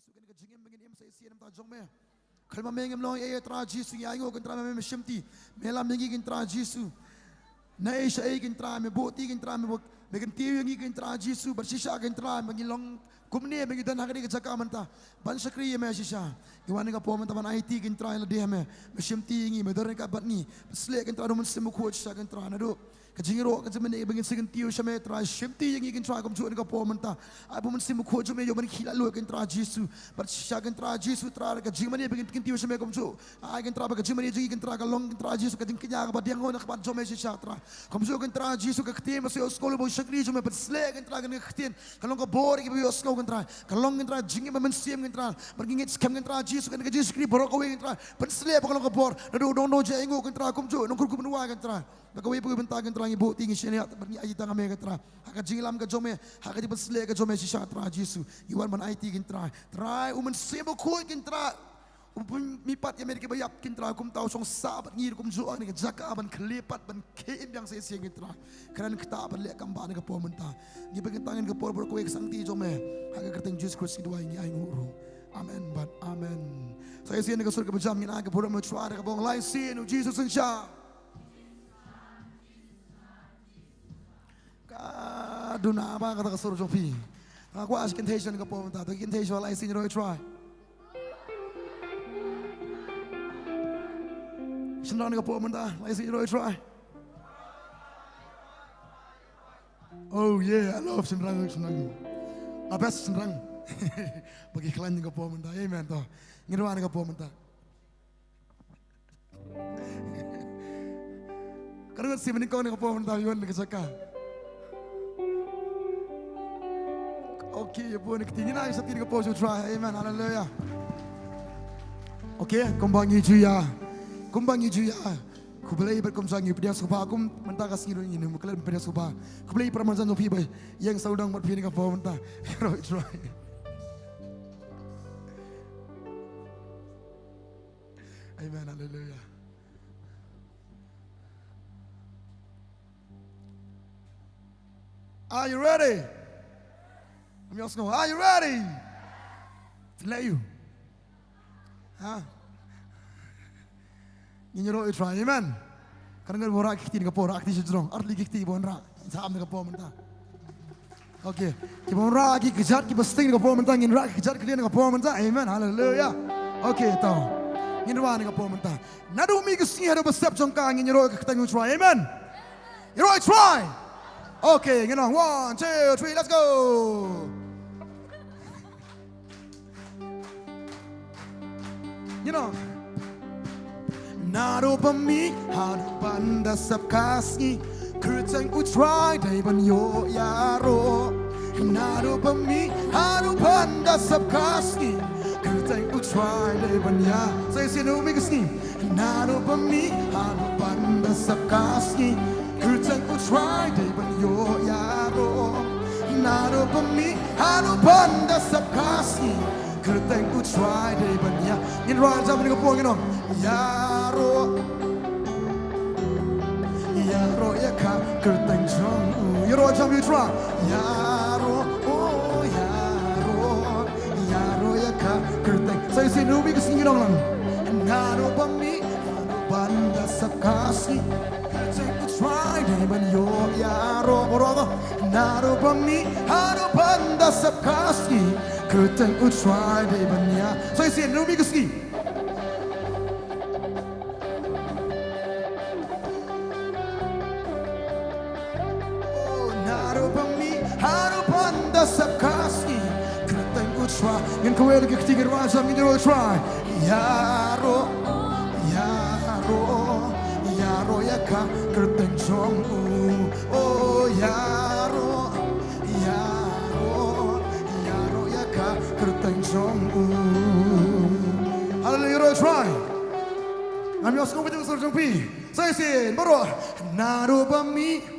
Jesu kan kejingin mengin im saya sian ta jong me kalma mengem long e tra Jesu ya ngo kan tra me shimti mela mengi kan tra Jesu na e sha e kan tra me boti kan tra me kan tiu ngi kan tra Jesu bersisa kan tra mengi long kumne mengi dan hakani ka jaka manta ban sakri me sisa iwan ka po manta ban IT kan tra la de me shimti ngi me dor ka bat ni sle kan tra do mun semu ko sa kan tra na do kajingiro kajamene bangin second tiu shame tra shimti yang ikin tra kom chu ka po manta ai po mun simu ko ju me yo man khila lu kan tra Jesu bar sha kan tra Jesu tra ka jingmane bangin kin tiu shame kom chu ai kan tra ba jingmane jingi kan tra ka long kan tra Jesu ka ding kinya ka ba diang ho na ka ba jo me sha tra kom chu kan tra Jesu ka ktem se skol bo shakri ju me bar sle kan tra kan ktem ka long ka bor ki yo skol kan tra ka long kan tra jingi man sim kan tra bar ngit skam kan tra Jesu kan ka Jesu kri bor ko we kan tra bar sle ba ka long ka bor na do no je ngo kan tra kom chu no kur ku wa kan tra Bagawi pun bentang kan terang ibu tinggi sini atau berni aji tangga mereka terang. Hak jilam ke jome, hak di bersele ke jome sisa terang Yesus. Iwan man IT kan terang. Terang umen sebo koi kan terang. Umen mipat yang mereka bayap kan terang. Kum tahu song sabat ngir kum jual ni jaka ban kelepat ban keim yang saya siang kan terang. Kerana kita ban lek kambang ke pom mentah. Ni bagian tangan ke por berkoi ke sangti jome. Hak kerteng Yesus Kristus dua ini aing uru. Amen bat amen. Saya siang ke surga berjam ni ke por mencuar ke bong lain siang Yesus insya. Duna apa kata kasur jopi. Aku askin tension ke pom tak. Tapi tension lai sini roy try. Senang ke pom tak. Lai sini roy try. Oh yeah, I love senang. Apa senang? Bagi kalian ke pom tak. Amen toh. Ngirwan ke pom tak. Karena si menikau ke pom tak. Iwan ke cakap. Okay, you pun ketinggi na isa tiga po try. Amen. Hallelujah. Okay, kumbangi juya. Kumbangi juya. Kubelai berkumsangi pedia suba akum mentah kasih ini mukallaf pedia suba. Kubelai permanjan jopi bay yang saudang mat pini kapo mentah. Try. Amen. Hallelujah. Are you ready? I'm asking, are you ready? To let you. Huh? You know it's right, amen. Karena kita borak kita ni kapor, aktif sejurong, arti kita bonra, saham ni kapor mentah. Okay, kita bonra kita kejar, kita pasti ni kapor mentah, ingin rak kejar kita ni kapor mentah, amen, hallelujah. Okay, tahu, ingin rak ni kapor mentah. Nadu mi kesini ada besar jongkang, ingin rak kita ni try, amen. You know it's right. Okay, you know, 1, 2, 3, let's go. You know, Nado pami hadapan dasap kasih kerjang utrai dari banyo yaro. Nado pami hadapan dasap kasih kerjang utrai dari banya. Saya sini umi kesini. Nado pami hadapan dasap kasih kerjang utrai dari banyo yaro. Nado pami hadapan dasap kasih kerjang utrai dari banya. In raja ni kapong inom. Yaro ya ka kerteng jong. Yaro jam you try. Yaro oh yaro ya ka kerteng. Saya sini ubi kesini dong lang. Nado pami banda sakasi kerteng utrai deh ban yo yaro borogo. Nado pami banda sakasi kerteng utrai deh ban ya. Saya sini ubi kesini. Harapan dasap kasih kerteng utrai yang kau lagi ketiga raja minyak utrai yaro ya ka kerteng jong oh yaro ya ka kerteng jong hallelujah utrai kami osong betul surjong pi saya sin baru naru bami.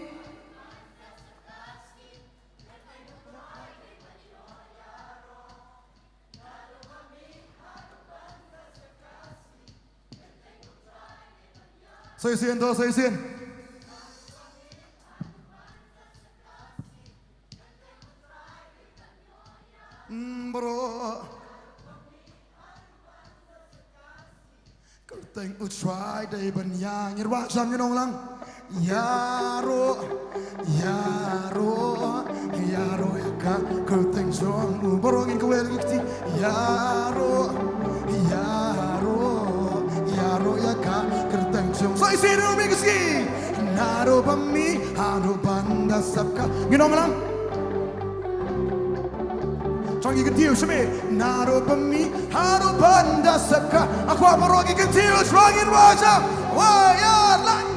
Saya sin. Bro. try day ban yang irwa sam nong lang yaro yaka kerteng song borongin kwel gifti yaro yaka kerteng song sai sino mixki naro bami hanu banda sabka nong lang Changi kentil seme naro bami hanu banda sabka aku borongin kentil strongin raja wah lang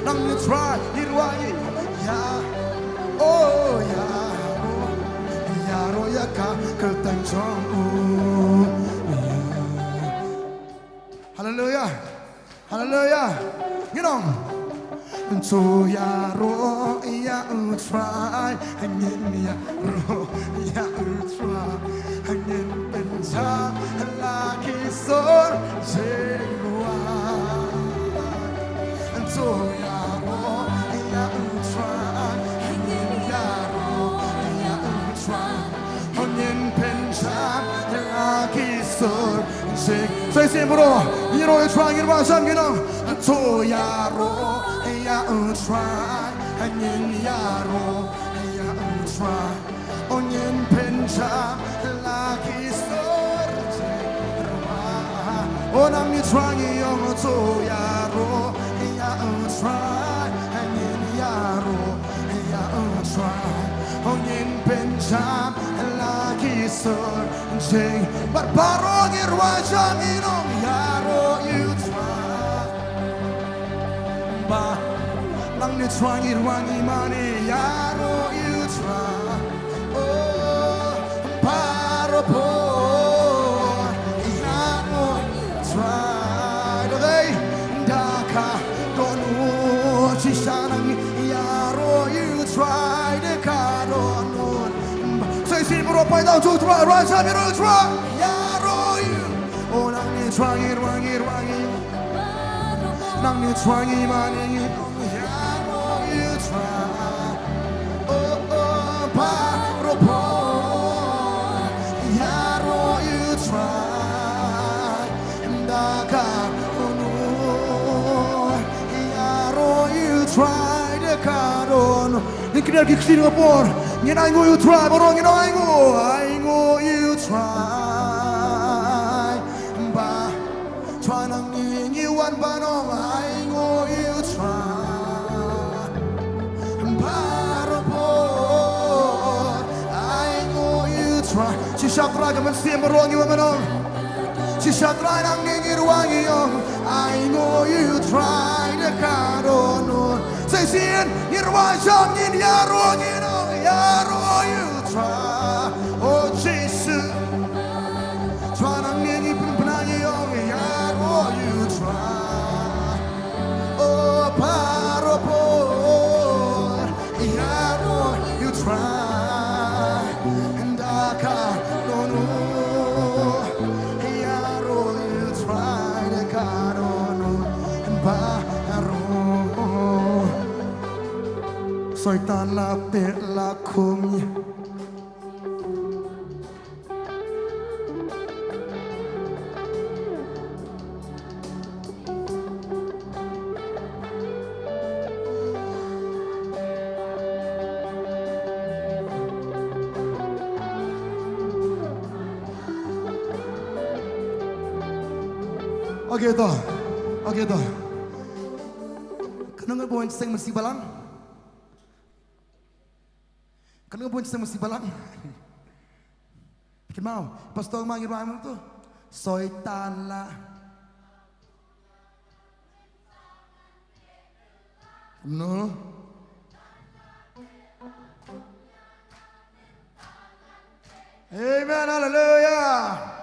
Nang you try irwangi ya oh yaro yaka kertang chong Hallelujah Hallelujah you know so yaro ya try hangin yaro ya try hangin pensa laki sor jengwa so yaro ya try hangin yaro ya try hangin pensa laki sor jeng so simple yaro try irwa sam you know so yaro ya try hangin yaro ya try hangin pensa laki sor jengwa onam ni try yong so yaro try hangin yaro ya try hangin penjam lagi sor jeng barbarong irwajam inong yaro you try ba lang ni try irwangi mani yaro you try oh paro po yaro try okay daka Shanang yaro you try the caron say simple by down to try right up you try yaro you oh nang ni try irwangi nang ni try mani yaro you try oh paro po yaro you try ndaka try the caron Niknel kiksin ngapor Nginaingo you try Borong nginaingo you try Ba Try nang ngingiwan banong Aingo you try Parapor Aingo you try Si Shatra gaman siya borong iwan banong Si Shatra nang ngingirwangi yung Aingo you try the caron Say sin irwajam in yaro you try oh Jesus try nang ngi pinangi yung yaro you try oh paro po yaro you try ndaka no yaro you try the caron paro Soitan la te la kumya Okay to Kanang buwan sing masibalang Kanang buwan sing masibalang Bikin mau Pastor mangirwam tu Soitan la No Amen hallelujah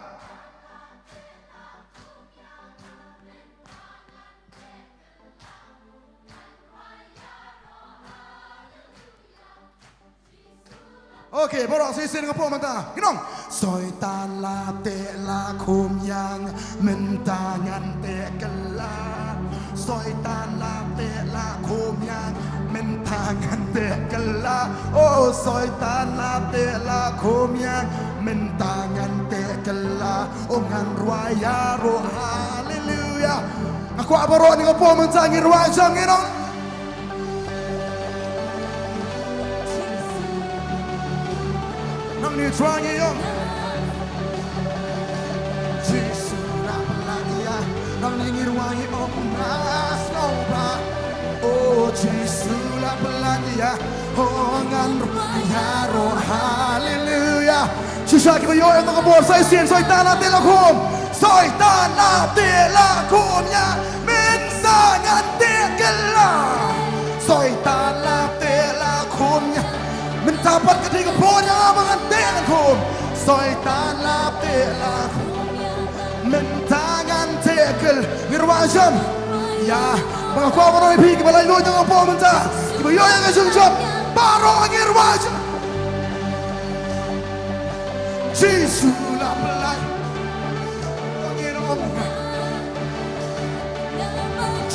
Okay, borong sisi dengan po mata. Ginong. Soitan la te la kumyang mentangan te kela soi tan la te la khom yang men tangan te kala oh soi tan la te la khom yang men tangan te kala oh ngan ruaya ro hallelujah aku abaro ni ko po man tangi ruaya jang ino nang ni trying yo Jesus la pelagia nang ni ruaya oh nas no ba oh Jesus la pelagia oh ngan ruaya ro hallelujah Shisha ki yo to ko sai sien soi ta na te la khom soi ta na te la khom ya men sa ngan te kala soi ta na te la khom ya men ta pat ka thi ko pho ya ma ngan te la khom soi ta na te la men ta ngan te kal ngirwa jam ya mga ko mo ni phi ki balai lo to po man ta ki yo ya ga jung jam baro ngirwa jam Jesus la pelai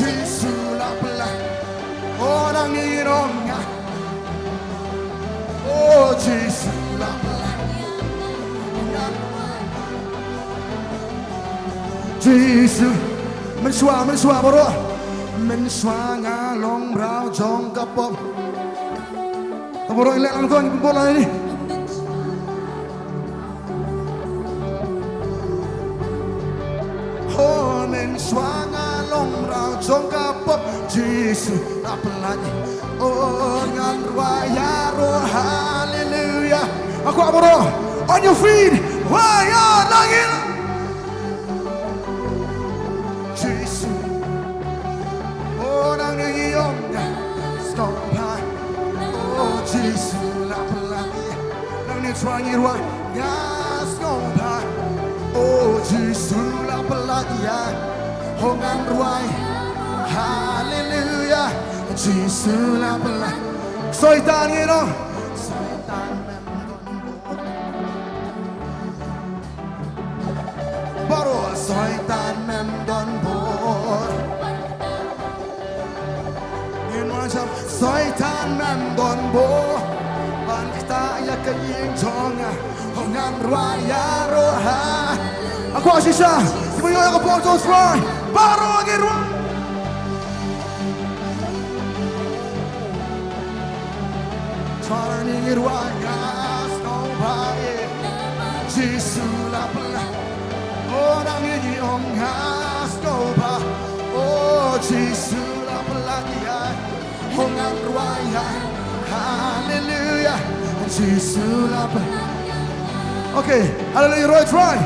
Jesus la pelai orang ironga oh Jesus la pelai Jesus mensua bro mensua ngalong brau jong kapop taboro ilek lang tuan bola ini Swanga long rau jong kapop Jesus apalagi oh ngan ruaya ro hallelujah aku abro on your feet waya langit Jesus oh nang ngiyong stop oh Jesus apalagi nang ni twangi ruaya stop oh Jesus apalagi ya Hongan ruai hallelujah Jesus la pelai soitan ngiro soitan baru soitan mendon bor in macam soitan mendon bor ban kita ya kaying jonga hongan ruai ya roha aku asisa ibu yo aku potos ruai baru lagi ruang turning it ruang gas nobody Jesus la pelai orang ini om gas nobody oh Jesus la pelai ya hongan ruang ya hallelujah Jesus la pelai okay hallelujah right try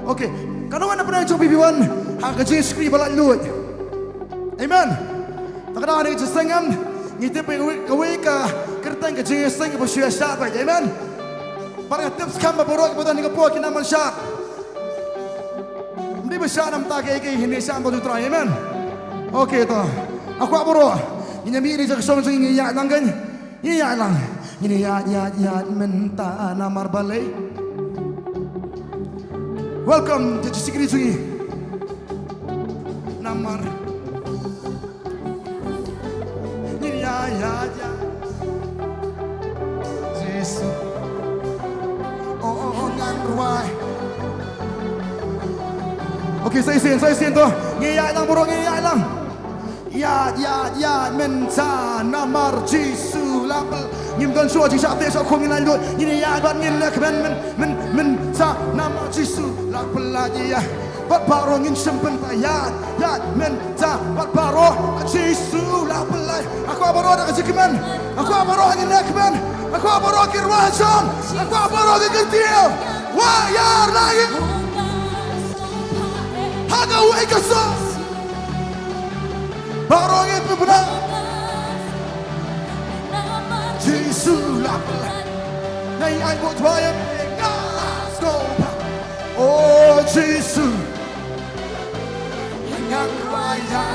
okay Kanuan na pa na yung pipiwan ang kajing screen balat luot. Amen. Takana ni jisengam ngitip kawai ka kertang kajing seng pa siya shot right. Amen. Para tips kam maborok pa ni kapo kinaman shot. Hindi ba siya nam tagay kay hindi siya ang try. Amen. Okay to. Ako aboro. Inyami ni jaksong sing iya lang gan. Iya lang. Iniya menta na marbalay. Welcome to Sikri Sungi Namar Ya Jesus Oh ngan ruai Okay, saya sen to ngiya lang bro ngiya lang Ya mensa namar Jesus lapel Nim don so ji sa te sa khong ngai lo ni ya ban ngin lek men sa nama Jesus la pelagi ya bat baro ngin sempen ta ya men sa bat baro Jesus la pelai aku abaro da kemen aku abaro ngin lek men aku abaro ki ruasan aku abaro ki kentil wa ya lagi haga wa ikasa baro ngin benar Jesus la pelai nay ai buat bayar gas go oh Jesus yang raya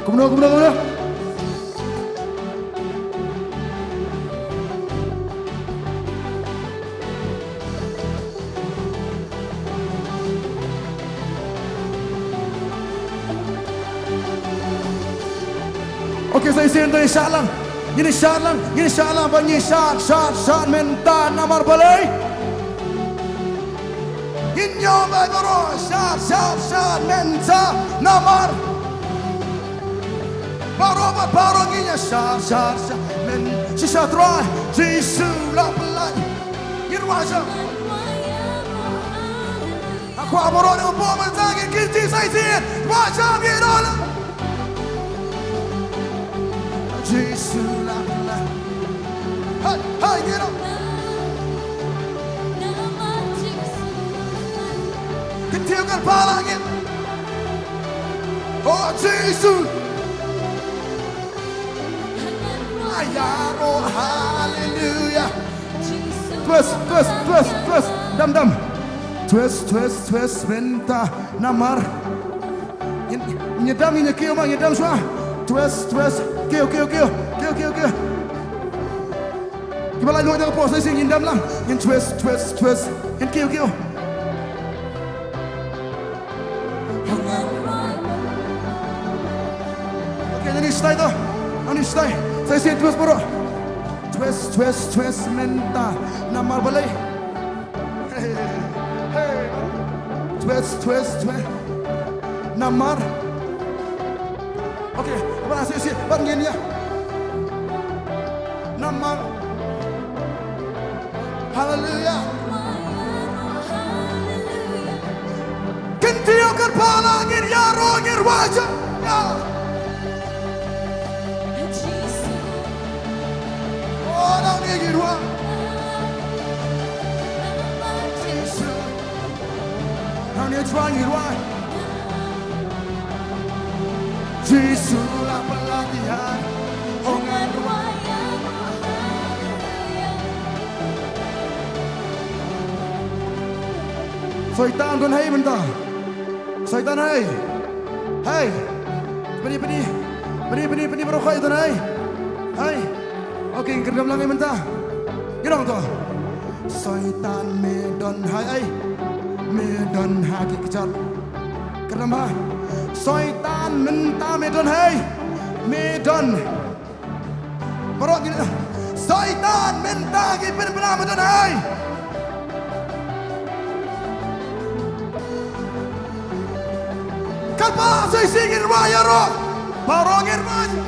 kumno Okey, saya isi untuk insyaAllah. InsyaAllah banyi syat minta namar balai. Inyo bagoro syat minta namar. Barobat baronginya syat min sisa try Jisu la pelai. Irwaja. Aku amoron dengan bom mentangi kinti saya sih. Wajah birola. Jisu la pelai. Hai giro. Ketiukan palangin. Oh Jisu. Ayaro hallelujah. Twist. Dam. Twist minta namar. Nyedam ini kio mang nyedam semua. Twist kio. Gimana lu ada pos saya nyedam lah. Yang twist. Yang kio. Okey, jadi stay tu. Ani stay. Saya sih twist bro. Twist minta namar balai. Twist namar. Okey, apa sih panggil dia? Namar. Haleluya. Kentiukan palangin ya rongir wajah. Ya. Orang ni girwa. Orang ni cuan girwa. Jisu la pelatihan. Ongan ruaya. Syaitan don hai benda. Syaitan hai. Hai. Beni berokok itu hai. Hai. Okey, kerjam lagi mentah. Girang tu. Syaitan medan hai. Medan haki kejar. Kenapa? Syaitan mentah medan hai. Medan. Berok gini. Syaitan mentah haki benar medan hai. Kalpa saya singin raya roh. Barongin raya.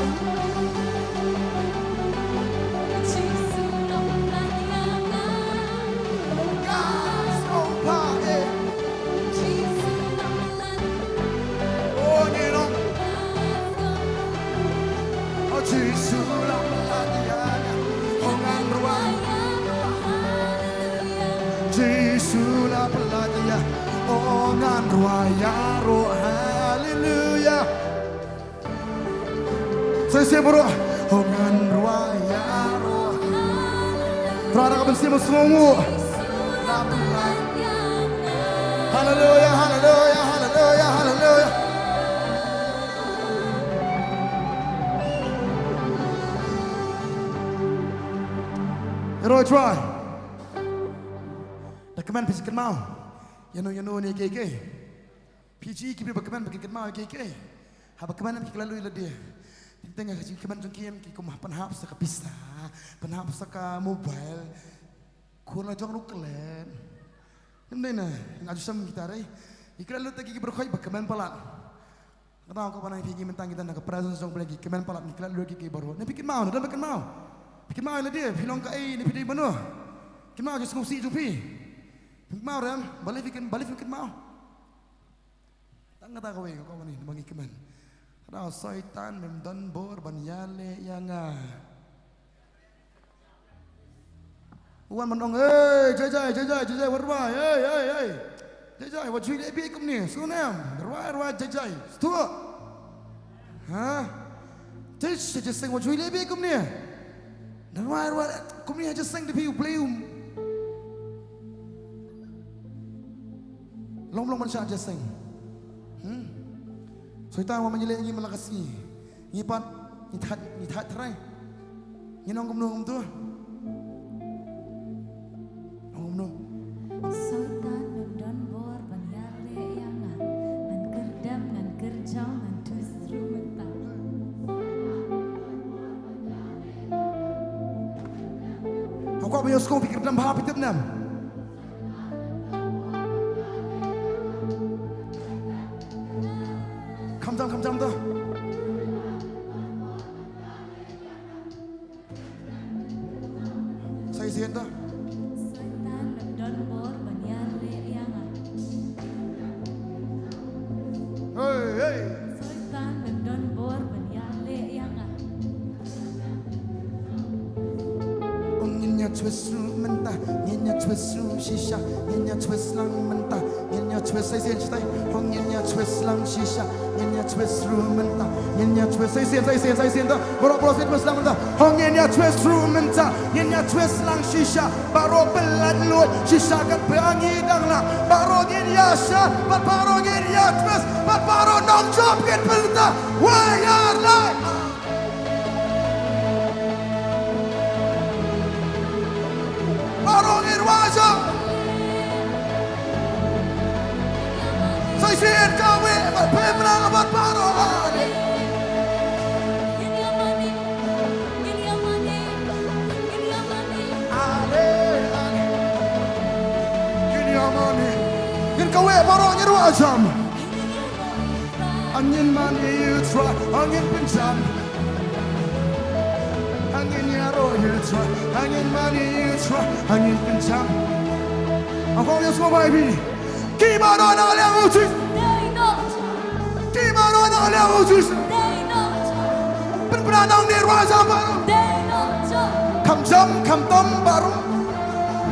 Jisulah pelatihan ongan ruaya roh haleluya. Saya bro ongan ruaya roh. Terada kapan sih semua. Haleluya. Roy try. Keman pisikan mau, yano ni KK. PG kita berkeman berkeman mau KK. Haba keman kita lalu ila dia. Tengah kasi keman jengkian kita kumah penhap saka pista, penhap saka mobile. Kurang jong nuklen. Kemudian ngaju sam kita ray. Kita lalu tadi kita berkoi berkeman palat. Kata aku panai PG mentang kita nak presence jong lagi keman palat. Kita lalu KK baru. Ni bikin mau, dah bikin mau. Bikin mau ila dia. Filong kai ni pidi mana? Bikin mau just ngusi jumpi. Mau ram, balik fikir mau. Tak tahu kau ni bagi keman. Ada syaitan memdan bor banyale yang Wan menong, jai, warwai, jai, wat cui lebih kum ni, sunam, warwai, jai, setua. Ha? Jai, seng wat cui lebih kum ni. Warwai, kum ni aja seng depi play Long manusia aja seng. Syaitan wa menjelek ingin melakasi. Ngipat, ngitat terai. Nginong kumnung tu. Kumnung. Syaitan memdan bor banyale yang ngan kerdam ngan kerjau ngan justru mentah. punya skop pikir dalam hati tu nam. Come down tu. Saya sian tu. Sultan mendon bor banyale yang Hey. Sultan mendon bor banyale yang Ongnya twist mentah, nya twist shisha, nya twist lang mentah, nya twist saya sian cai. Ongnya twist lang shisha, nya twist mentah, nya twist saya sian tu. Borok twist lang mentah. Ongnya twist mentah, nya twist lang shisha, baru belat lut shisha kat peangi dang lah. Baru nya sha, baru nya twist, baru nong job kat pelta. Wayar lai. Baru irwaja. Saya sian kawe, pemrang abat baru. Kawe baru irwaja. Angin mani yutra, angin pencam. Angin yaro yutra, angin mani yutra, angin pencam. Aku yang semua baik. Gimana nak lihat wujud? Gimana nak lihat wujud? Penperanang nirwaja baru. Kam tom baru.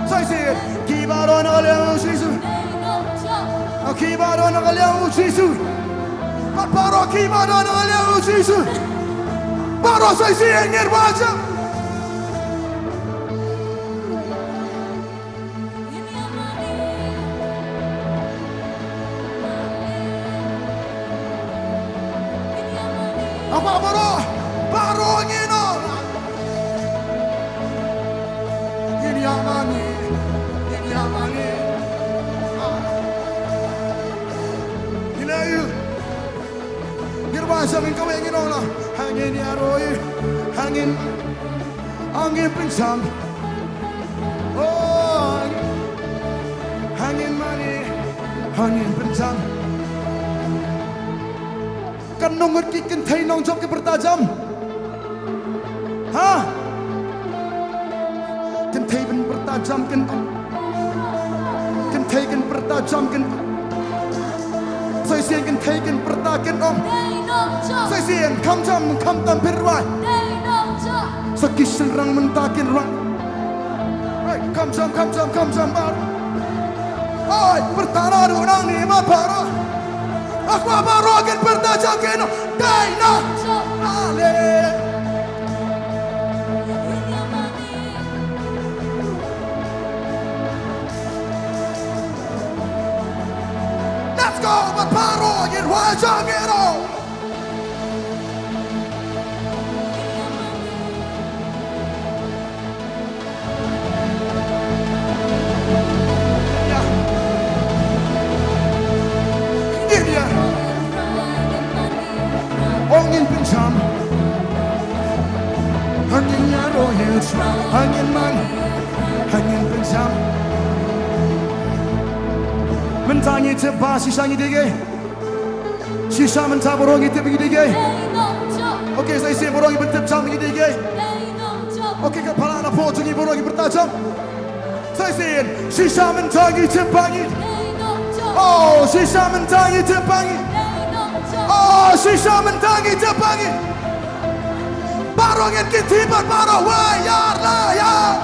Saya siap. Gimana nak lihat wujud? Gimana nak lihat wujud? Baru gimana nak lihat wujud? Baru saya siap nirwaja. Apa baru ngino. Ini amani. Ini ayu. Nirwaja min kawe ngino lah. Angin yaroi, angin pencam. Oh, angin mani, angin pencam. Kan nongot kikin thay nong job ke bertajam. Ha? Kan thay ben bertajam kan. Kan thay kan bertajam kan. Saya sian kan thay kan bertajam om. Saya sian kam tam perwai. Sakis serang mentakin rang. Right, kam jam baru. Oi, bertanah orang ni ma baru. Aku baru akan bertajam kena. Daina. Ale. Let's go, baru akan wajah kena. Angin pencam, angin yaro yutra, angin man, angin pencam. Mentangi tebas sisanya dige, sisa mentah borongi tepi dige. Okey, saya siap borongi bertepjam dige. Okey, kepala anak pocong borongi bertajam. Saya siap sisa mentangi tepangi. Oh, sisa mentangi tepangi. Oh, sisa mentangi tepangi. Barongin kitibat baru wayar layar.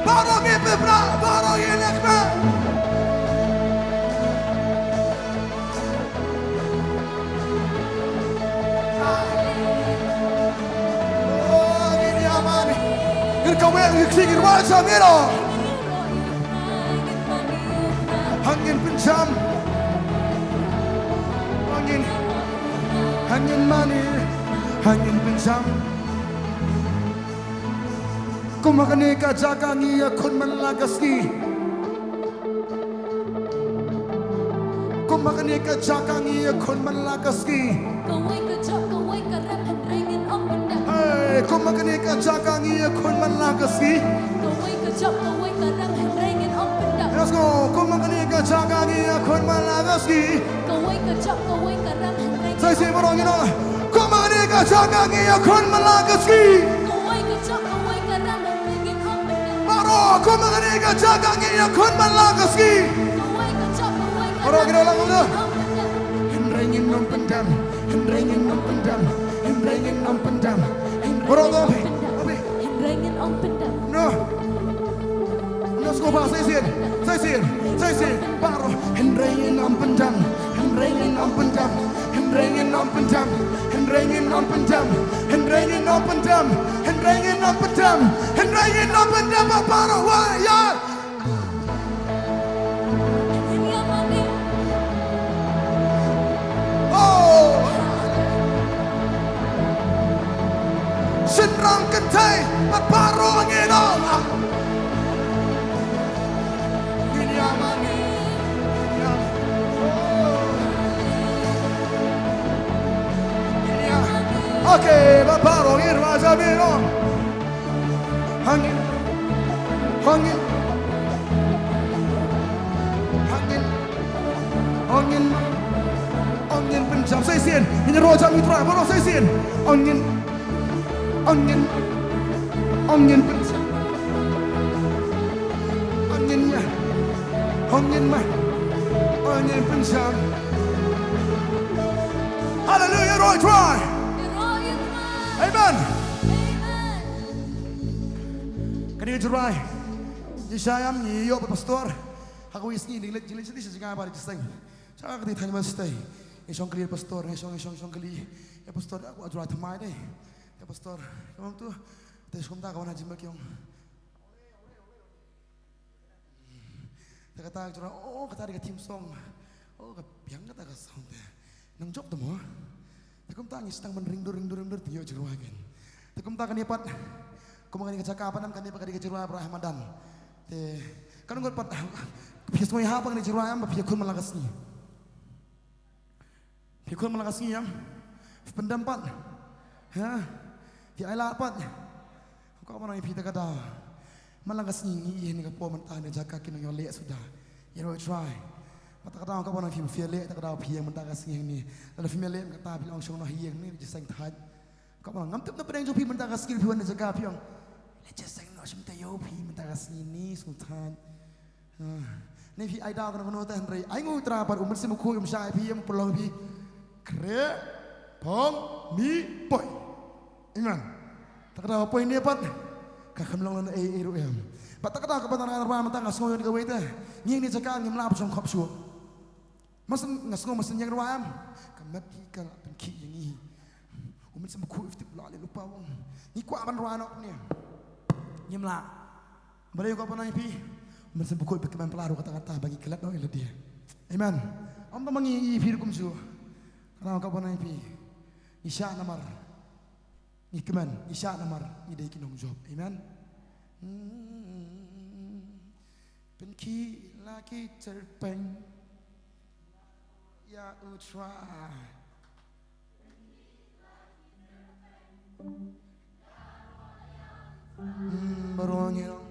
Barongin bebra, barongin ekme. Oh, gini amani. Kawe sikir wajah miro. Angin pencam, angin mani, angin pencam. Kau makan ikan jaga ngia kun melagas ni. Kumakani ka jakangi kon malagaski. Kawai ka jok kawai ka rap and ringin up and down. Hey, kumakani ka jakangi kon malagaski. Kawai ka jok kawai ka rap and ringin up and down. Let's go. Kumakani ka jakangi kon malagaski. Kawai ka jok kawai ka rap and ringin. Say say barong ino. Kumakani ka jakangi kon malagaski. Kawai ka jok kawai ka rap and ringin up and down. Baro, kumakani ka jakangi kon malagaski. Kawai ka jok kawai ka Barong ino lang ulo. up and down. Ringing up and down, ringing up and down, ringing up and down. Barong obi, obi. Ringin up and down. No. Let's go back. Say it. Baro, ringing up and down, ringing up and down, ringing up and down, ringing up and down, ringing up and down, ringing up and down, ringing up and down. Baro, why, yeah. In your money. Oh. Senrang kentai, baro ngino. Okay, baro ngino aja biro. Hangin, hangin, hangin, hangin, hangin pencam. Saya sien, ini roja mitra. Baro saya sien. Hangin, hangin, hangin pencam. Anginnya, angin mah, angin pencam. Hallelujah, Roy Try. Amen. Kani jurai, Yesayam niyo pastor. Aku isni dilet jilit sedih sejengah pada jiseng. Saya kati tanya mesti. Isong kali pastor, isong kali. Ya pastor, aku ajurai thamai deh. Ya pastor, kamu tu, tes kumta kawan aja mereka. Kata jurai, oh kata dia tim song, oh kepiang kata ke sound deh. Nang job tu mo. Tekum tangis tang menringdur tiyo jurai kan. Tekum tak kan dapat. Kumakan kecakapan nam kan dia pakai kejuruan Ramadan. Kan ngot pat pismoi hapang ni juruan am pikun malagas ni. Pikun malagas ni am. Pendampat. Ha. Di ala pat. Kau mana ipita kata. Malagas ni ini kapo mentah ni jaka kin yang lek sudah. You know try. Mata kata kau mana film lek tak kata piang mentagas ni ni. Lalu film lek kata bilang song noh hiang ni jisang thai. Kau mana ngam tup pedang jopi mentagas skill pion jaga piang. Just saying, no, I'm telling you, he mentas ini sultan. Nih, I dah kena nota Henry. I ngui terapar umur semuku umsai pi yang perlu pi. Kre, pong, mi, boy. Iman. Tak ada apa ini apa? Kakam lang na iru em. Tak ada apa tanah arba mata ngasong yang kawai teh. Ni cakap ni melap jom kap suap. Masen ngasong masen yang ruam. Kamat hikal penki ini. Umur semuku ifti pula lupa wong. Ni kuat ban ruam ni. Nyemla. Boleh kau pernah ipi? Masa buku berkeman pelaru kata-kata bagi kelak dong dia. Amen. Om tu mangi ipi hukum su. Kalau kau pernah ipi, isya namar. Ikeman isya namar. Ide ikin dong job. Amen. Penki lagi terpeng. Ya utra. Barong ino.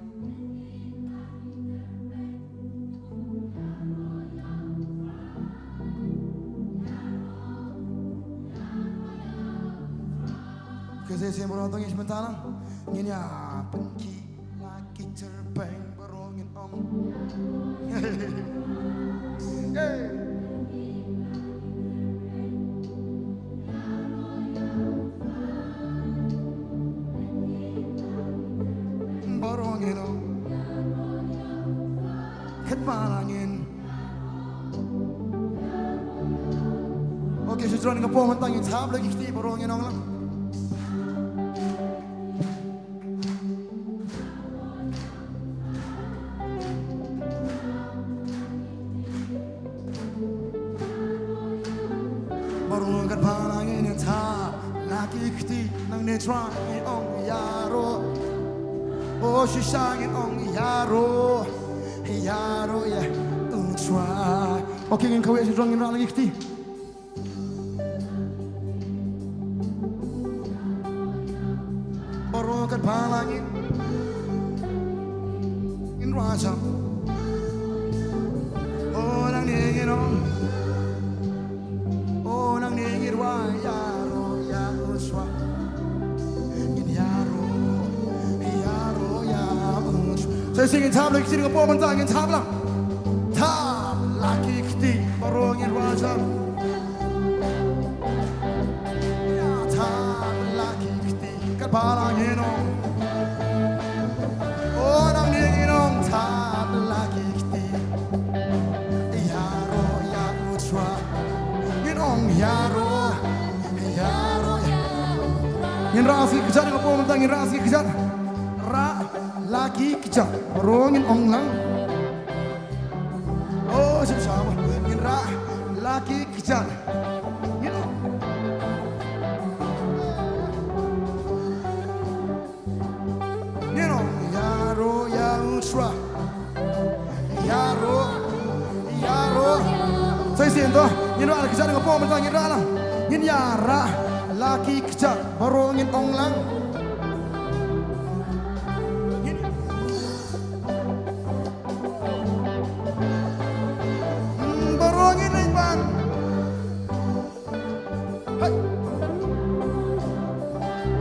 Kasi siya barong itong ismentana. Ngini penki lagi terbang barong ino. Hey. Okay, she's running a poem and tangin tab lagi kita borong yang lang. Borong kat palangin yang tab lagi kita nang netron ong yaro. Oh, she's singing ong yaro. Yaro ya, try. Oke, ngin kawin si drong ngin ra lagi kiti. Barokan palangin in raja. Oh nang ningin on. Oh nang ningin wa yaro ya uswa. In yaro ya uswa. Saya singin tab lagi sini ngapo man tangin tab lang. Tab lagi kiti barongin raja. Ya tab lagi kiti kapalangin on. Oh nang ningin on tab lagi kiti. Yaro ya uswa. Ginong yaro ngin rasi kejar ngapo man tangin rasi kejar. Ra lagi kejar barongin ong lang. Oh sama ngin ra lagi kejar. Yaro ya uswa. Yaro saya sih itu ngin ra kejar ngapo man tangin ra lang. Ngin yara lagi kejar barongin ong lang. Barongin ay bang. Hai.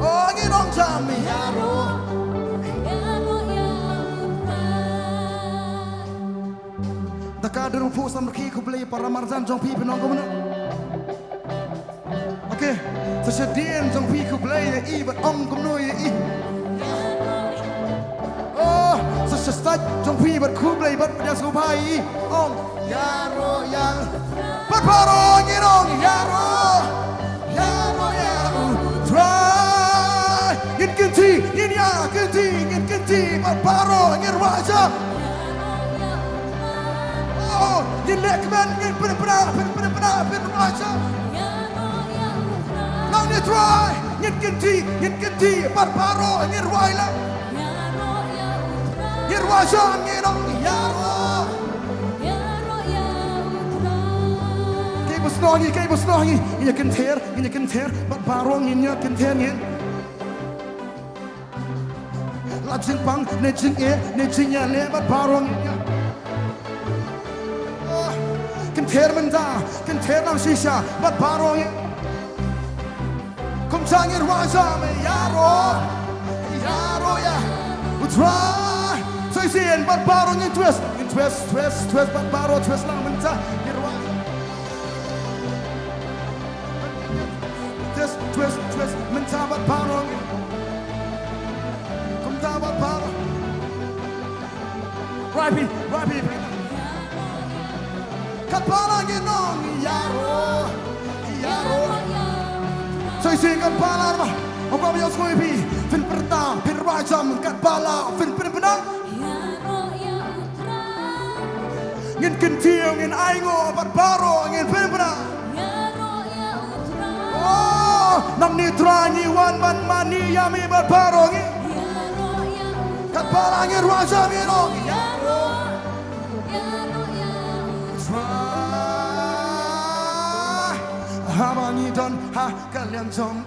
Oh ginong jami yaro. Takadurung po sa marki ko play para marzan jong pi pinong ko. Okay, so sedien jong pi ko play i but ong ko no i. Oh, so start jong pi but ko play but just go pai ong yaro yang but parong ginong yaro try in kinti in ya kinti but parong in raja. Oh, in lekman in pernah raja. Nang ni try in kinti but parong in raila. In raja ginong yaro. Kay busnongi in kenter but parong in ya kenter in. La jing pang ne jing ya le but parong in ya. Kenter menda kenter nang shisha but parong in. Kum jangin raja me yaro ya. Try so sien but parong in twist but parong twist lang menda. Twist, mentabat parong. Kumtabat parong. Rapi. Kapalang ginong yaro. So ising kapalang ba? Ang pamilya ko ipi. Fin pertam, fin rajam, kapala, fin penang. Ngin kintiyo, ngin aingo, bat parong, ngin penang. Nang nitra ni wan man mani yami berbarong. Kapalangin raja minong. Habang idon ha kalian jom.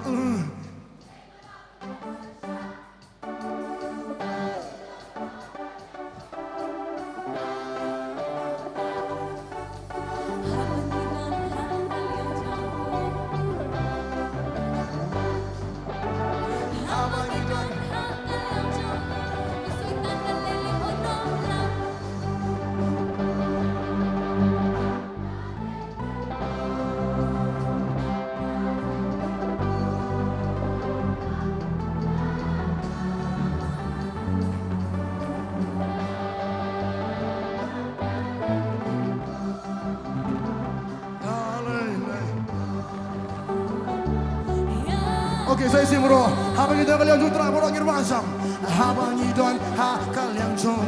Okay, saya simuro. Habang idon kalian jutra borong irwasam. Habang idon ha kalian jom.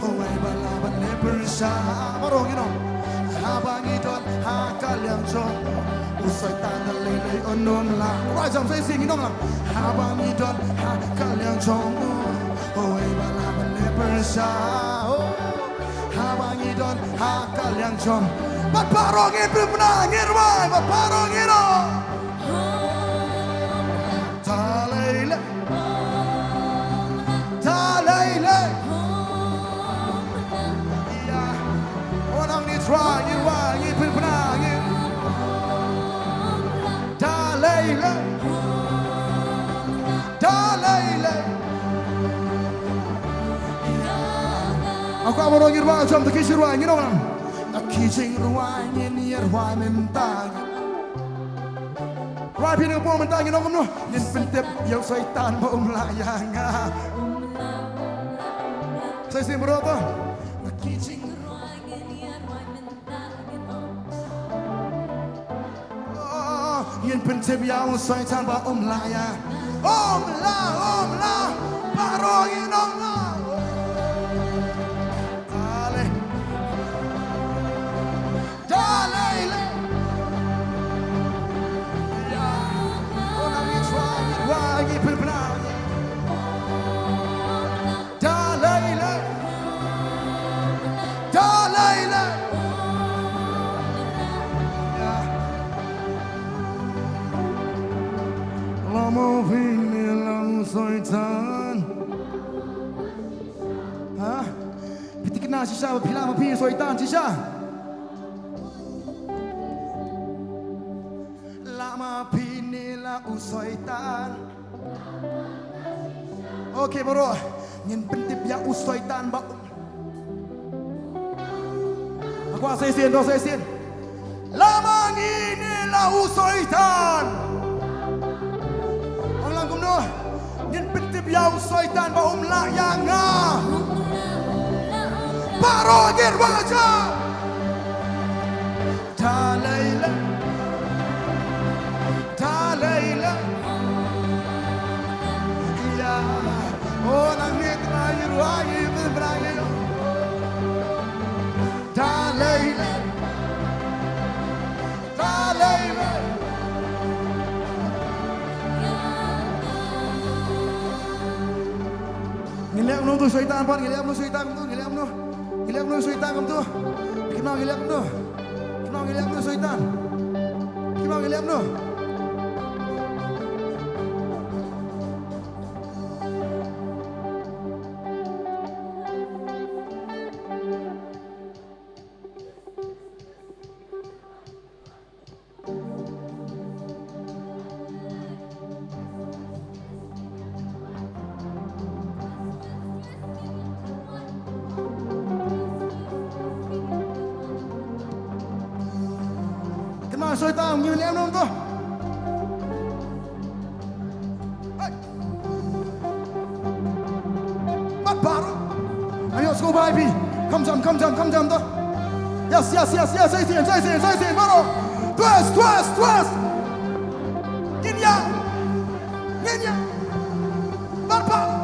Huwag balaban ne bersama borong idon. Habang idon ha kalian jom. Usai tanda lele onom lang. Irwasam saya sing idon lang. Habang idon ha kalian jom. Huwag balaban ne bersama. Habang idon sultan hakal yang jom Baparongin berpenangir wai Baparongin Talayle Talayle Ya orang ni terangin wangi berpenangir Talayle Talayle Aku mau ngir wa jom tak kisir wa ngir orang tak kisir wa ngir wa mentang wa pin ko mentang ngir ngom no ngin pentep yang syaitan ba layang saya sih bro to tak kisir wa ngir wa mentang ngin pentep yang syaitan ba layang la parong inong Sisa bila mapi syaitan sisa lama pinila usaitan Okey bro ngin pentip ya usaitan ba aku asesin lama nginila usaitan orang kumno ngin pentip ya usaitan ba layang Parongir wajah Talayle Talayle Ya orang ni terakhir wangi berakhir Talayle Talayle Ngilak menu tu syaitan pan ngilak menu syaitan tu ngilak menu syaitan kamu tu. Kenal ngilak menu. Kenal ngilak menu syaitan. Kenal ngilak menu. Syaitan ngil em nong tu. Mat baru. Ayo go baby. Come jam tu. Yes. Saya sini baru. Twist. Ginya. Mat baru.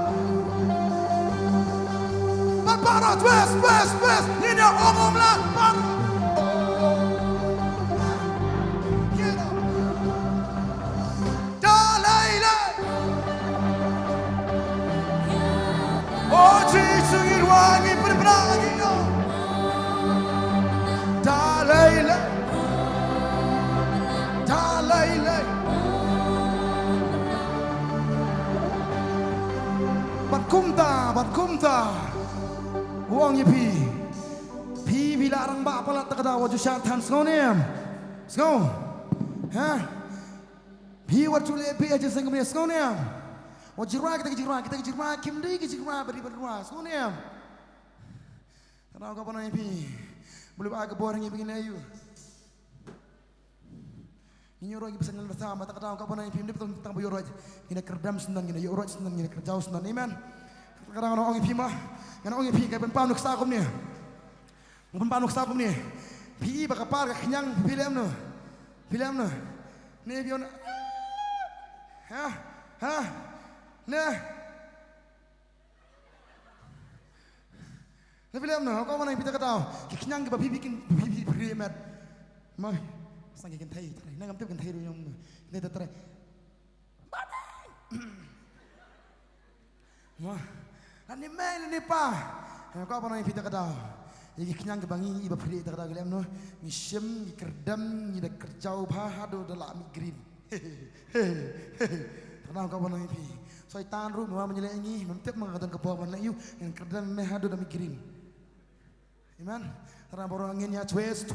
Twist. Ginya omom lah. Wangi berberakhir Talayle Batkumta Wangi pi bilarang ba pala takada waju syatan snonem sno pi wajule pi aja sengkemnya snonem wajirwa kita kejirwa kimdi kejirwa beri-berwa snonem Kenapa kau pernah pi? Boleh agak boring yang begini ayu. Ini orang yang bisa ngelar sama. Tak tahu kau pernah pi. Dia betul tentang bayar aja. Ini kerdam senang, ini orang senang, ini kerjau senang. Amen. Kadang orang yang pi mah, orang yang pi kayak penpanuk sakum ni. Penpanuk sakum ni. Pi bakapar kenyang film no. Ni bion. Nah. Tapi lihat no, kau mana yang kita ketahu? Kenyang kita bikin beri emat. Mai, sang ikan thai, nangam tu ikan thai dulu yang ni tertera. Wah, ani main ni pa. Kau mana yang kita ketahu? Iki kenyang kebangi iba peri tak ada gelem no. Misem ikerdam ida kerjau bahado dalam green. Kenal kau mana ini? Syaitan ru mau menyelengi mentep mengatakan kebawa mana you yang kerdam mehado dalam green. Iman. Karena baru anginnya twist.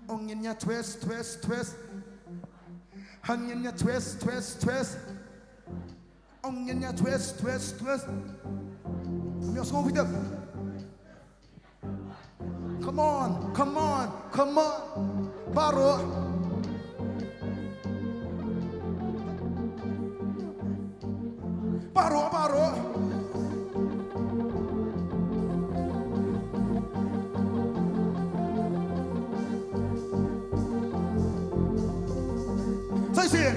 Anginnya twist. Anginnya twist. Anginnya twist. Kami harus ngomong hidup. Come on. Baru. Saya sih,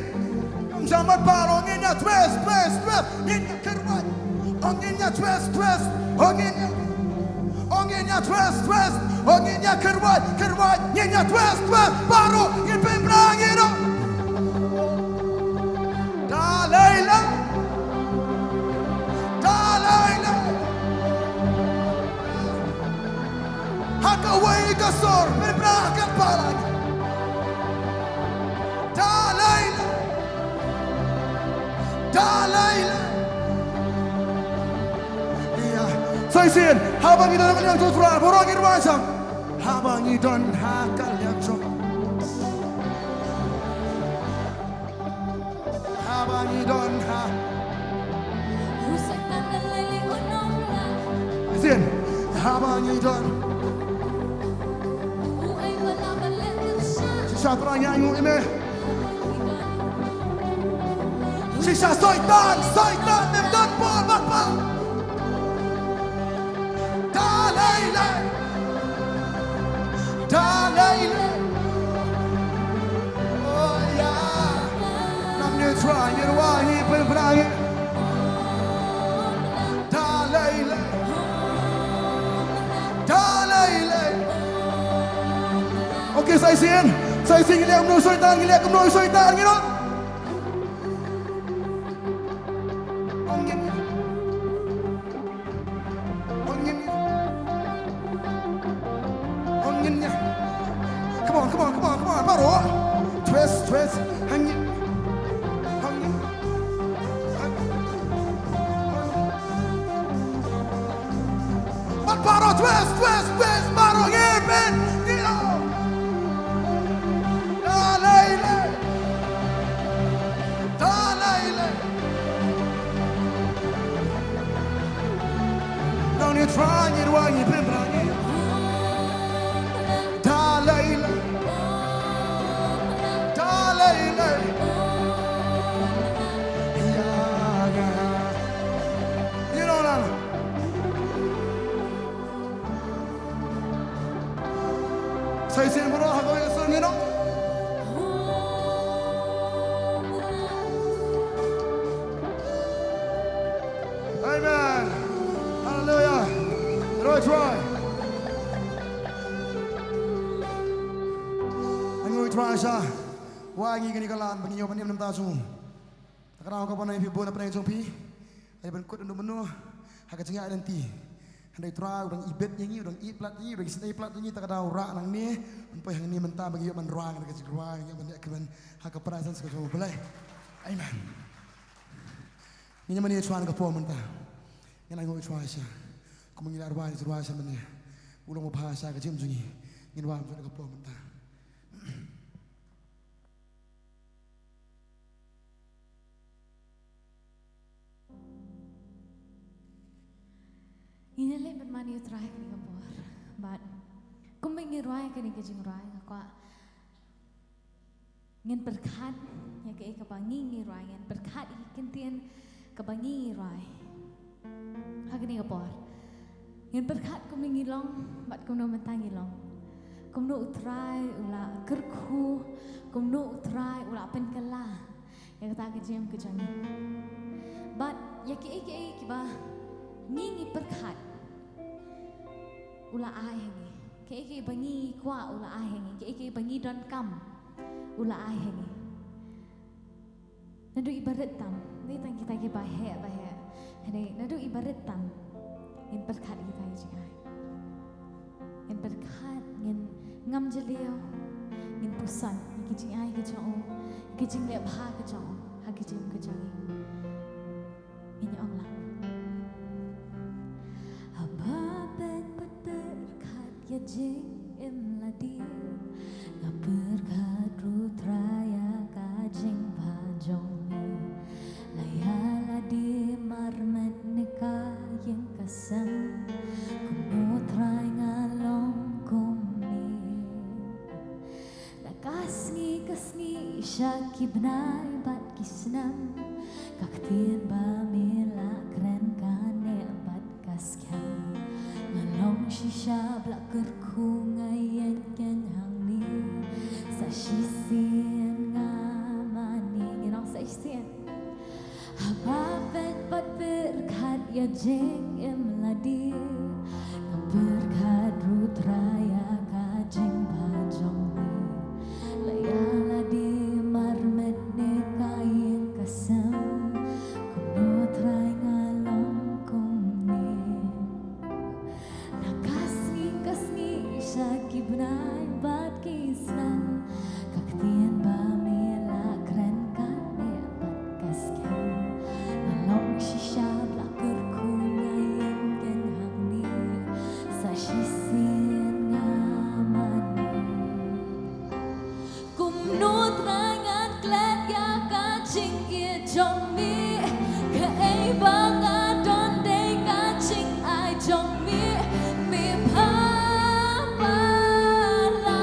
zaman baru anginnya twist, anginnya keruat, anginnya twist, anginnya twist, anginnya keruat, anginnya twist, baru ingin berang itu. Dalailah, hakawai kasor berberangkat palanya. Dalailah. Iya. Saya sih, habang itu nak yang tujuan, borong itu macam. Habang itu hakal yang jom. Habang itu hak. Rusakan lele ononglah. Sih, habang itu. Uai wala balik tersyah. Siapa yang ingin ini? Sisa syaitan memdan pun bapa. Dalailah. Oh ya. Namanya try irwahi berberang. Dalailah. Okey, saya sing lihat menurut syaitan gitu. Come on, baru. Twist, hangin. Baru twist, baru ngipin. Dalailah. Don't you try it while you've been running. Dalailah. You know that. Saya sih berdoa kalau yang sering itu. Amen. Hallelujah. Try. Angin try siya. Wangi gini kalan bagi nyoba ni menam tasu. Takkan kau pernah ibu bola pernah jumpi. Ada berkut untuk menu. Harga cengai nanti. Handai try orang ibet nyanyi, orang iplat nyanyi, orang senai plat nyanyi. Tak ada orang nang ni. Sampai yang ni mentah bagi nyoba ruang dekat ruang. Yang banyak keman harga perasaan sekolah boleh. Amen. Ini mana cuan kepo mentah. Yang angin cuan siya. Kau mengira ruang itu ruang siya mana. Ulang bahasa kecil jungi. Ini ruang kepo mentah. Ini leh bermani utrai kini kapor, but kumai ngiruai kini kejing ruai ngakwa ngin berkat ya ke kabangi ngiruai ngin berkat ikintian kabangi ngiruai hakini kapor ngin berkat kumai ngilong but kumno mentang ngilong kumno utrai ula kerku kumno utrai ula penkala ya kata kejim kejangi but ya ke kiba ngingi berkat ula ahengi ke bangi kwa ula ahengi ke bangi don kam ula ahengi nadu ibarat tam ni tang kita ke bahe nadu ibarat tam in berkat kita jaleo ngin pusan ikijing ai ke chao ikijing le bha ke chao ha kijim ke changi ngin ong la haba bet berkat ya jing em la dia na berkat rutraya ka jing bha jong layala di marmet nika yang kasam kuno try ngalong kasni syakib nai bat kisnam kaktien ba mela kren kane bat kaskam ngalong shisha blak kerku ngayen ken hang ni sa shisien ngamani nginong sa shisien haba vet bat berkat ya jeng em ladi berkat rutraya kajing bajong layala di marmet ne kayen kasam kuno try ngalong kumi nakasni syakib nai bat kisnam kaktien ba mela kren kane bat kaskem ngalong shisha blakar ku ngayen ken hangni sa shisien ngamani nốt ra ngàn klét ya ka ching ye trong mi ke ai ba ga don de ka ching ai trong mi pa pa la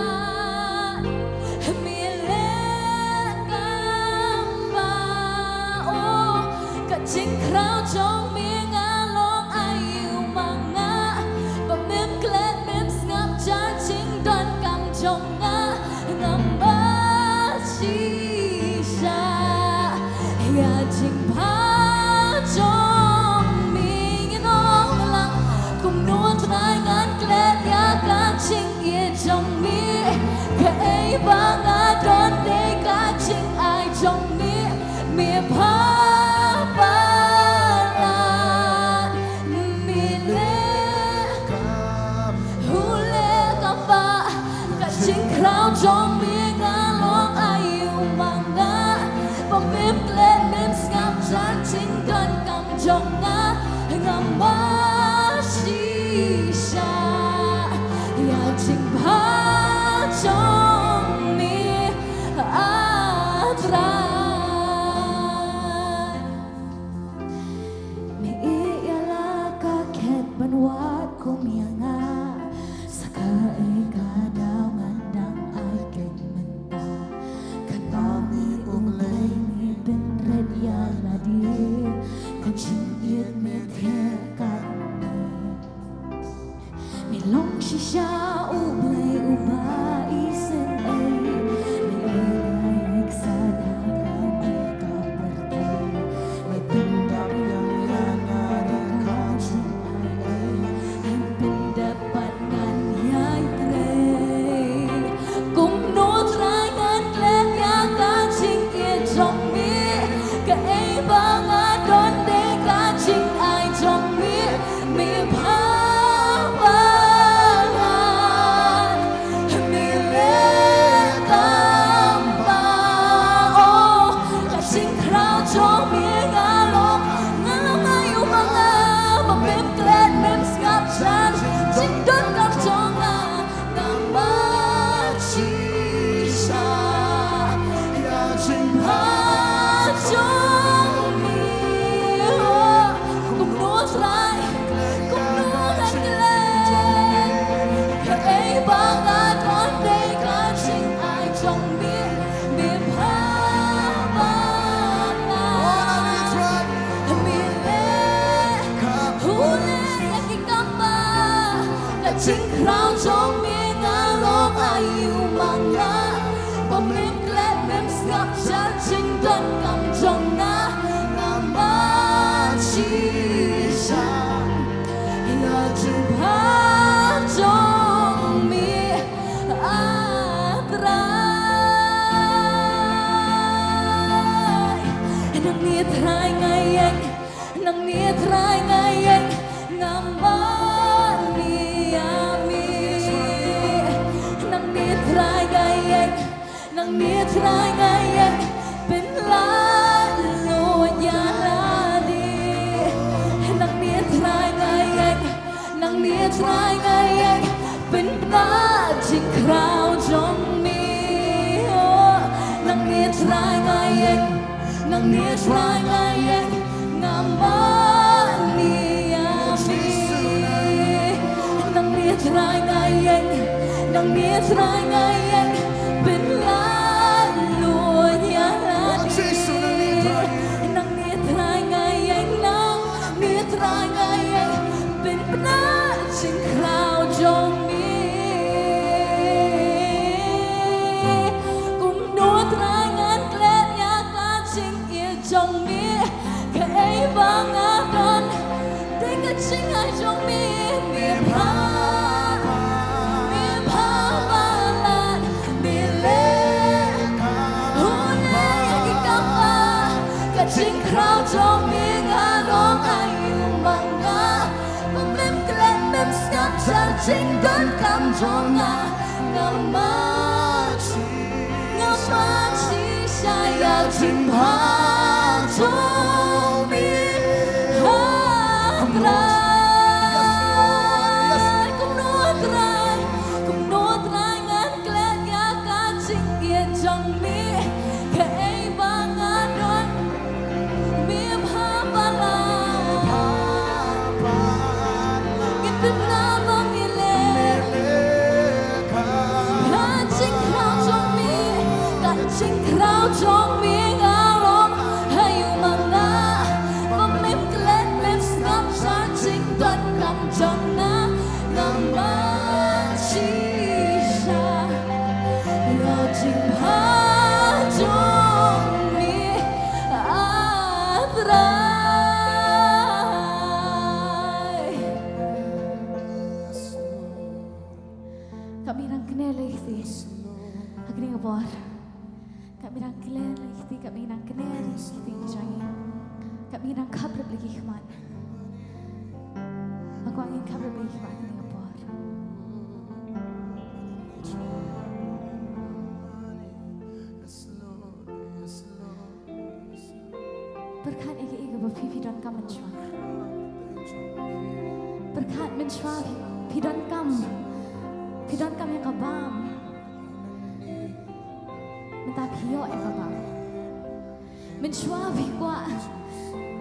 mi le ka ba o ka ching krao trong mi nga long ai yêu manga ba mem klét mem ngap cha ching don kam trong nga ngam ya ching ba trong mình nong lặng cùng nuốt trai ngàn klét ya ka ching ye trong mi ke ai ba nga don de ka ching ai trong mi pa pa la mi le hu le ka ba ka ching krao trong mi nga long ai yêu manga ba mem klét ching don kam jong nga ngam ba shisha ya ching ba trong mi atrai me yala ka khet banwat kum yanga saka e ka daw ngandang ai ken menta kanami unglay ni ben red ya ching yết mẹ thề cạn mẹ long shisha u play u ba isen ay mẹ ay sa da ka ni ka berte mẹ pindap yang yana da ka ching ay ay pindap pat ngan yai tre kum no try ngan klét ya ka ching yết trong mi ka ai ba nga don ching ai trong mi pa pa la mi le kam ba o ka ching krao trong mi nga long ai u manga ba mem klét mem skap chan ching don kam trong nga ngam ba chi sa ya ching pa trong try cũng nuốt anh lên cái ấy ba ga đón đây cả ching ai trong mi pa pa la mi le hu le cái cam ba là ching krao trong mi nga long ai yêu manga ba mem klét mem ngap cha ching don kam trong nga ngam ba chi ya ching ba trong mi atrai nang ni trai ngayen nang ni trai ngayen ngam ba mi ami nang ni nia trai ngai yang bên lá lúa nhà đi nang nia trai ngai yang nang nia trai ngai yang bên lá chinh khao trong mi nang nia trai ngai yang nang nia trai ngai yang ngamani ami nang nia trai ngai yang nang nia trai ngai yang bên lá lúa nhà đi nang nia trai ngai yang nang nia trai ngai yang bên lá chinh khao trong mi cùng đua trai ngan klet ya ka chinh ia trong mi cái ấy vang ngã đón thấy cái chinh ai trong mi miền Hà chinh khao trong miếng along ayu manga mem klen mem skam chan chinh don kam trong ngamachi saya chinh ha trong mi cùng nô trai ngan klen ya ka chinh yên trong mi cái vang ngàn đón chinh khao trong miếng áo lông hay manga và mềm lên mềm ngắm sáng chinh tuần cầm trong ná ngắm ba chi sa lo chinh ha trong miếng atrai kami nang kenal lagi agni abor kami nang kenal lagi kami nang kenal lagi jangan kami nang kabar lagi khmat aku ingin kabar lagi khmat ni apa berkat ege berpipi dan kam mencuah berkat mencuah pidan kam yang kabam minta pio yang kabam mencuah bikwa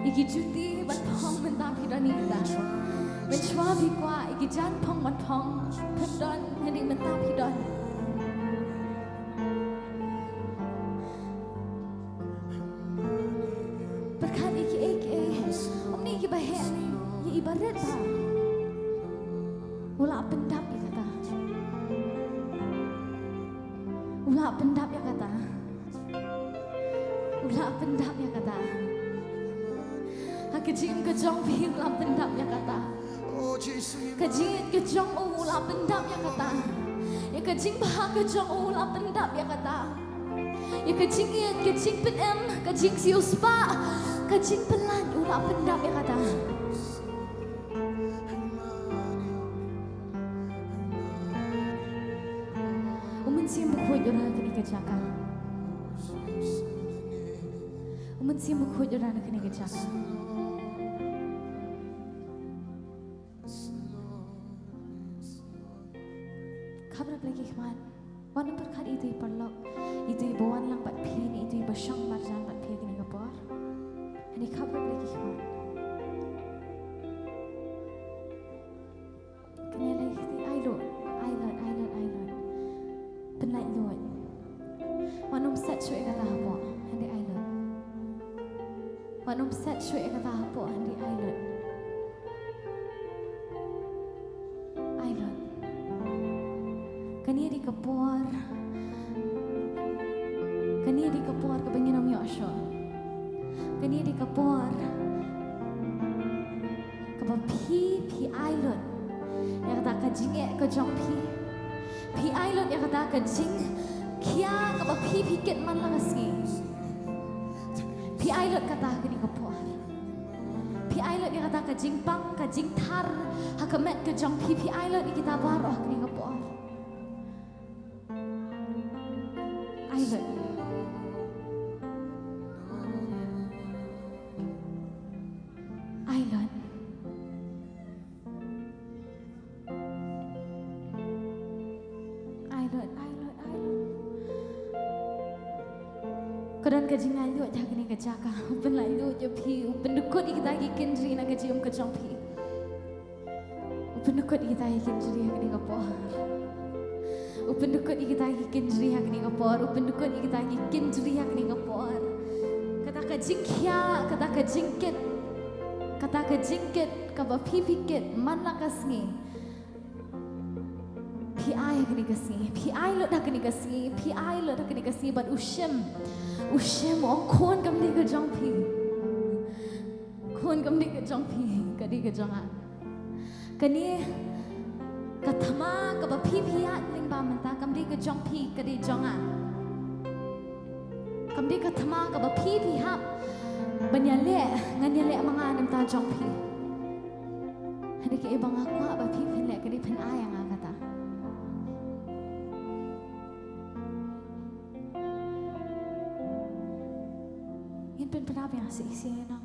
igi cuti batpong minta pidan ita mencuah bikwa igi jan pong batpong pidan hendak minta pidan berkat ege omni igi bahet ni ibarat ba ulah pendap ya kata ulah pendap ya kata ulah pendap ya kata kejing kejong pin ulah pendap ya kata kejing kejong ulah pendap ya kata ya kejing bah kejong ulah pendap ya kata ya kejing pen kejing siu spa kejing pelan ulah pendap ya kata Umensim bukhut yura kini kejaka. Umensim bukhut yura kini kejaka. Kabar lagi khmat. Wan berkat itu perlok, itu bawan lang bat pin, itu bersang marjan bat pin kini kapor. Ini kabar lagi khmat. Kini lagi island. Penat luat. Wanum set syuk kata apa? Handi island. Wanum set syuk kata apa? Handi island. Island. Kania di kapor. Kania di kapor kepengen om Yosho. Kania di kapor. Kapa pi island. Yang kata kajinge kejong pi. Pi island yang kata kajing kia kapa pi piket man langasi. Pi island kata kini kapuar. Pi island yang kata kajing pang kajing tar hakamet kejong pi island kita baroh kini kapuar. Island Kadang kajing alu aja kini kejaka, upen lalu aja pi, upen dukut kita ikin jeri nak kajium kejong pi, upen dukut kita ikin jeri kini kapor, upen dukut kita ikin jeri kini kapor, upen dukut kita ikin jeri kini kapor. Kata kajing kia, kata kajingkit, kaba pi pikit, mana kasngi. PI kini kasi, PI lo dah kini kasi, PI lo dah kini kasi, but ushim ong kon kam di kejong pi, kon kam di kejong pi, kadi kejongan, kani katama kaba pi piat ling ba menta kam di kejong pi kadi jongan, kam di katama kaba pi hap, banyale nganyale mga nem ta jong pi, hadi ke ibang aku ba pi le kadi pen ayang kata.เป็นพระราบอย่างสีเสียน้อง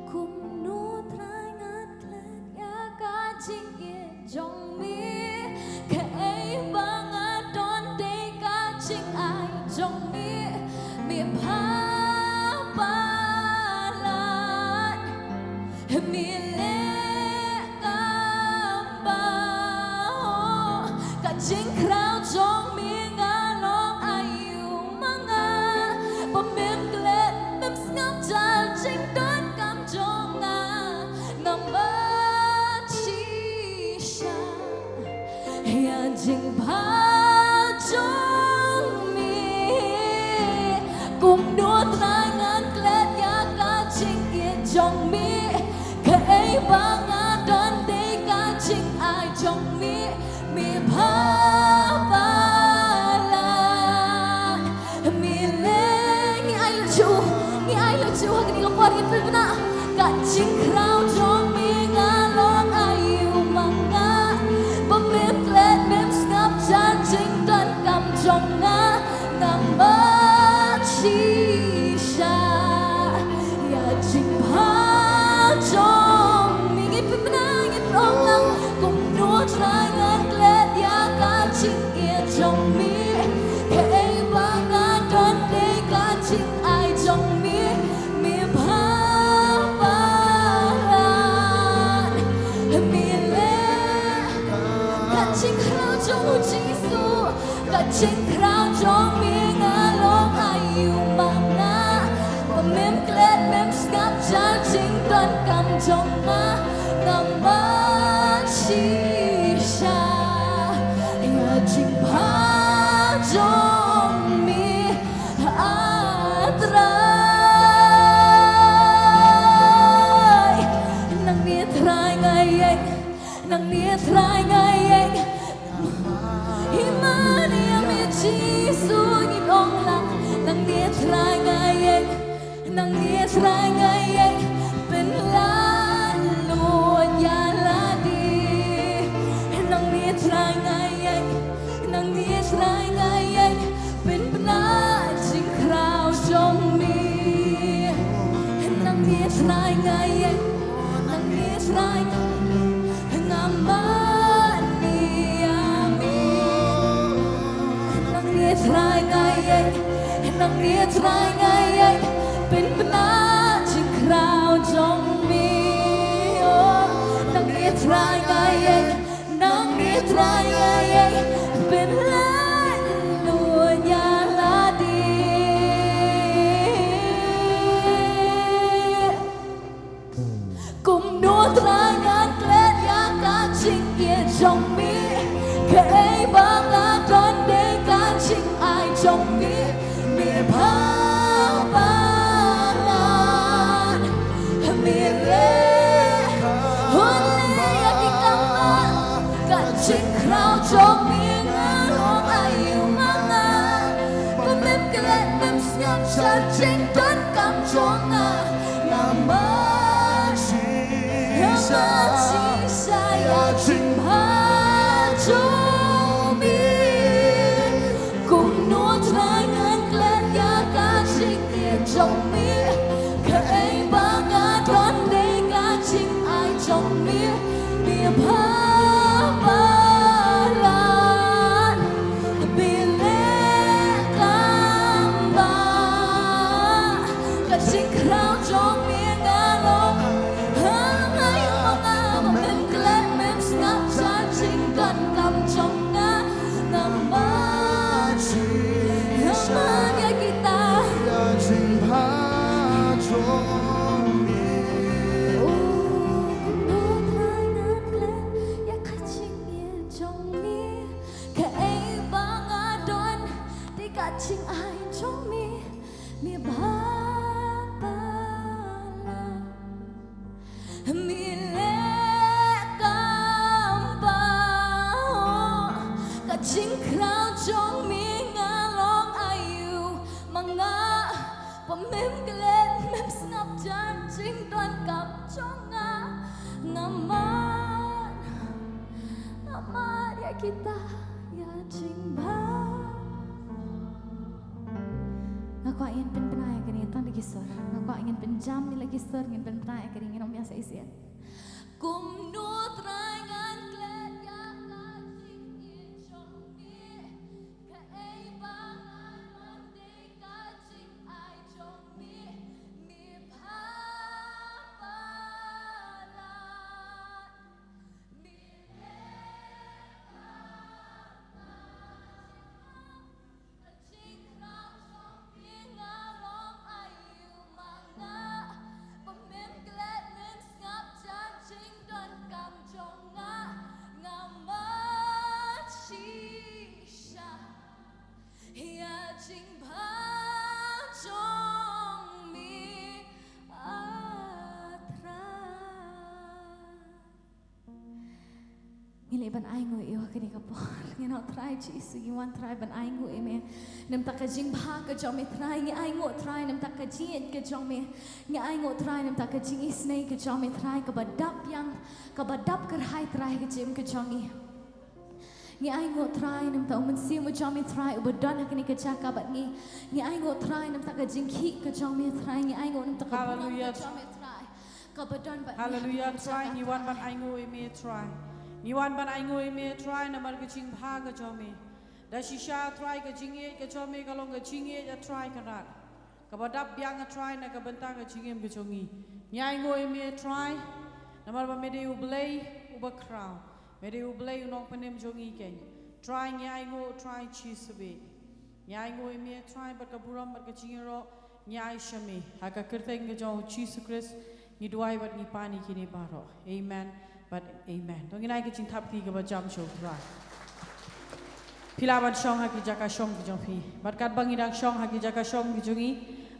คุมนูทรายงานเคล็ดยากาจิงเย่จงมีแค่บางอาตอนเด็กาจิงอายจงมีพาปาลานมีเล่กำบากาจิงคราวจงมีงานลองอายุมังอาปมเมมJing don kam jonga ngamba chisha ya jing pa jong mi kum đua trai ngan klet ya ka jing ye jong mi kai ba nga don de ka jing ai jong mi pa pa la mi le ni ai lu chu Chúa cái điều quan trọng nhất là cả chính khao cho mình along ayu manga bấm mềm lên mềm ngập tràn chính toàn cầm trong ngã nằm bất chi xa ya chính phá cho mình ít phim na ít rong lăng cùng đua trai ngang lên ya cả chính kia trong mình cái ba ngã đơn để cả chính ai trong mình Chính khao cho mình along ayu manga mềm klet mềm ngập tràn chính toàn cầm trong ngã ngắm mắt chi xa ya chính phá cho mình atrai nang nia trai ngay anh nang nia trai ngay anh Jesus nhịp ong lặng nang nia trai ngay anh bên lan luôn ya la đi nang nia trai ngay anh bên na chính khao trong mi nang nia trai ngay anh ngắm mắt trai ngay anh bên na chính khao trong mi nang nia trai ngay anh bên lan luôn ya la đi cùng đua trai ngang klet ya cả chính kia trong mi cái ba ngã con để cả chính ai trong mi pa pa lan mi le hôn le ya ki kama cả chính khao cho mi ngalo ayu manga con mem klet mem snap chat chính don kam cho nga ngamba chi sa ya chính pa cho trong mi cái ba ngã đoán để cả chính ai trong mi pa pa lan bi le cam ba kita ya jingba. Aku ingin penaya kini tan lagi sor. Aku ingin penjam ni lagi sor ingin penaya kini ingin om biasa isian. Kum nu terangan klet ya kasih jong ni ke bangan mandi kasih ai jong ni papalan ni Ngilai ban ai ngoi yo kini kapor ngin try Jesus ngiwan try ban ai ngoi me nem tak kajing bha ka jom me try ngi ai ngoi try nem tak kajing ka jom me ngi ai ngoi try nem tak kajing isnei ka jom me try ka badap yang ka badap ker hai try ka jim ka jongi ngi ai ngoi try nem tak men sim mo jom me try ubadon kini ka chaka bat ngi ai ngoi try nem tak kajing ki ka jom me try ngi ai ngoi nem tak ka jom me try ka badon bat Hallelujah try ngiwan ban ai ngoi me try Niwan ban ai ngoi me try na mar ka ching bha ka jome da shisha try ka jinge ka jome ka long ka jinge ya try ka rat ka badap biang ka try na ka benta ka jingem ka jongi nyai ngoi me try na mar ba me de ublei uba crown me de ublei unong panem jongi ken try nyai ngo try chisbe nyai ngoi me try ba ka buram ba ka jingero nyai shame ha ka kerteng ka jong Jesus Christ ni duai bat ni pani kini baro amen but amen. Dong inai kicing tap ti ke bajam show try. Pilaban shong haki jaka shong ki jong pi. Barkat bang idang shong haki jaka shong ki jongi.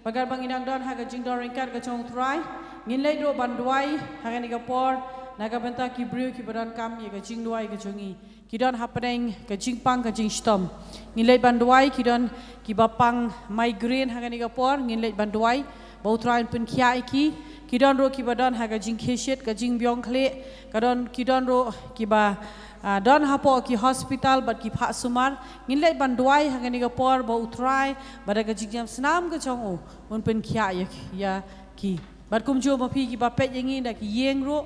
Barkat bang idang don haka jing don ringkat ke chong try. Ngin lei do banduai haka ni kapor naga benta ki briu ki badan kam ye ke jing duai ke jongi. Ki don hapeng ke jing pang ke jing stom. Ngin lei banduai ki don ki bapang migraine haka ni kapor ngin lei banduai bau try pun kia iki. Kidon ro kiba don haga jing kheshet ka jing byong khle kadon kidon ro kiba don hapo ki hospital but ki pha sumar ngin ban duai haga ni ga por ba utrai bada ga jing jam snam ga chong o un pen khya ya ki bat kum jo ma phi ki ba pet yengi da ki yeng ro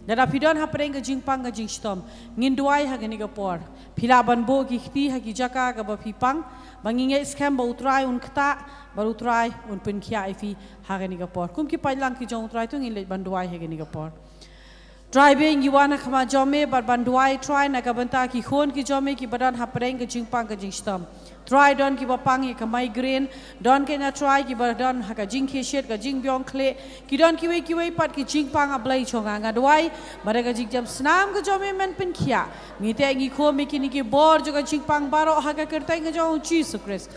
da pidon hapeng ga jing pang ga jing stom ngin duai haga ni ga por phila ban bo ki khti ha ki jaka ga ba phi pang banginge scam ba utrai un khta baru try un pen kia ifi hagani kapor kum ki pailang ki jong try tu ngin ban duai hagani kapor driving yiwana khama jome bar ban duai try na ka banta ki khon ki jome ki badan hapreng ki jingpang ka jingstam try don ki bapang ki migraine don ke na try ki badan haka jing kheshet ka jing byong khle ki don ki wei pat ki jingpang a blai chonga nga duai bare ka jingjam snam ka jome men pen kia ngite ngi kho me ki ni ki bor jo ka jingpang baro haka kertai nga jong Jesus Christ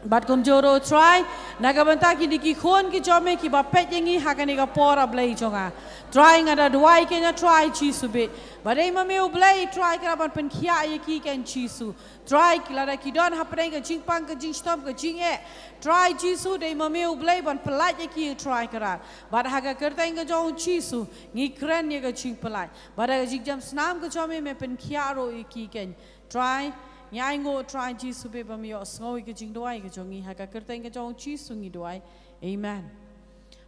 Bat kum joro try naga banta ki diki khon ki jome ki ba pet yengi hakani ka pora blai chonga try ngada duai ke na try chi sube bare ma me blai try kra ban pen khia ye ki ken chi su try ki la ki don hapeng ka jing pang ka jing stop ka jing e try chi su de ma me blai ban pelat ye ki try kra bat haga kerteng ka jong chi su ngi kren ye ka jing pelat bare ka jing jam snam ka jome me pen khia ro ye ki ken try Nyai ngo try Jesus be bam yo ngoi ke jing doai ke jongi ha ka kerteng ke jong chi sungi doai amen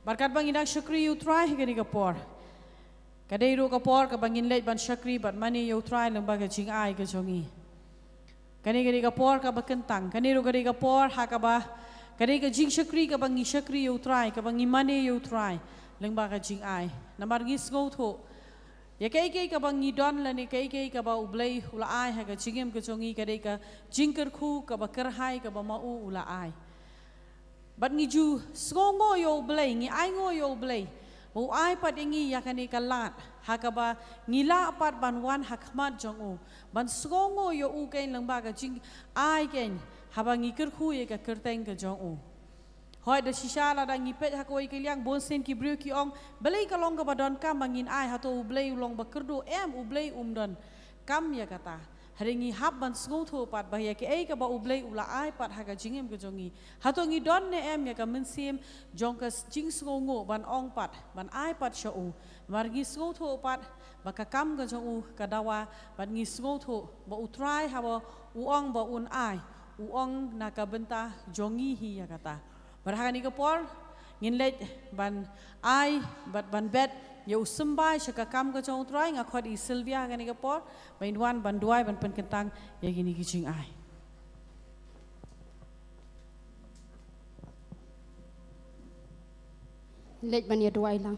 barkat bang indang syukri you try ke ni kapor kadai ro kapor ka bangin let ban syukri bat mani you try lembag ke jing ai ke jongi kani ke kapor ka bakentang kani ro ke kapor ha ka ba kadai ke jing syukri ka bangi syukri you try ka bangi mani you try lembag ke jing ai namar ngis ngo tho Ya kai ka bang ngidon la ni kai ka ba ublai ula ai ha ka jingem ka jongi ka dei ka jingker khu ka ba kerhai ka ba mau ula ai bat ngi ju sngongo yo ublai ngi ai ngo yo ublai bu ai pat ngi ya ka ni ka lat ha ka ba ngila pat ban wan ha khmat jong u ban sngongo yo u ken lang ba ka jing ai ken ha ba ngi ker khu ye ka kerteng ka jong u Hoi da shisha la da ngipet ha koi kiliang bon sen ki briu ki ong belai ka long ka badon kam bangin ai ha to ublei long ba kerdu em ublei don kam ya kata hari ngi hab ban sngau tho pat bahaya ke ai ka ba ublei ula ai pat ha ka jingem ke jongi hatongi don ne em ya ka mensim jong ka jing sngau ngo ban ong pat ban ai pat sha u mar ngi sngau tho pat ba ka kam ka jong u ka dawa ban ngi sngau tho ba utrai ha ba u ong ba un ai u ong na ka benta jongi hi ya kata bar ha ni ka por ngin let ban ai ban bet ya usembai syaka kam ka jong utrai nga khot i Sylvia ka ni ka por bain wan ban duai ban pen kentang ya gini ki jing ai let ban ya duai lang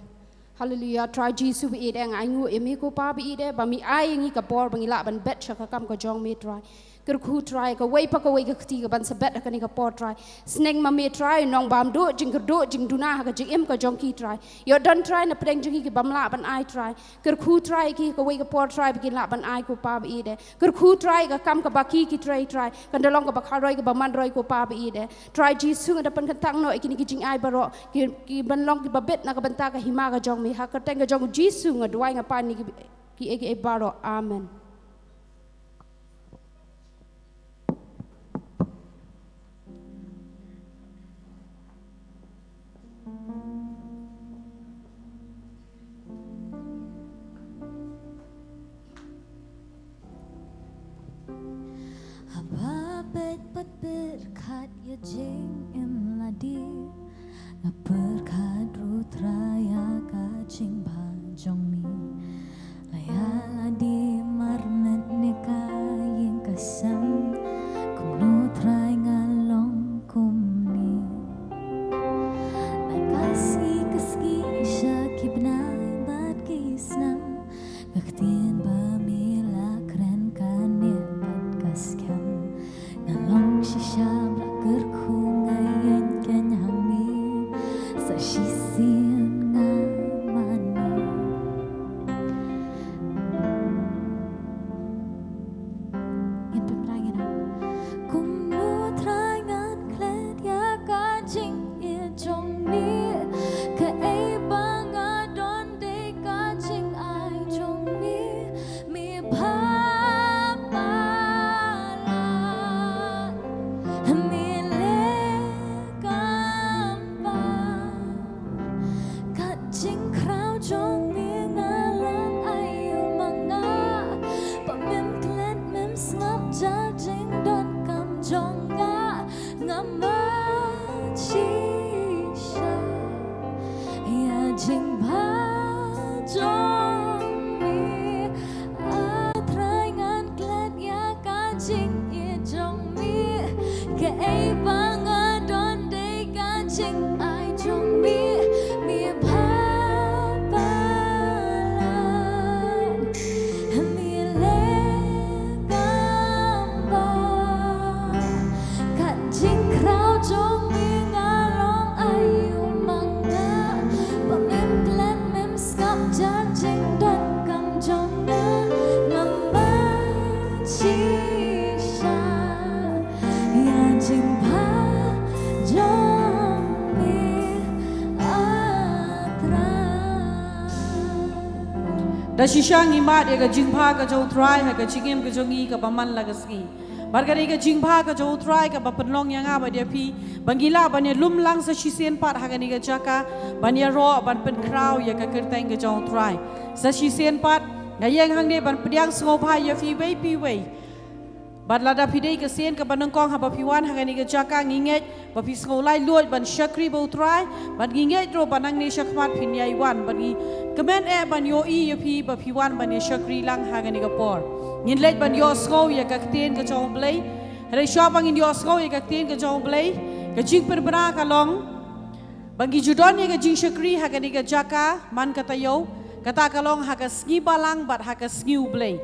hallelujah try Jesus bi ide ngai ngu emi ko pa bi ide ba mi ai ngi ka por bangi la ban bet syaka kam ka jong mi try ker khu try ka wei pa ka wei ka ti ka ban sabet ka ni ka por try sneng ma me try nong bam do jing ker do jing duna ha ka jing em ka jong ki try yo don try na preng jing ki bam la ban ai try ker khu try ki ka wei ka por try bi la ban ai ko pa bi ide ker khu try ka kam ka ba ki try kan dolong ka ba kha roi ka ba man roi ko pa bi ide try Jesus ada pan kan tang no ikini ki jing ai baro ki ban long ki ba bet na ka ban ta ka hima ka jong mi ha ka teng ka jong Jesus nga duai nga pa ni ki e baro amen. Pat berkat ya jing em ladi na berkat rutraya ka jing ba jong mi laya ladi marnet neka yang kasam kum rutray ngalong kum ni na kasi kaski sya kibnay bat kisnam gaktien ba mila kren kane bat kaskyam ngalong siyam laker ku ngayon kanyang ni sa sisian nga mani yan pagpalangin na kung nutray ngan klet ya kajing ijong ni kaeba nga don de kajing ay jong ni mi da shisha ngimat ega jingpha ka jo try ha ka chingem ka jongi ka paman lagasgi bargari ka jingpha ka jo try ka papenlong yang aba dia pi bangila banya lumlang sa shisien pat ha ka ni ka jaka banya ro ban pen kraw ya ka kerteng ka jo try sa shisien pat ngayeng hang ne ban pediang sngopha ya fi wei pi wei ban lada pidei ka sen ka banangkong ha ba piwan ha ka ni ka jaka nginget ba pi sngolai luot ban shakri bo try ban nginget ro banang ne shakmat phin yai wan ban ni kemen ban yo i pi ba piwan ban shakri lang ha ni ka por ngin let ban yo sko ya ka ten ka chong blai re sho bang in yo sko ya ka ten ka chong blai ka jing perbra ka long bang gi judon ya ka jing shakri ha ni ka jaka man ka tayo kata ka long ha ka sngi balang bat ha ka sngiu blai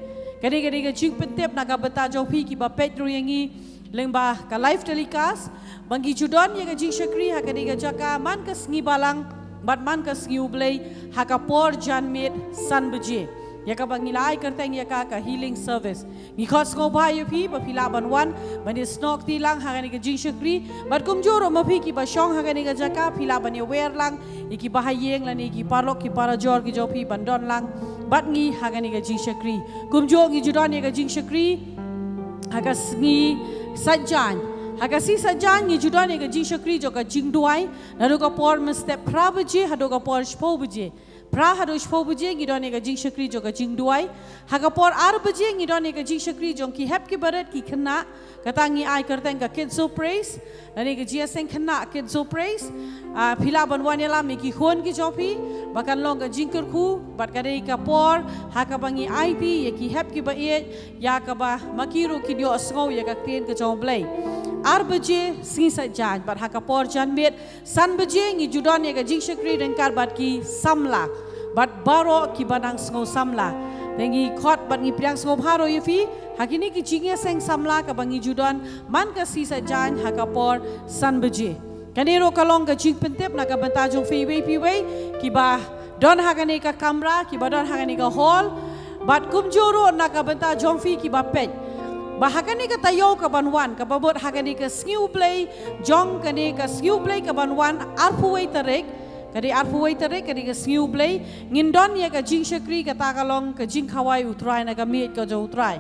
kani ka jing pentep na ka beta jo pi ki ba petro yangi lengba ka live telecast bang gi judon ya ka jing shakri ha ni ka jaka man ka sngi balang bat man ka sngiu blai ha ka por jan mit san buje ya ka bang nilai kerteng ya ka healing service ni khos ngo ba yu pi ba pila ban wan ban snok ti lang ha ni ka jing shakri bat kum joro ma pi ki ba shong ha ni ka jaka pila ban ye wer lang iki ba hayeng la ni ki parlok ki para jor ki jopi ban don lang bat ngi ha ni ka jing shakri kum jo ngi judon ya ka jing shakri hagas ngi sajan hagasi sajan ngi judan ega jing shakri joka jing duai nado ka por mestep prabaje hado ka por shpo buje pra hado shpo buje ngi don ega jing shakri joka jing duai haga por ar buje ngi don ega jing shakri jong ki hep ki barat ki khna katangi ai karteng ka kids so praise nani ega jia seng khna kids so praise phila banwan yala mi ki khon ki jopi bakan long ka jing ku bat ka dei ka por haga bangi IT ye ki hep ki ba ye ya ka ba makiru ki dio sngo ye ka ten ka jong blai ar baje si sa jan bat haka por jan met san baje ngi judan ye ga jing shakri den kar bat ki samla bat baro ki banang sngo samla dengi khot bat ngi priang sngo bharo ye fi hakini ki jing ye seng samla ka bangi judan man ka si sa jan haka por san baje kanero kalong ka jing pentep na ka banta jong fi we pi we ki ba don hakani ka kamera ki ba don hakani ka hall bat kum joro na ka banta jong fi ki ba pej bahagani ka tayo ka banwan ka babot hagani ka skill play jong kani ka skill play ka banwan arpuway tarek kadi arpuway tarek kadi ka skill play ngindon ya ka jing shakri ka takalong ka jing khawai utrai na ka miet ka jo utrai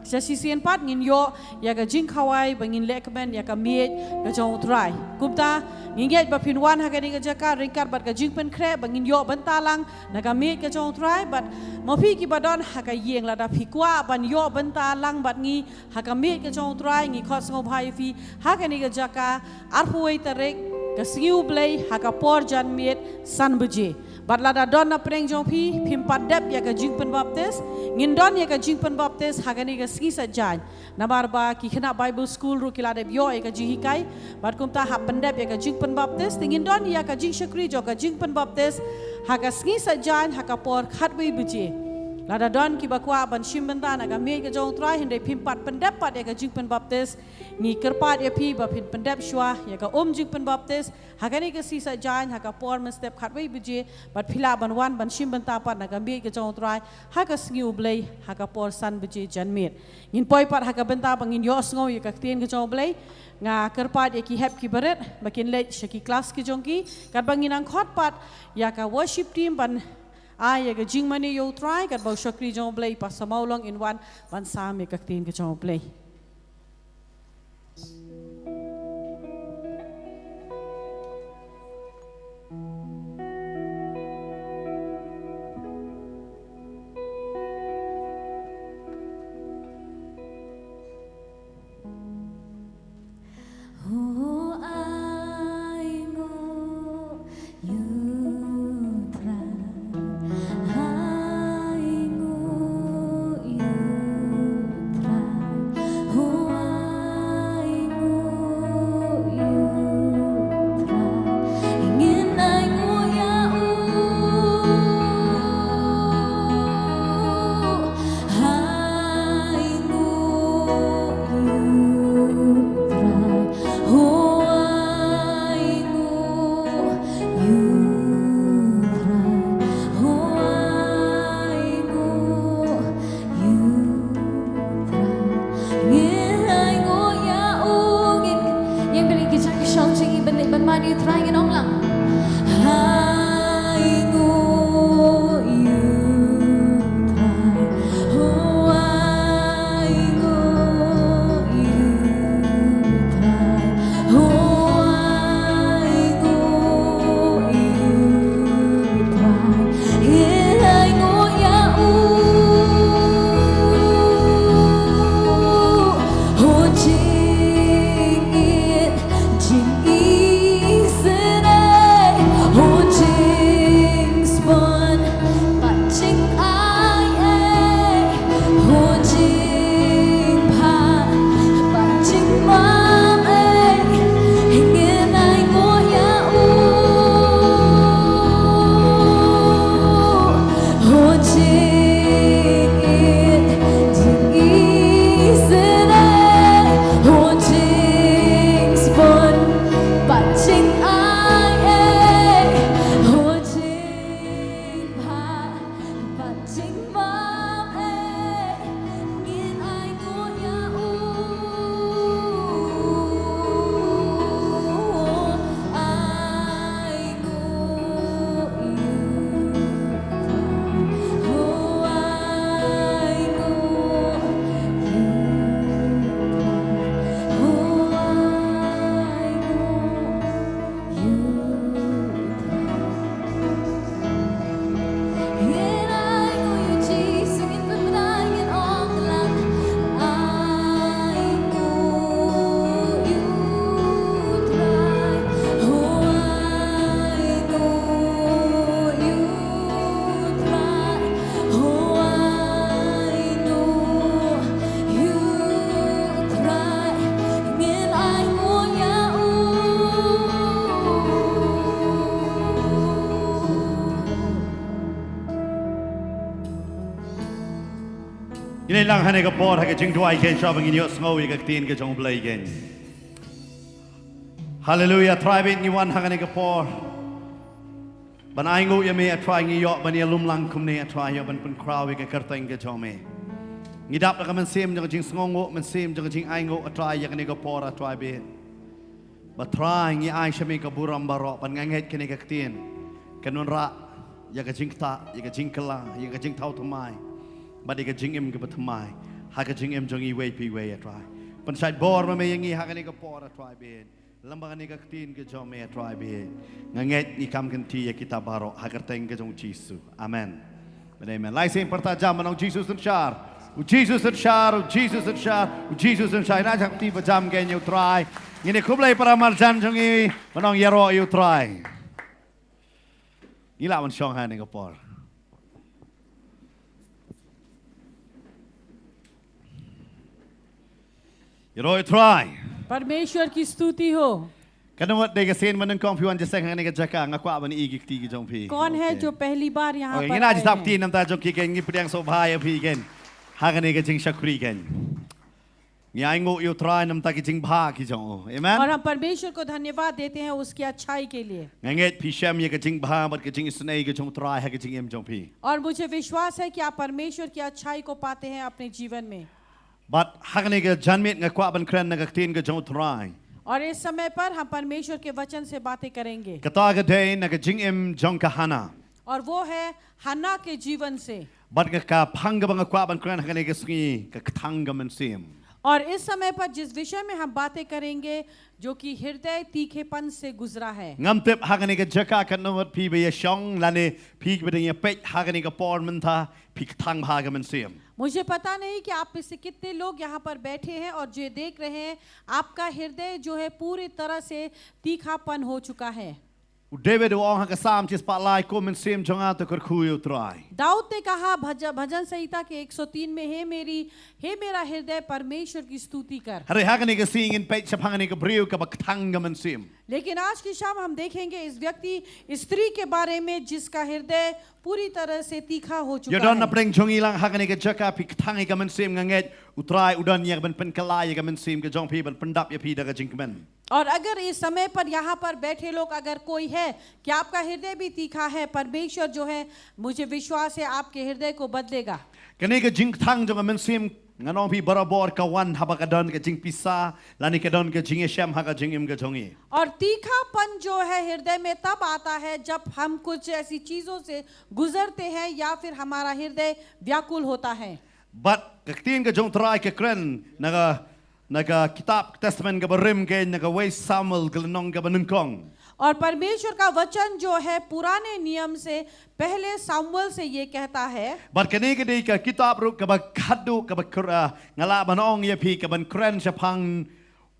sa sisian pat ngin yo ya ka jing khawai bangin lekben ya ka miet ka jo utrai kumta nginget ba pinwan hagani ka jaka ringkat bat ka jing pen kre bangin yo bentalang na ka miet ka jo utrai bat mopi ki badon haka yeng la da phikwa ban yo bentalang bat ngi haka miet ka jo utrai ngi khot ngo bhai fi hagani ka jaka arpuway tarek ka siu blay haka por jan miet san buje bat la da don na preng jong phi phimpat dep ya ka jing pen baptis ngin don ya ka jing pen baptis hagani ka ski sa jan nabar ba ki khna bible school ru kila dep yo ya ka jihikai bat kum ta hap pendep ya ka jing pen baptis ngin don ya ka jing shakri jo ka jing pen baptis haka ski sa jan haka por khatwi buje lada don ki bakwa ban shimbenta na ga me ga jong trai hinde phimpat pendep pat ya ga jing pen baptis ni kerpat ya phi ba phin pendep shwa ya ga jing pen baptis hagani ga si sa jan haka por men step khatwei buje bat phila ban wan ban shimbenta pat na ga me ga jong trai haka sngiu blai haka por san buje janmet ngin poi pat haka benta bangin yo sngo ya ka tien ga jong blai nga kerpat ya ki hep ki baret makin late shaki class ki jong ki kat bangin ang khot pat ya ka worship team ban ai ga jing mani yo try kat bau shakri jong play pa samau long in one ban sa me ka tin ka jong play lên lang hai cái bò hai cái chính đoại cái cho bằng nhiều ngôi cái tiền cái trong play cái Hallelujah try bên như one hai cái bò ban ai ngô ya me try ngi yo ban ya lum lang kum ne try yo ban pen crowd cái kerteng cái cho me ngi dap la man sim jang jing ngô man sim jang jing ai ngô try ya cái bò try bên ba try ngi ai shame cái buram baro ban ngang het cái tiền cái non ra ya cái jing ta ya cái jing kala ya cái jing thau thamai ba di cái jing em cái ba thamai ha cái jing em jang i way pi way try pan side bor ma me ngi ha cái bò try bên lambangan ni kaktin ke jom me tribe nganget ni kam kanti ya kita baro hagar teng ke jong Jesus amen amen lai sem parta jam manong Jesus and shar u Jesus and shar u Jesus and shar u Jesus and shar na jakti ba jam ke new try ngine khublai para marjan jong i manong yaro you try ni la man shong ha ni ko por yaro you try परमेश्वर की स्तुति हो Kan wat de sen man kong piwan je sang ne ga jaka ngakwa ban i gi ti gi jong phi कौन है जो पहली बार यहाँ okay पर ngina ji आए tap हैं? ti nam ta jong ki ken ngi pdiang so bhai phi ken ha ga ne ga jing shakri ken ngi ai ngo yu try nam ta ki jing bha ki jong और amen हम परमेश्वर को धन्यवाद देते हैं उसकी अच्छाई के लिए nganget phi sham ye ga jing bha bat ga jing snei ga jong try ha ga jing em jong phi और मुझे विश्वास है कि आप परमेश्वर की अच्छाई को पाते हैं अपने जीवन में but ha ga ne ga janmet ngakwa ban kren na ga tin ga jong try और इस समय पर हम परमेश्वर के वचन से बातें करेंगे kata ga de na ga jing em jong ka hana और वो है हन्ना के जीवन से bat ga ka phang ga bang kwa ban kren ha ga ne ga sngi ka thang ga man sim और इस समय पर जिस विषय में हम बातें करेंगे जो कि हृदय तीखेपन से गुजरा है ngam tep ha ga ne ga jaka kan no wat phi be ya shong la ne phi ga de ya pe ha ga ne ga por man tha phi ka thang bha ga man sim मुझे पता नहीं कि आप में से कितने लोग यहाँ पर बैठे हैं और जो देख रहे हैं आपका हृदय जो है पूरी तरह से तीखापन हो चुका है David wong ha ka sam chis pa lai ko man sim jonga to kor khu yu try Dawood ने कहा भजन संहिता के 103 में हे मेरा हृदय परमेश्वर की स्तुति कर hare ha ga ne ga sing in pe chap ha ga ne ga briu ka ba thang ga man sim लेकिन आज की शाम हम देखेंगे इस व्यक्ति स्त्री के बारे में जिसका हृदय पूरी तरह से तीखा हो yo चुका don na है preng jongi lang ha ga ne ga jaka phi ka thang ga man sim nganget utrai udan ya ban pen kalai ga man sim ga jong phi ban pendap ya phi da ga jing man और अगर इस समय पर यहाँ पर बैठे लोग अगर कोई है कि आपका हृदय भी तीखा है परमेश्वर जो है मुझे विश्वास है आपके हृदय को बदलेगा ka ne ga jing thang jong man sim nganong phi barabor ka wan ha ba ka don ga jing pisa la ni ka don ga jing sham ha ga jing im ga jongi और तीखापन जो है हृदय में तब आता है जब हम कुछ ऐसी चीजों से गुजरते हैं या फिर हमारा हृदय व्याकुल होता है but ka tin ga jong try ka kren na ga kitab testament ga barim ke na ga way samuel ga nong ga banun kong और परमेश्वर का वचन जो है पुराने नियम से पहले सामुएल से ये कहता है but ka ne ga dei ka kitab ru ka ba khadu ka ba ngala banong ya phi ka ban kren sa phang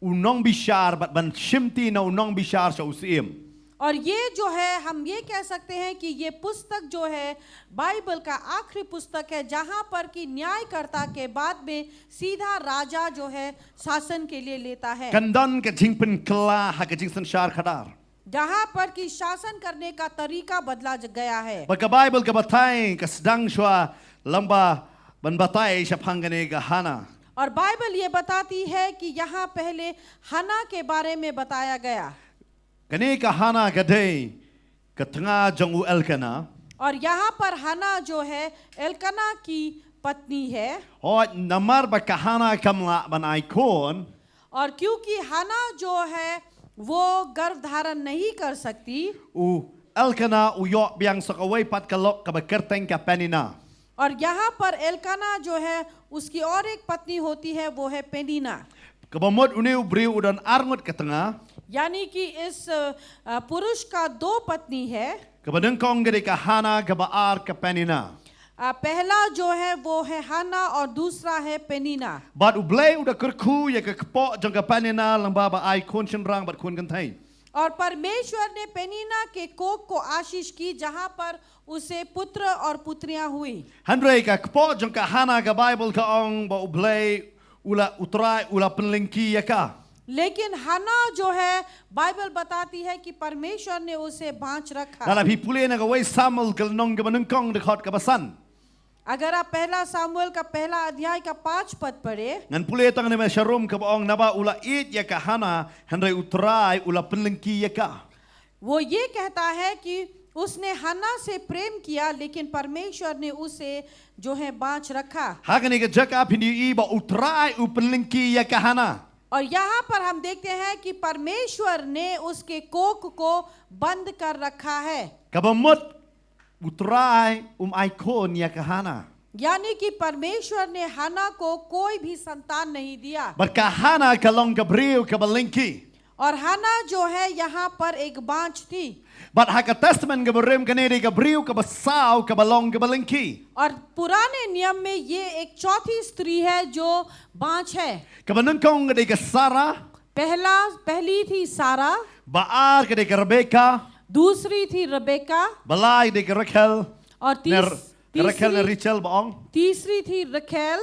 unong bishar but ban shimti na unong bishar sa usim और ये जो है हम ये कह सकते हैं कि ये पुस्तक जो है बाइबल का आखिरी पुस्तक है जहां पर कि न्यायकर्ता के बाद में सीधा राजा जो है शासन के लिए लेता है kan don ka jing pen kla ha ka jing san shar khadar जहां पर कि शासन करने का तरीका बदला गया है but ka bible ka batai ka sedang shwa lamba ban batai sa phang ga ne ga hana और बाइबल ये बताती है कि यहाँ पहले हन्ना के बारे में बताया गया kane ka hana ga dei ka tanga jong u elkana और यहाँ पर हन्ना जो है एल्कना की पत्नी है o namar ba ka hana kamla ban icon और क्योंकि हन्ना जो है वो गर्भ धारण नहीं कर सकती u elkana u yo biang sakaway pat ka lok ka ba kerteng ka penina और यहाँ पर एल्काना जो है उसकी और एक पत्नी होती है वो है पेनीना ka ba mod uni u briu udan arngot ka tanga यानी कि इस पुरुष का दो पत्नी है ka ba deng kong ga ka hana ka ba ar ka penina पहला जो है वो है हन्ना और दूसरा है पेनीना but u blay u da kerku ya ka kpo jong ka penina lamba ba icon chen rang bat kun kan thai और परमेश्वर ने पेनीना के कोख को आशीष की जहां पर उसे पुत्र और पुत्रियां हुई handre ka kpo jong ka hana ka bible ka ong ba u blay ula utrai ula penlingki ya ka लेकिन हन्ना जो है बाइबल बताती है कि परमेश्वर ने उसे बांच रखा Dala phi pule na ga way samuel ka nong ka banung kong de khot ka basan अगर आप पहला सामुएल का पहला अध्याय का 5 पद पढ़े, Ngan pulih tang ni masyarum ke baong naba ula it ya ka hana henry utrai ula penlengki ya ka. वो ये कहता है कि उसने हन्ना से प्रेम किया लेकिन परमेश्वर ने उसे जो है बांच रखा। Hagani ke jaka pindi i ba utrai u penlengki ya ka hana. और यहाँ पर हम देखते हैं कि परमेश्वर ने उसके कोख को बंद कर रखा है, Kabamut utrai aikon ya ka hana. यानी कि परमेश्वर ने हन्ना को कोई भी संतान नहीं दिया। Berkahana kalong kabriu kabalengki. और हन्ना जो है यहाँ पर एक बांझ थी, But haka testament kabarim kaneri kabriu kabasau kabalong kabalengki. और पुराने नियम में ये एक चौथी स्त्री है जो बांझ है। Kabanengkong kadai ka Sarah, पहली थी सारा, Baar kadai ka Rebecca, दूसरी थी Rebecca, Balai kadai ka Rachel, और Rachel na Rachel baong. तीसरी थी रखेल,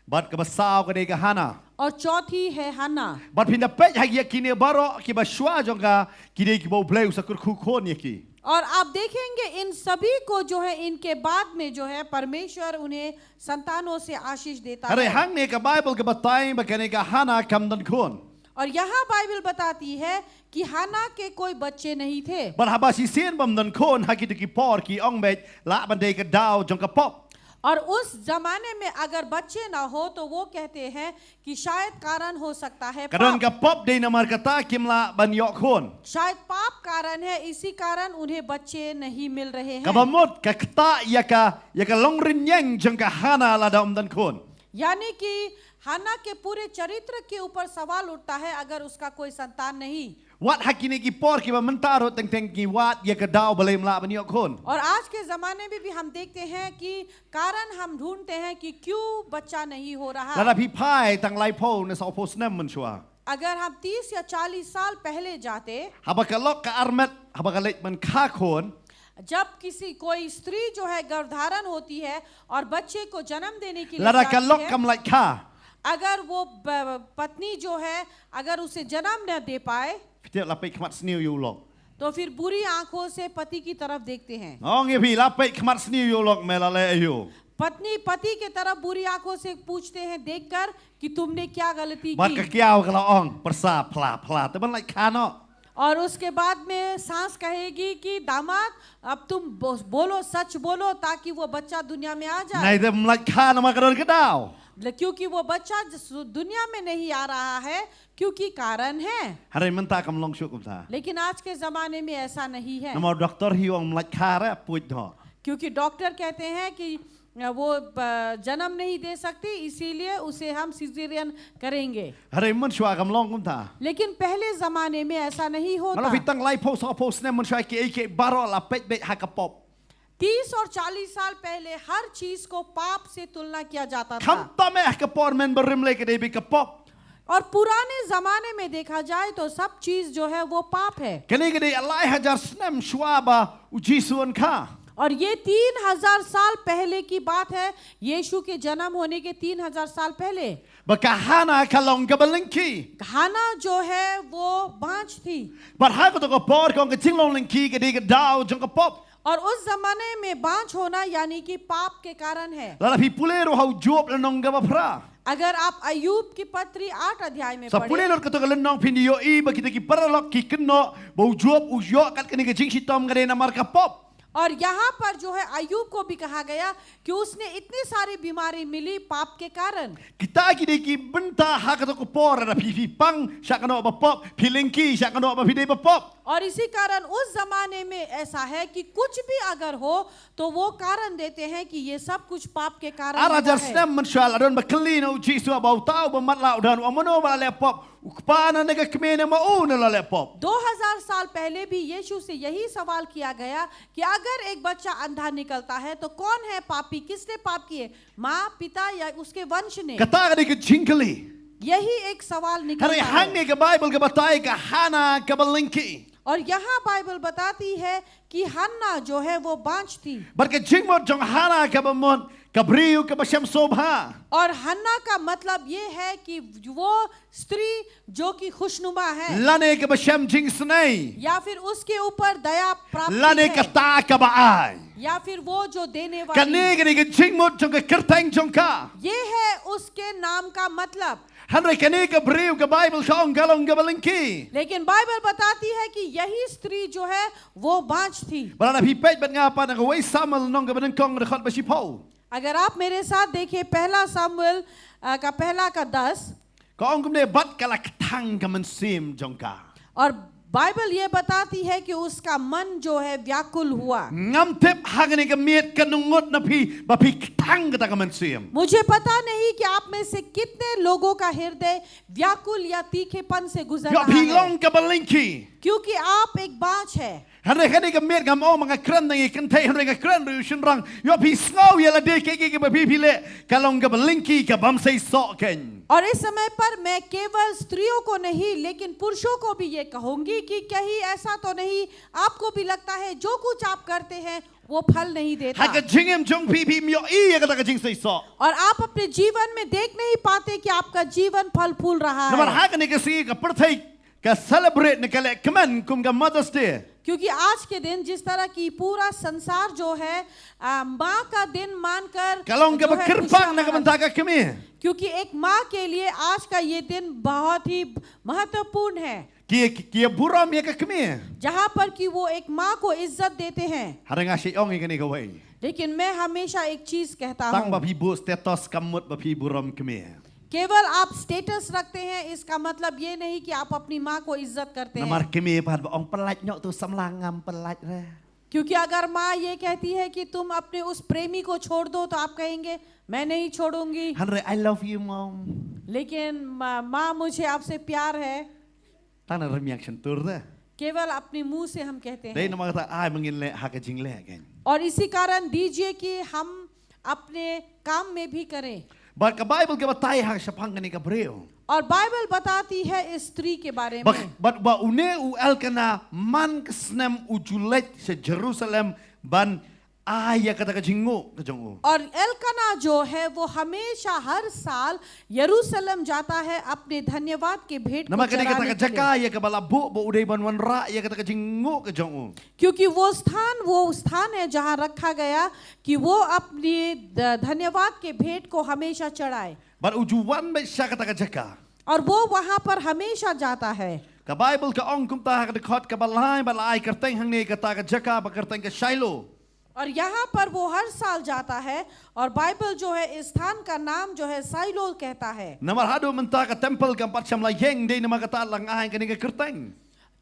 But kabasau kadai ka Hana. और चौथी है हन्ना। But pindapat hagi kini baro ki baswa jonga kini ki bau bleu sakur khukon yaki. और आप देखेंगे इन सभी को जो है इनके बाद में जो है परमेश्वर उन्हें संतानों से आशीष देता Hare है। hang ne ka Bible ka batai bakane ka Hana kamdan kon. और यहाँ बाइबल बताती है कि हन्ना के कोई बच्चे नहीं थे, But habasi sen bamdan kon hagi ki por ki ong bet la bandai ka dau jonga pop. और उस जमाने में अगर बच्चे ना हो तो वो कहते हैं कि शायद कारण हो सकता है Karon पाप, ka pop de na markata kimla ban yok kon. शायद पाप कारण है, इसी कारण उन्हें बच्चे नहीं मिल रहे हैं। Kabamut ka kta ya ka longrin yang jonga Hana la daum dan kon. यानी कि हन्ना के पूरे चरित्र के ऊपर सवाल उठता है अगर उसका कोई संतान नहीं। Wat hakini ki por ki ba mentaro teng teng ki wat ya ka dau balai mla ban yok kon. और आज के जमाने में भी हम देखते हैं कि कारण हम ढूंढते हैं कि क्यों बच्चा नहीं हो रहा। Lada pi pai tang lai po na sa pos nem man shwa. अगर हम 30 या 40 साल पहले जाते, Habaka lok ka armet habaka lek man kha kon. जब किसी कोई स्त्री जो है गर्भधारण होती है और बच्चे को जन्म देने के लिए Lada ka जाती lok है, kam like kha. अगर वो पत्नी जो है अगर उसे जन्म न दे पाए Fitek lapik kmat sniu yu lok. तो फिर बुरी आंखों से पति की तरफ देखते हैं। Ong ye pi lapik kmat sniu yu lok mela le yu. पत्नी पति के तरफ बुरी आंखों से पूछते हैं देखकर कि तुमने क्या गलती Bat ka की, kiau ka la ong persa pla. Teban like kha no. और उसके बाद में सास कहेगी कि दामाद अब तुम बोलो, सच बोलो ताकि वो बच्चा दुनिया में आ जाए, Nai dem like kha na makaron ka dau. क्योंकि वो बच्चा दुनिया में नहीं आ रहा है क्योंकि कारण है। Hari menta kam long syuk kum ta. लेकिन आज के जमाने में ऐसा नहीं है, Namo doktor hi ong like kha ra puj tho. क्योंकि डॉक्टर कहते हैं कि वो जन्म नहीं दे सकती, इसीलिए उसे हम सिजेरियन करेंगे। Hari man shwa kam long kum ta. लेकिन पहले जमाने में ऐसा नहीं Malo होता। fitang lai po sa pos nem man shwa ki baro lapik bet hakapop. 30 और 40 साल पहले हर चीज को पाप से तुलना किया जाता था। Kam ta me hakapor men berim le ke de bi kapop. और पुराने जमाने में देखा जाए तो सब चीज जो है वो पाप है। Kani ke de alai hajar snem shwa ba uji suan kha. और ये 3000 साल पहले की बात है, यीशु के जन्म होने के 3000 साल पहले। Bakahana kalong kabalengki. हन्ना जो है वो बांझ थी, But ha ko to ko por kong ke jinglong lengki ke de ke dau jong kapop. और उस जमाने में बांझ होना यानी कि पाप के कारण है। Lala pi pulero hau job le nong gaba pra. अगर आप अय्यूब की पत्री 8 अध्याय में Sa पढ़ें, pulero ko to ke nong pindi yo I ba kita ki paralok ki kenno bau job u yo kat kini ke jing sitom ke de na mar kapop. और यहाँ पर जो है अय्यूब को भी कहा गया कि उसने इतनी सारी बीमारी मिली पाप के कारण। Kita ki de ki benta ha ko to ko por ra pi pang sya kano ba pop pi lengki sya kano ba pi de ba pop. और इसी कारण उस जमाने में ऐसा है कि कुछ भी अगर हो तो वो कारण देते हैं कि ये सब कुछ पाप के कारण Ara हुआ jar है। snem man shal adon ba kli na uji su ba tau ba mat la udan wa mono ba le pop. Ukpana ne ka kmene ma u na le pop. 2000 साल पहले भी यीशु से यही सवाल किया गया कि अगर एक बच्चा अंधा निकलता है तो कौन है पापी, किसने पाप किए, माँ, पिता या उसके वंश ने? Kata ka de ke jingkali. यही एक सवाल Hari निकलता hang है। ne ke Bible ke batai ka hana ka balinki. और यहाँ बाइबल बताती है कि हन्ना जो है वो बांझ थी, Bar ke jingmot jong hana ka bamon Kabriu ke Bashem Sobha. और हन्ना का मतलब ये है कि वो स्त्री जो कि खुशनुमा है Lane ke Bashem Jing Snei. या फिर उसके ऊपर दया प्राप्त Lane है kata ke Baai. या फिर वो जो देने वाली Kani ke Jing Mut Jong ke Kerteng Jong ka. ये है उसके नाम का मतलब Hanre kani ke Briu ke Bible Shong Galong ke Balinki. लेकिन बाइबल बताती है कि यही स्त्री जो है वो बांझ थी Balana pipet bat ngapa na kawai samal nong ke Balinkong rekhot Bashipau. अगर आप मेरे साथ देखिए पहला सामुएल का पहला का 10 Kaong kumne bat kala ketang ke mensim Jong ka. और बाइबल ये बताती है कि उसका मन जो है व्याकुल हुआ Ngam tip hangani ke miet ke nungut na bapi ketang ke ta ke mensim. मुझे पता नहीं कि आप में से कितने लोगों का हृदय व्याकुल या तीखेपन से गुजर Yo रहा है pilong ke Balinki. क्योंकि आप एक बांझ है Hanre kani ke miet ngam o mga kran nang ikan tay hanre ke kran ru shinrang. Yo pi snow ya la de ke bapi pile kalong ke Balinki ke bam say sok ken. और इस समय पर मैं केवल स्त्रियों को नहीं लेकिन पुरुषों को भी ये कहूंगी कि कहीं ऐसा तो नहीं आपको भी लगता है जो कुछ आप करते हैं वो फल नहीं देता Ha ke jingem jong pi myo I ya ka jing say sok. और आप अपने जीवन में देख नहीं पाते कि आपका जीवन फल फूल रहा Namar है ha kani ke si ke perthai ke celebrate ne kale kemen kum ke Mother's Day. क्योंकि आज के दिन जिस तरह की पूरा संसार जो है माँ का दिन मानकर Kalong ke जो है bekirpang na खुशियाँ ke bentaka kemi. क्योंकि एक माँ के लिए आज का ये दिन बहुत ही महत्वपूर्ण है Ki buram ya ke kemi. जहाँ पर कि वो एक माँ को इज्जत देते हैं Hare nga si ong ikani ke wai. लेकिन मैं हमेशा एक चीज कहता Tang हूँ bapi bu status kamut bapi buram kemi. केवल आप स्टेटस रखते हैं इसका मतलब ये नहीं कि आप अपनी माँ को इज्जत करते हैं Namar kemi pad ong pelat nyok tu samlangam pelat re. क्योंकि अगर माँ ये कहती है कि तुम अपने उस प्रेमी को छोड़ दो तो आप कहेंगे मैं नहीं छोड़ूंगी Hanre I love you mom. लेकिन माँ मुझे आपसे प्यार है Tang na reaction tur de. केवल अपने मुंह से हम कहते Dai हैं nama kata ai mangin le ha ke jing le ken. और इसी कारण दीजिए कि हम अपने काम में भी करें But ke Bible ke batai ha sapang kani ke breu. और बाइबल बताती है इस स्त्री के बारे में But ba une u elkana man kesnem ujulet se Jerusalem ban aya kata ke jingu ke jongu. और एलकना जो है वो हमेशा हर साल यरूशलेम जाता है अपने धन्यवाद के भेंट को Nama kani kata चढ़ाने ke के लिए jaka ya ke bala bu udai ban wan ra ya kata ke jingu ke jongu. क्योंकि वो स्थान है जहाँ रखा गया कि वो अपनी धन्यवाद के भेंट को हमेशा चढ़ाए But ujuan ba siya kata ke jaka. और वो वहाँ पर हमेशा जाता है Ke Bible ke ong kum ta ke dekot ke balai balai kerteng hang ne kata ke jaka ba kerteng ke Shiloh. और यहाँ पर वो हर साल जाता है और बाइबल जो है इस स्थान का नाम जो है साइलो कहता है Namar hadu menta ke temple ke 4 jam la yeng dei nama kata lang ai kani ke kerteng.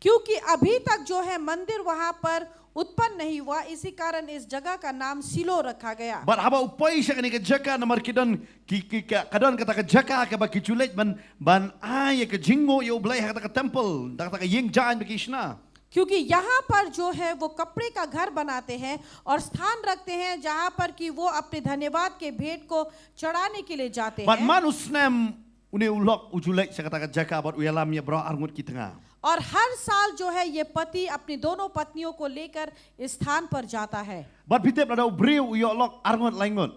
क्योंकि अभी तक जो है मंदिर वहाँ पर उत्पन्न नहीं हुआ इसी कारण इस जगह का नाम सिलो रखा गया But haba upay siya kani ke jaka namar kidon kadon kata ke jaka ke ba kichulet ban ay ke jingo yo blay kata ke temple kata ke yeng jan be kishna. क्योंकि यहाँ पर जो है वो कपड़े का घर बनाते हैं और स्थान रखते हैं जहाँ पर कि वो अपने धन्यवाद के भेंट को चढ़ाने के लिए जाते But हैं man usnem une ulok ujulek siya kata ke jaka but uyalam ya bro arngut ki tengah. और हर साल जो है ये पति अपनी दोनों पत्नियों को लेकर इस स्थान पर जाता है But pitep ada ubriu uyolok arngut laingut.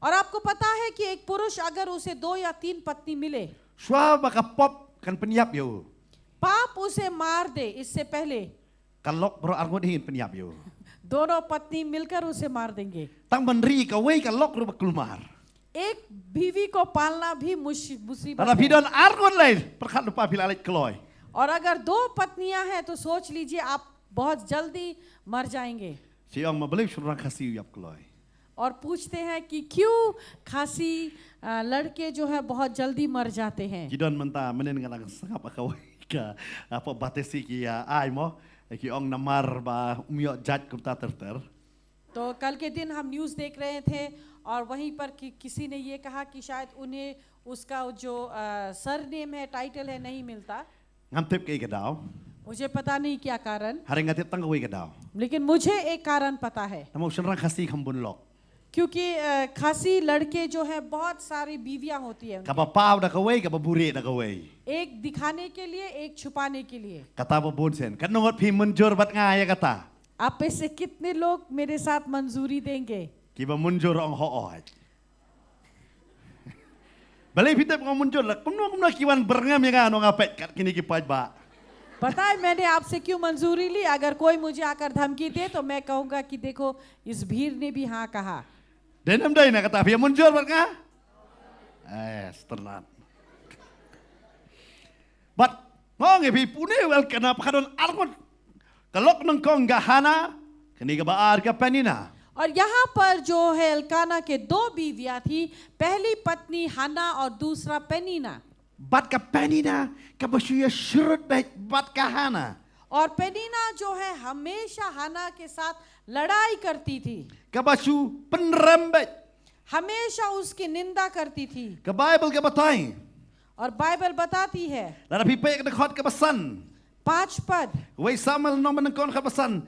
और आपको पता है कि एक पुरुष अगर उसे 2 या 3 पत्नी मिले Shwa baka pop kan penyap yo. पाप उसे मार दे इससे पहले Kalok bro arngut hin penyap yo. दोनों पत्नी मिलकर उसे मार देंगे Tang बनरी ka wei kalok ru bakulmar. एक बीवी को पालना भी मुसीबत Tada है pidon arngut lain perkat lupa pilalit keloy. और अगर 2 पत्नियां हैं तो सोच लीजिए आप बहुत जल्दी मर जाएंगे Siang mabalik surang kasih yap keloy. और पूछते हैं कि क्यों खासी लड़के जो है बहुत जल्दी मर जाते हैं Kidon menta menen ngana sangap akawai ka apa batesi ki ya ai mo ki ong namar ba umyo jat kumta terter. तो कल के दिन हम न्यूज़ देख रहे थे और वहीं पर किसी ने ये कहा कि शायद उन्हें उसका जो सरनेम है टाइटल है नहीं मिलता Ngam tip ke gadau. मुझे पता नहीं क्या कारण Hari ngatip tang wei gadau. लेकिन मुझे एक कारण पता है Namo surang kasih khambun lok. क्योंकि खासी लड़के जो है बहुत सारी बीवियां होती है Kapa pau da kawai kapa buri da kawai. एक दिखाने के लिए एक छुपाने के लिए Kata ba bon sen. Kan nomor pi munjur bat ngaya kata. आप में से कितने लोग मेरे साथ मंजूरी देंगे Ki ba munjur ong ho oi. Balik kita muncul lah. Kumno kiwan berngam ya kan orang apet kat kini kipai ba. पता है मैंने आपसे क्यों मंजूरी ली? अगर कोई मुझे आकर धमकी दे तो मैं कहूंगा कि देखो इस भीड़ ने भी हाँ कहा. Dan am dai na kata dia muncul berngam. Sternat. But ngong epi pune wel kena pakadon argon. Kalok nang kong gahana kini ka baar ka penina. और यहाँ पर जो है एल्काना के दो बीवियां थी, पहली पत्नी हन्ना और दूसरा पेनीना. Bat ka penina ka basuya surut baik bat ka hana. और पेनीना जो है हमेशा हन्ना के साथ लड़ाई करती थी, Ka basu penrembet. हमेशा उसकी निंदा करती थी. Ka Bible ka batai. और बाइबल बताती है Lara pipai ka dekhot ka basan. 5 पद, Wei Samuel no menekon ka basan.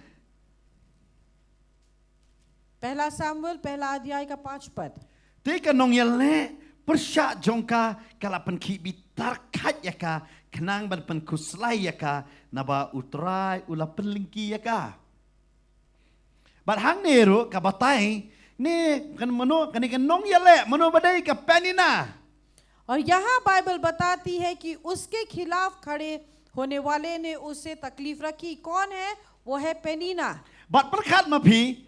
पहला सामुएल पहला अध्याय का 5 पद. Tika nong yale persyak jongka kalapan ki bitar kat yaka kenang ban pen kuslai yaka naba utrai ula penlingki yaka. Bat hang neru ka batai ni kan mano kan nong yale mano badai ka penina. और यहाँ बाइबल बताती है कि उसके खिलाफ खड़े होने वाले ने उससे तकलीफ रखी. कौन है? वो है पेनीना. Bat perkat mapi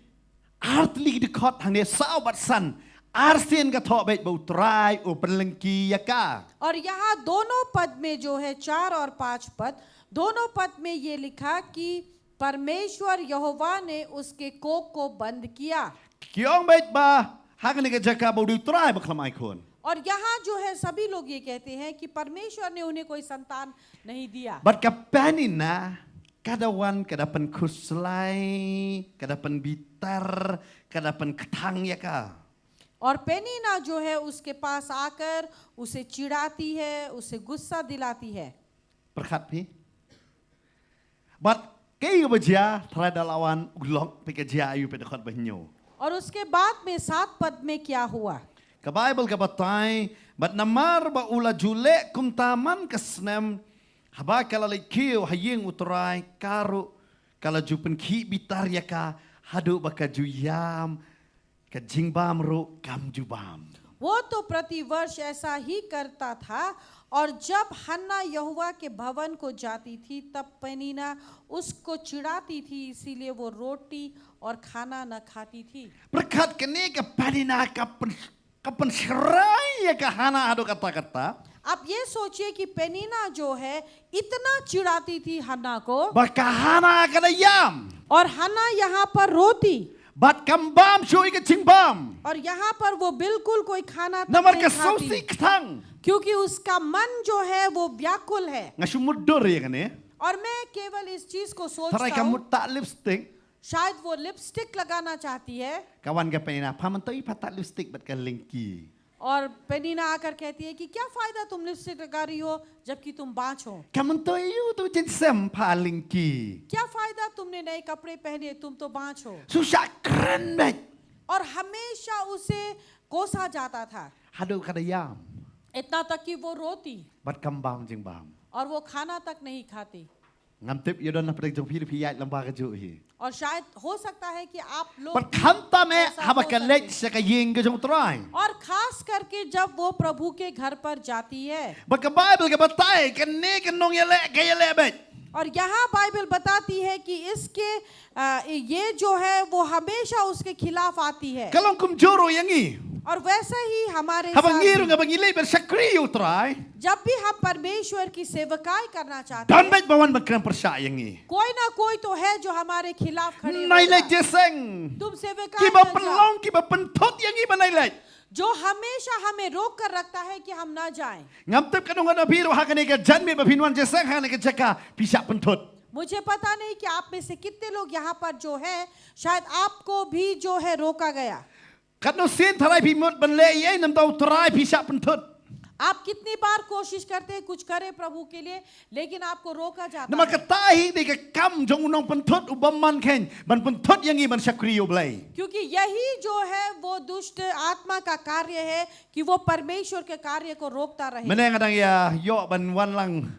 artli dekot hang ne sao bat san arsen ka thok baik bau utrai u penlingki yaka. और यहाँ दोनों पद में जो है 4 और 5 पद, दोनों पद में ये लिखा कि परमेश्वर यहोवा ने उसके कोख को बंद किया. Kiong baik ba hang ne ka jaka bau utrai ba klamai kon. और यहाँ जो है सभी लोग ये कहते हैं कि परमेश्वर ने उन्हें कोई संतान नहीं दिया. Bat ka penina kadawan kadapan kuslai kadapan bitar kadapan ketang yaka. और पेनीना जो है उसके पास आकर उसे चिढ़ाती है, उसे गुस्सा दिलाती है. Perkat pi. Bat kei baja thrada lawan ulok pe ka ja ayu pe dekhot bahnyo. और उसके बाद में 7 पद में क्या हुआ? Ka Bible ka batai bat namar ba ula jule kum taman kesnem haba kala likiu hayeng utrai karu kala jupen ki bitar yaka hadu baka juyam ka jingbam ro kam jubam. वो तो प्रतिवर्ष ऐसा ही करता था और जब हन्ना यहोवा के भवन को जाती थी तब पेनीना उसको चिढ़ाती थी, इसीलिए वो रोटी और खाना न खाती थी. Berkat kini ka padina kapan serai ya ka hana adu kata-kata. आप ये सोचिए कि पेनीना जो है इतना चिढ़ाती थी हन्ना को, Baka hana kada yam. और हन्ना यहाँ पर रोती Bat kambam shui ka jingbam. और यहाँ पर वो बिल्कुल कोई खाना तक Namar नहीं ka खाती, sausi ketang. क्योंकि उसका मन जो है वो व्याकुल है. Ngasu mudur ya kani. और मैं केवल इस चीज को Tarai सोचता kamu हूँ, tak lipstick. शायद वो लिपस्टिक लगाना चाहती है. Kawan ka penina pamantoi patak lipstick bat ka lingki. और पेनीना आकर कहती है कि क्या फायदा तुम लिपस्टिक लगा रही हो जबकि तुम बाँझ हो. Kamantoi yu tu jinsem pa lingki. क्या फायदा तुमने नए कपड़े पहने, तुम तो बाँझ हो. Susah keren bet. और हमेशा उसे कोसा जाता था, Hadu kada yam. इतना तक कि वो रोती Bat kambam jingbam. और वो खाना तक नहीं खाती. Ngam tip yodon na pradek jong phi yat lamba ka ju hi. और शायद हो सकता है कि आप लोग Bat khanta me ऐसा haba हो ka सके. lech sa ka ying ka jong trai. और खास करके जब वो प्रभु के घर पर जाती है. Bat ka Bible ka batai ka ne ka nong yale ka yale bet. और यहाँ बाइबल बताती है कि इसके ये जो है वो हमेशा उसके खिलाफ आती है. Kalong kum joro yangi. और वैसे ही हमारे Habang साथ ngiru भी, nga bangilay bersakri utrai. जब भी हम परमेश्वर की सेवकाई करना चाहते Dan हैं, bet bawan bakran persya yangi. कोई ना कोई तो है जो हमारे खिलाफ खड़े Nailay होगा. jeseng. तुम सेवकाई Kiba न जाओ, penlong kiba pentot yangi banailay. जो हमेशा हमें रोक कर रखता है कि हम ना जाएं. Ngam tip kanong na biru hakane ka janmi bafinwan jeseng hakane ka jaka pisak pentot. मुझे पता नहीं कि आप में से कितने लोग यहाँ पर जो है, शायद आपको भी जो है रोका गया. Kano sin tharai pimot banle ye nam tau trai pisak pentot. आप कितनी बार कोशिश करते हैं कुछ करें प्रभु के लिए, लेकिन आपको रोका जाता Nama है. katahi di ka kam jong unong pentot ubaman ken ban pentot yangi ban sakri oblay. क्योंकि यही जो है वो दुष्ट आत्मा का कार्य है कि वो परमेश्वर के कार्य को रोकता रहे. Meneng adang ya yo ban wan lang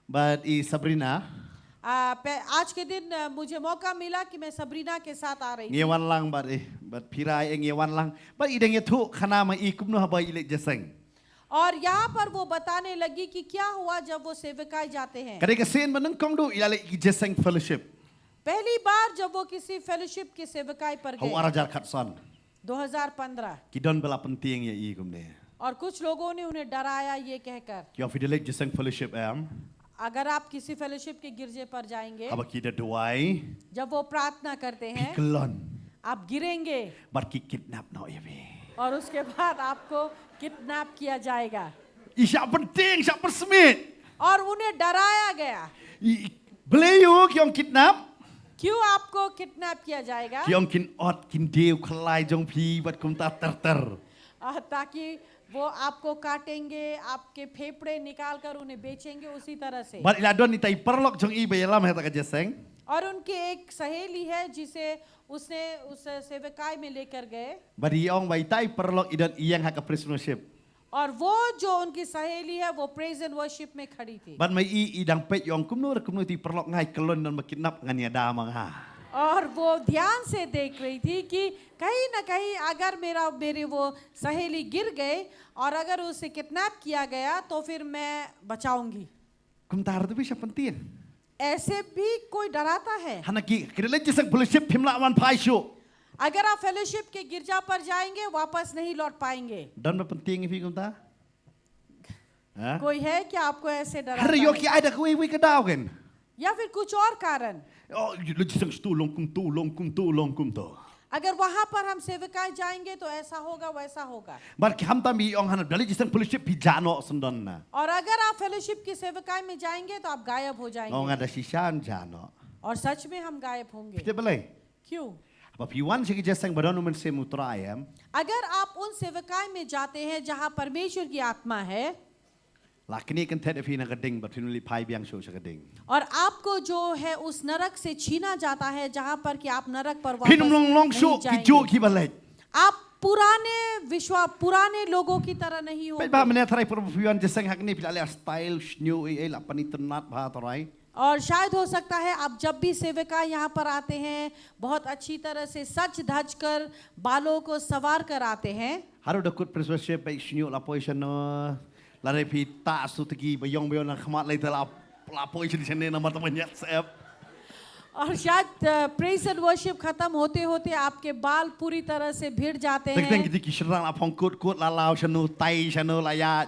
bat I Sabrina. आज के दिन मुझे मौका मिला कि मैं सबरीना के साथ आ रही थी. Ngewan lang bat pirai ngewan lang bat ideng ya tu khana ma I kumno habai ilek jeseng. और यहाँ पर वो बताने लगी कि क्या हुआ जब वो सेवकाई जाते हैं। Kadai kesen menang kong do ilale jeseng fellowship. पहली बार जब वो किसी फेलोशिप की सेवकाई पर Hau गए arajar katsan. 2015, Kidon bela penting ya i kumne. और कुछ लोगों ने उन्हें डराया ये कहकर, Kyo fidelek jeseng fellowship am. अगर आप किसी फेलोशिप के गिरजे पर जाएंगे, Aba kita doai. जब वो प्रार्थना करते हैं, Pikelon. आप गिरेंगे Bar ki kidnap no ya be. और उसके बाद आपको किडनैप किया जाएगा। Isya penting, isya persmit. और उन्हें डराया गया, Beliau kyong kidnap. क्यों आपको किडनैप किया जाएगा? Kyong kin ot kin dew kelai jong pi bat kum ta ter. ताकि वो आपको काटेंगे, आपके फेफड़े निकाल कर उन्हें बेचेंगे उसी तरह से। Bar iladon ni tai perlok jong i bayalam heta ka jeseng. और उनकी एक सहेली है जिसे उसने उस सेवकाई में लेकर गए, Bar iong bai tai perlok idon iyang ha ka prisonership. और वो जो उनकी सहेली है वो प्रेज एंड वर्शिप में खड़ी थी। Ban mai i idang pet yong kumno ti perlok ngai kelon dan makidnap ngan ya da mang ha. और वो ध्यान से देख रही थी कि कहीं ना कहीं अगर मेरी वो सहेली गिर गए और अगर उसे किडनैप किया गया तो फिर मैं बचाऊंगी। Kum tar tu bisa penting. ऐसे भी कोई डराता है? Hanaki kidalek jeseng fellowship himla wan pai shu. अगर आप फेलोशिप के गिरजा पर जाएंगे वापस नहीं लौट पाएंगे। Dan penting fi kum ta. Ha? कोई है क्या आपको ऐसे डराता Hari yo है? ki ai da wi ka daw kan. या फिर कुछ और कारण? Oh, lu jeseng long kum to. अगर वहां पर हम सेवकाई जाएंगे तो ऐसा होगा वैसा होगा। Bar ki ham ta mi ong han dalek jeseng fellowship pi jano sendon na. और अगर आप फेलोशिप की सेवकाई में जाएंगे तो आप गायब हो Ong जाएंगे। ada sisan jano. और सच में हम गायब होंगे। Kita belai. क्यों? Apa piwan sigi jeseng badon men se mutra ayam. अगर आप उन सेवकाई में जाते हैं जहां परमेश्वर की आत्मा है Lakini kan tet fi na gading bat finuli pai biang show sa gading. और आपको जो है उस नरक से छीना जाता है जहां पर कि आप नरक पर वापस Pinum long show नहीं ki jo जाएंगे। ki balai. आप पुराने लोगों की तरह नहीं Pai ba होंगे। mene tharai por piwan jeseng hak ni pilale style new la pani tenat ba torai. और शायद हो सकता है आप जब भी सेवका यहाँ पर आते हैं बहुत अच्छी तरह से सच धज कर बालों को सवार कर आते हैं। Haru dakut persuasive pai new la position no. Lare pi ta su tegi bayong bayon na khamat lai tala la position chene na mata banyak sep. और शायद प्रेज एंड वर्शिप खत्म होते होते आपके बाल पूरी तरह से भिड़ जाते Tek teng हैं। ki kisran la phong kut la lao chanu tai chanu la ya.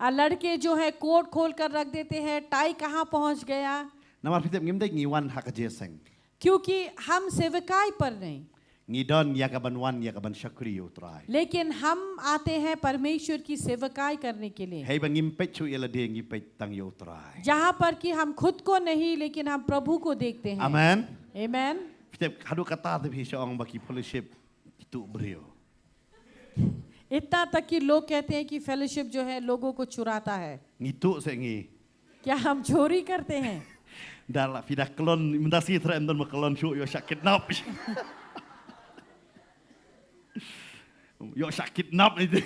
लड़के जो है कोट खोल कर रख देते हैं, टाई कहाँ पहुँच गया? Namar pitep ngim dek ngiwan hak jeseng. क्योंकि हम सेवकाई पर नहीं, Ngidon ya kaban wan ya kaban syakri utrai. लेकिन हम आते हैं परमेश्वर की सेवकाई करने के लिए, Hei bangim pet chu ela de ngi pet tang utrai. जहाँ पर कि हम खुद को नहीं लेकिन हम प्रभु को देखते हैं। Amen. आमेन। Pitep hadu kata te phi seong baki fellowship itu brio. इतना तक कि लोग कहते हैं कि फेलोशिप जो है लोगों को चुराता है। Ngitu se ngi. क्या हम चोरी करते हैं? Dala pida kelon mendasi tra endon makelon syu yo sakit nap. Yo sakit nap itu.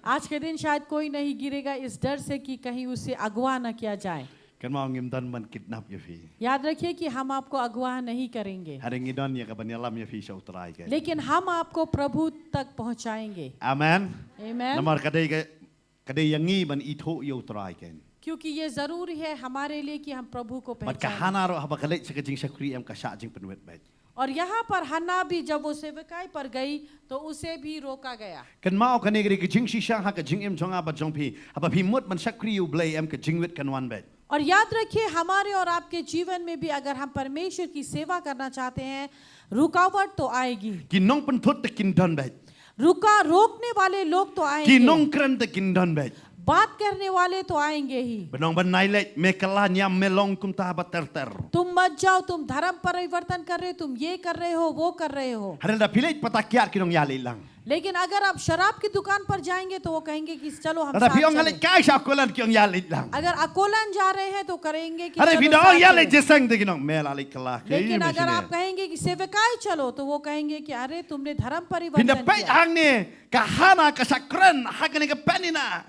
आज के दिन शायद कोई नहीं गिरेगा इस डर से कि कहीं उसे अगवा न किया जाए। Kan mau ngim dan man kidnap ya fi. याद रखिए कि हम आपको अगवा नहीं करेंगे, Hari ngidon ya kaban yalam ya fi sa utrai kan. लेकिन हम आपको प्रभु तक पहुंचाएंगे। Amen. आमेन। Namar kadai yang ngi ban itho yo utrai kan. क्योंकि ये जरूरी है हमारे लिए कि हम प्रभु को Bat पहचानें। kahana ro haba kalek sakajing sakri am kasak jing penuet bet. और यहाँ पर हन्ना भी जब वो सेवकाई पर गई तो उसे भी रोका गया। Kan mau kan negeri ke jing shisha ha ka jing em jonga ba jong pi. Apa pi mut man sakri u blay am ka jing wit kan wan bet. और याद रखिए हमारे और आपके जीवन में भी अगर हम परमेश्वर की सेवा करना चाहते हैं रुकावट तो आएगी। Ki nong pentut te kin don bet. रोकने वाले लोग तो Ki आएंगे, nong kren te kin don bet. बात करने वाले तो आएंगे ही। Benong ban nailek me kala nyam melong kum ta ba ter ter. तुम मत जाओ, तुम धर्म परिवर्तन कर रहे हो, तुम ये कर रहे हो वो कर रहे हो। Hari da pilek patakyat ki nong yali lang. लेकिन अगर आप शराब की दुकान पर जाएंगे तो वो कहेंगे कि चलो हम Ada साथ piong चलें। halik kai sa kulan ki nong yali lang. अगर अकोलन जा रहे हैं तो करेंगे कि Hari चलो video साथ yali चलें। jesang te ki nong mel alik kala. लेकिन अगर आप कहेंगे कि सेवकाई चलो तो वो कहेंगे कि अरे तुमने धर्म Pinda परिवर्तन pet किया। hang ni kahana kasakren hakane ka penina.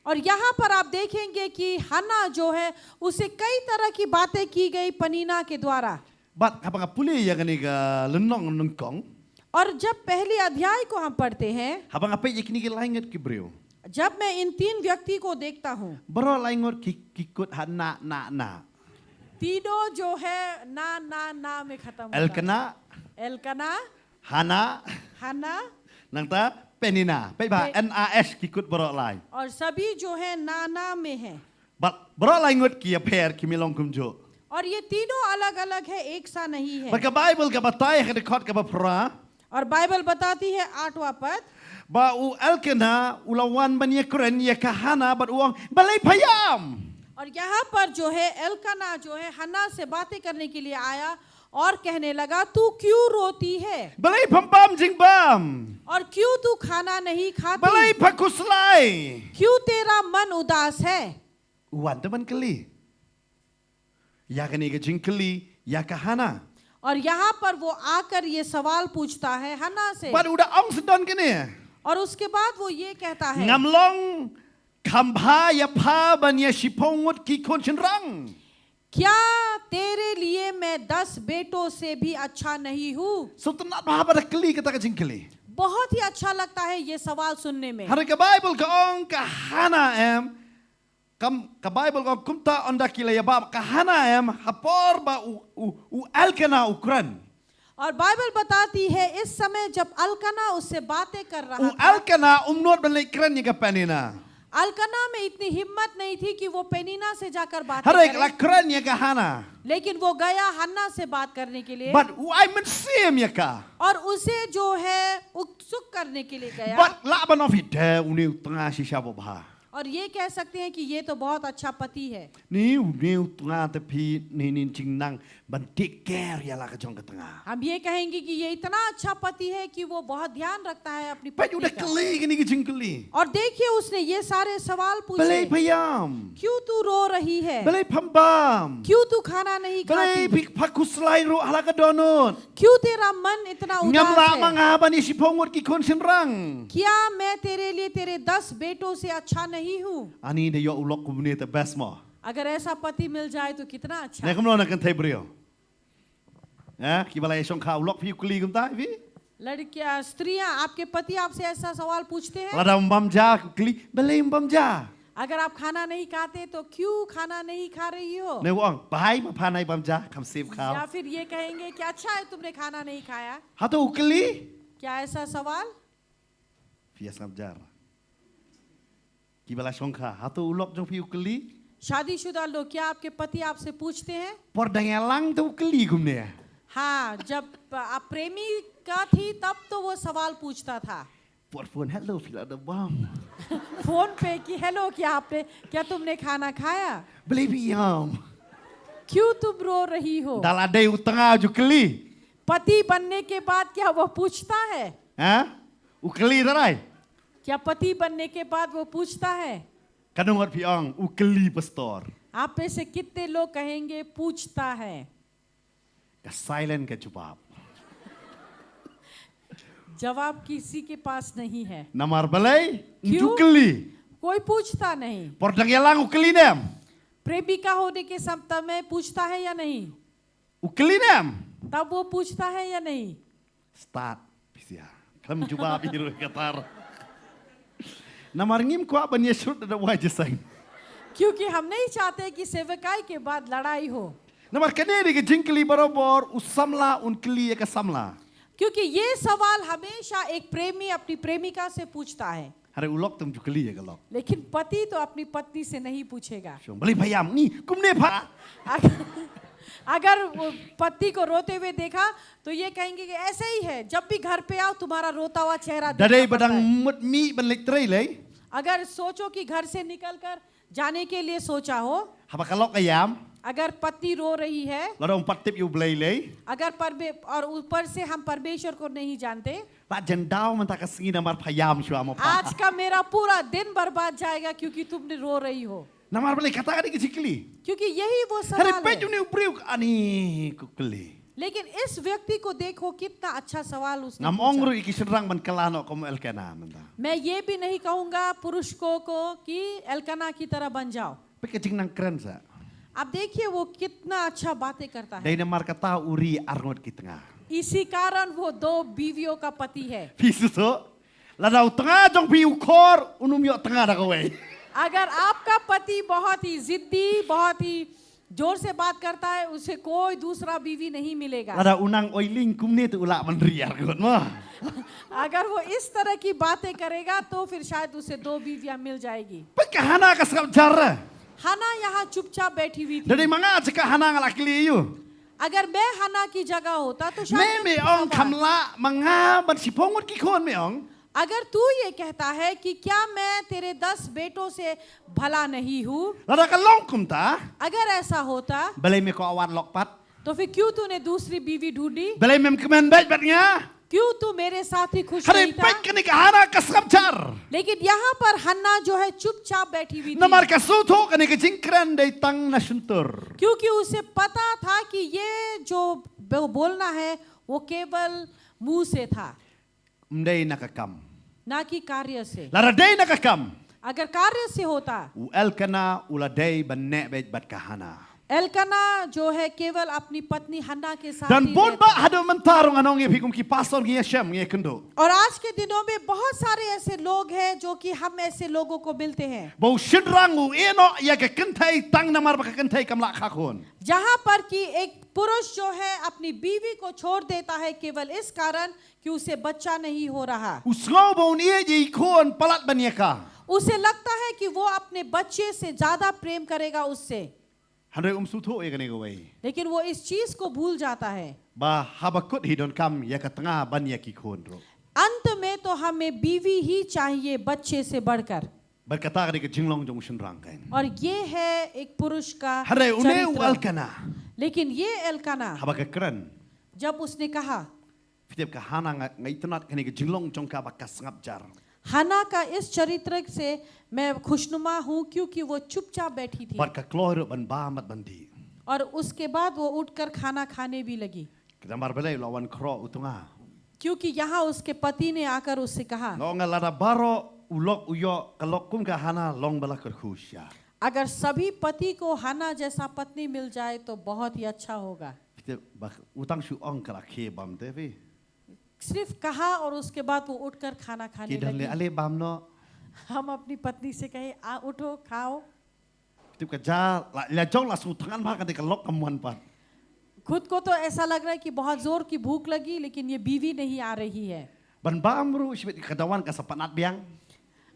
और यहाँ पर आप देखेंगे कि हन्ना जो है उसे कई तरह की बातें की गई पनीना के द्वारा। Bat apa ka puli ya kani ka lenong nongkong. और जब पहली अध्याय को हम पढ़ते हैं Habang apa yakini ki laingat ki brio. जब मैं इन 3 व्यक्ति को देखता हूँ, Bro laingot kikut hana na. तीनों जो है ना में खत्म होता है। Elkana, एल्कना, Hana, हना nangta penina. Peba NAS kikut bro lain. और सभी जो है ना में है। Bro laingot kia pair kimilong kumjo. और ये तीनों अलग अलग है, एक सा नहीं है। Baka Bible ka batay ka dekot ka bapra. और बाइबल बताती है 8वां पद, Ba u Elkana ulawan banya keren ya kahana bat uang balai payam. और यहाँ पर जो है एल्कना जो है हन्ना से बातें करने के लिए आया और कहने लगा, तू क्यों रोती है Balai pampam jingbam. और क्यों तू खाना नहीं Balai खाती, pakuslai. क्यों तेरा मन उदास है। Uwan teman keli. Ya kani ke jingkeli ya kahana. और यहाँ पर वो आकर ये सवाल पूछता है हन्ना से, Bat udah ong sedon kene. और उसके बाद वो ये कहता है, Ngamlong kambha ya pa banya shipongut ki konchenrang. क्या तेरे लिए मैं 10 बेटों से भी अच्छा नहीं हूँ। So tenat bah pada keli kata ke jingkeli. बहुत ही अच्छा लगता है ये सवाल सुनने में। Hari ke Bible ke ong kahana em. Kam ke Bible ke kumta onda kila ya ba kahana em hapor ba u Elkana ukran. और बाइबल बताती है इस समय जब अल्कना उससे बातें कर रहा U था, Elkana umnot balai keren ya ke penina. अल्कना में इतनी हिम्मत नहीं थी कि वो पेनिना से जाकर बात Hari करे, la keren ya kahana. लेकिन वो गया हन्ना से बात करने के लिए But I mensim ya ka. और उसे जो है उत्सुक करने के लिए गया। But la ban of it uni tengah sisa bobha. और ये कह सकते हैं कि ये तो बहुत अच्छा पति है। Ni tengah tapi ni jingnang ban take care ya la ke jong ke tengah. हम ये कहेंगे कि ये इतना अच्छा पति है कि वो बहुत ध्यान rखता है अपनी But पत्नी udah का। keli gini ke jingkeli. और देखिए उसने ये सारे सवाल Balai पूछे, payam. क्यों तू रो रही है, Balai pambam. क्यों तू खाना नहीं Balai खाती, pik pakuslai ro ala ke donut. क्यों तेरा मन इतना Ngam उदास la है, mangaban isi pongot ki konsenrang. क्या मैं तेरे लिए तेरे 10 बेटों से अच्छा नहीं हूँ। Ani de yo ulok kumune te best mo. अगर ऐसा पति मिल जाए तो कितना अच्छा। Ne kumlo na kan thai brio. Ki balai song kha ulok pi keli kum ta vi. लड़कियां स्त्रियां आपके पति आपसे ऐसा सवाल पूछते हैं, Lada umbam ja keli balai umbam ja. अगर आप खाना नहीं खाते तो क्यों खाना नहीं खा रही हो, Ne wong bahai ma panai bam ja kam sip या khao. फिर ये कहेंगे कि अच्छा है तुमने खाना नहीं खाया। Ha to ukeli. क्या ऐसा सवाल? Pia samjar. Ki balai song kha ha to ulok jong pi ukeli. शादीशुदा लोग क्या आपके पति आपसे पूछते हैं? Por dangelang to ukeli kum ne. हाँ, जब आप प्रेमी का थी तब तो वो सवाल पूछता था, Por phone hello fila da bam. Phone पे कि हेलो क्या तुमने खाना खाया, Balai piam. क्यों तुम रो रही हो। Dal adai utengah ju keli. पति बनने के बाद क्या वो पूछता है, Ha? Ukeli tarai. क्या पति बनने के बाद वो पूछता है? Kadang pi ong ukeli pastor. आप में से कितने लोग कहेंगे पूछता है? Ka silent ka jawab. जवाब किसी के पास नहीं है, Namar balai क्यों? ukeli. कोई पूछता नहीं। Por dangelang ukeli nem. प्रेमिका होने के समय में पूछता है या नहीं, Ukeli nem. तब वो पूछता है या नहीं। Start pisia. Kam jawab iru katar. Namar ngim ko ban yesut da wajah sang. क्योंकि हम नहीं चाहते कि सेवकाई के बाद लड़ाई हो, Namar kaneri ke jingkeli barobor usamla unkeli ka samla. क्योंकि ये सवाल हमेशा एक प्रेमी अपनी प्रेमिका से पूछता है, Hari ulok tum jukeli ya galok. लेकिन पति तो अपनी पत्नी से नहीं पूछेगा। Shong balai payam ni kumne pha. अगर वो पति को रोते हुए देखा तो ये कहेंगे कि ऐसे ही है, जब भी घर पे आओ तुम्हारा रोता हुआ चेहरा दिखना Dadai पड़ता badang है। mut mi ban lek trai lei. अगर सोचो कि घर से निकलकर जाने के लिए सोचा हो, Haba kalok ayam. अगर पत्नी रो रही है, Ladong patip yu belai lei. अगर और ऊपर से हम परमेश्वर को नहीं जानते, La jendau man tak kasingi namar payam shua mo pa. आज का मेरा पूरा दिन बर्बाद जाएगा क्योंकि तुमने रो रही हो। Namar balai kata kadi ke jikeli. क्योंकि यही वो Hari सवाल peju है। ni upriu ani kukeli. लेकिन इस व्यक्ति को देखो कितना अच्छा सवाल उसने Nam पूछा। ongru iki senrang ban kalano kom elkena manda. मैं ये भी नहीं कहूंगा पुरुष को कि एल्कना की तरह बन जाओ। Pe ke jingnang keren sa. अब देखिए वो कितना अच्छा बातें करता है। Dai namar kata uri arngot ki tengah. इसी कारण वो 2 बीवियों का पति है। Pisu so. Ladau tengah jong pi ukor unum yok tengah dah kawai. अगर आपका पति बहुत ही जिद्दी, बहुत ही जोर से बात करता है, उसे कोई दूसरा बीवी नहीं मिलेगा। Lada unang oiling kumni tu ulak menriar kot mah. अगर वो इस तरह की बातें करेगा तो फिर शायद उसे 2 बीवियां मिल जाएगी। Pekahana ka sekap jar. हना यहाँ चुपचाप बैठी हुई थी। Dari manga cakap hana ngalakli you. अगर मैं हना की जगह होता तो शायद Me मैं ong कहता, kamla manga ban sipongot ki kon me ong. अगर तू ये कहता है कि क्या मैं तेरे 10 बेटों से भला नहीं हूँ, Lada ka long kum ta. अगर ऐसा होता Balai me ko awan lokpat. तो फिर क्यों तूने दूसरी बीवी ढूंढी? Balai mem kemen baik batnya. क्यों तू मेरे साथ ही खुश Hari नहीं था? baik kini ka hana ka sekap jar. लेकिन यहाँ पर हन्ना जो है चुपचाप बैठी हुई थी, Namar ka sutu kini ka jingkran day tang na suntur. क्योंकि उसे पता था कि ये जो बोलना है वो केवल मुंह से था, Mday nakakam. ना कि कार्य से। Lara day nakakam. अगर कार्य से होता, U elkana ula day ban nek baik bat kahana. Elkanah जो है केवल अपनी पत्नी हन्ना के साथ Dan ही pun रहता। ba hadu mentarung anong ye pikum ki pastor ngi Yeshem ngi kendo. और आज के दिनों में बहुत सारे ऐसे लोग हैं जो कि हम ऐसे लोगों को मिलते हैं, Bau sidrang u eno ya ka kentai tang namar ba ka kentai kam lak khakon. जहाँ पर कि एक पुरुष जो है अपनी बीवी को छोड़ देता है केवल इस कारण कि उसे बच्चा नहीं हो रहा। Usngau bau ni ye kon palat banyaka. उसे लगता है कि वो अपने बच्चे से ज्यादा प्रेम करेगा उससे, Handai sutu ye kani gawai. लेकिन वो इस चीज को भूल जाता है। Ba habakut hidon kam ya ka tengah banya ki kon ro. अंत में तो हमें बीवी ही चाहिए बच्चे से बढ़कर, Berkata kani ka jinglong jong sunrang kain. और ये है एक पुरुष का Handai une u चरित्र। elkana. लेकिन ये एल्काना Habaka keren. जब उसने कहा, Fitip ka hana ngai tenat kani ka jinglong jong ka ba ka sngap jar. हना का इस चरित्र से मैं खुशनुमा हूँ क्योंकि वो चुपचाप बैठी थी, Bat ka kloir ban ba mat bandi. और उसके बाद वो उठकर खाना खाने भी लगी, Kita belai lawan kro utunga. क्योंकि यहाँ उसके पति ने आकर उससे कहा, Lo ngalada baro ulok uyo kalok kum ka hana long bala kerkhusya. अगर सभी पति को हना जैसा पत्नी मिल जाए तो बहुत ही अच्छा होगा। Kita utang su ong kala ke bam te vi. सिर्फ कहा और उसके बाद वो उठकर खाना खाने Kita le लगी। ale bam no. हम अपनी पत्नी से कहे आ उठो खाओ। Kita ka ja la jong la su tangan ba ka de kalok kamuan pat. खुद को तो ऐसा लग रहा है कि बहुत जोर की भूख लगी, लेकिन ये बीवी नहीं आ रही है। Ban bam ru sibet kadawan ka sapanat biang.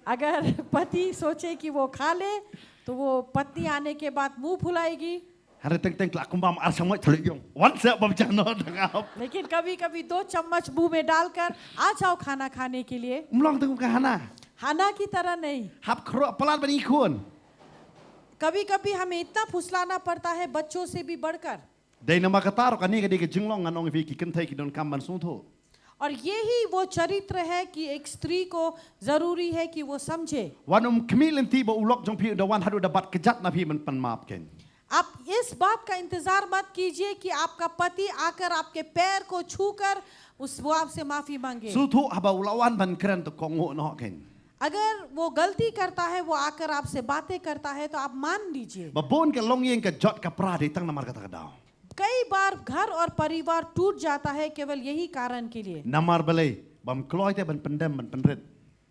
अगर पति सोचे कि वो खा ले तो वो पत्नी आने के बाद मुंह फुलाएगी, Hari teng teng klak kumbam ar samoi thalik yong. Wan se bam jano dangap. लेकिन कभी कभी 2 चम्मच मुंह में डालकर आ जाओ खाना खाने के लिए। Mlong teng ka hana. हना की तरह नहीं, Hap kro palat ban ikun. कभी कभी हमें इतना फुसलाना पड़ता है बच्चों से भी बढ़कर। Dai nama kataro kani ka de ka jinglong anong vi ki kentai ki don kam ban su tho. और यही वो चरित्र है कि एक स्त्री को जरूरी है कि वो समझे। Wan kemilin ti ba ulok jong pi da wan hadu dapat kejat na pi men pan map ken. आप इस बात का इंतजार मत कीजिए कि आपका पति आकर आपके पैर को छूकर वो आपसे माफी मांगे। Su tho haba ulawan ban keren to kongo no ken. अगर वो गलती करता है, वो आकर आपसे बातें करता है तो आप मान लीजिए। Ba bon ka long yen ka jot ka pra de tang namar kata kadao. कई बार घर और परिवार टूट जाता है केवल यही कारण के लिए। Namar balai bam kloy te ban pendem ban penret.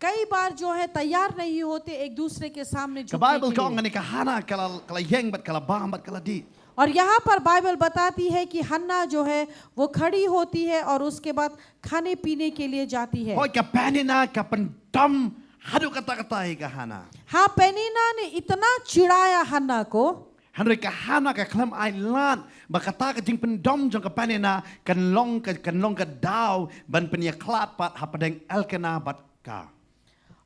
कई बार जो है तैयार नहीं होते एक दूसरे के सामने Ka झुकने Bible के ka लिए। ngani ka hana kala yeng bat kala bam bat kala di. और यहाँ पर बाइबल बताती है कि हन्ना जो है वो खड़ी होती है और उसके बाद खाने पीने के लिए जाती है। Hoy ka panina ka pendam hadu kata kata ka hana. हाँ, पेनीना ने इतना चिढ़ाया हन्ना को, Henry ka hana ka klam ai lan ba kata ka jing pendom jong ka panina kan long ka daw ban penya klat pat hapadeng elkena bat ka.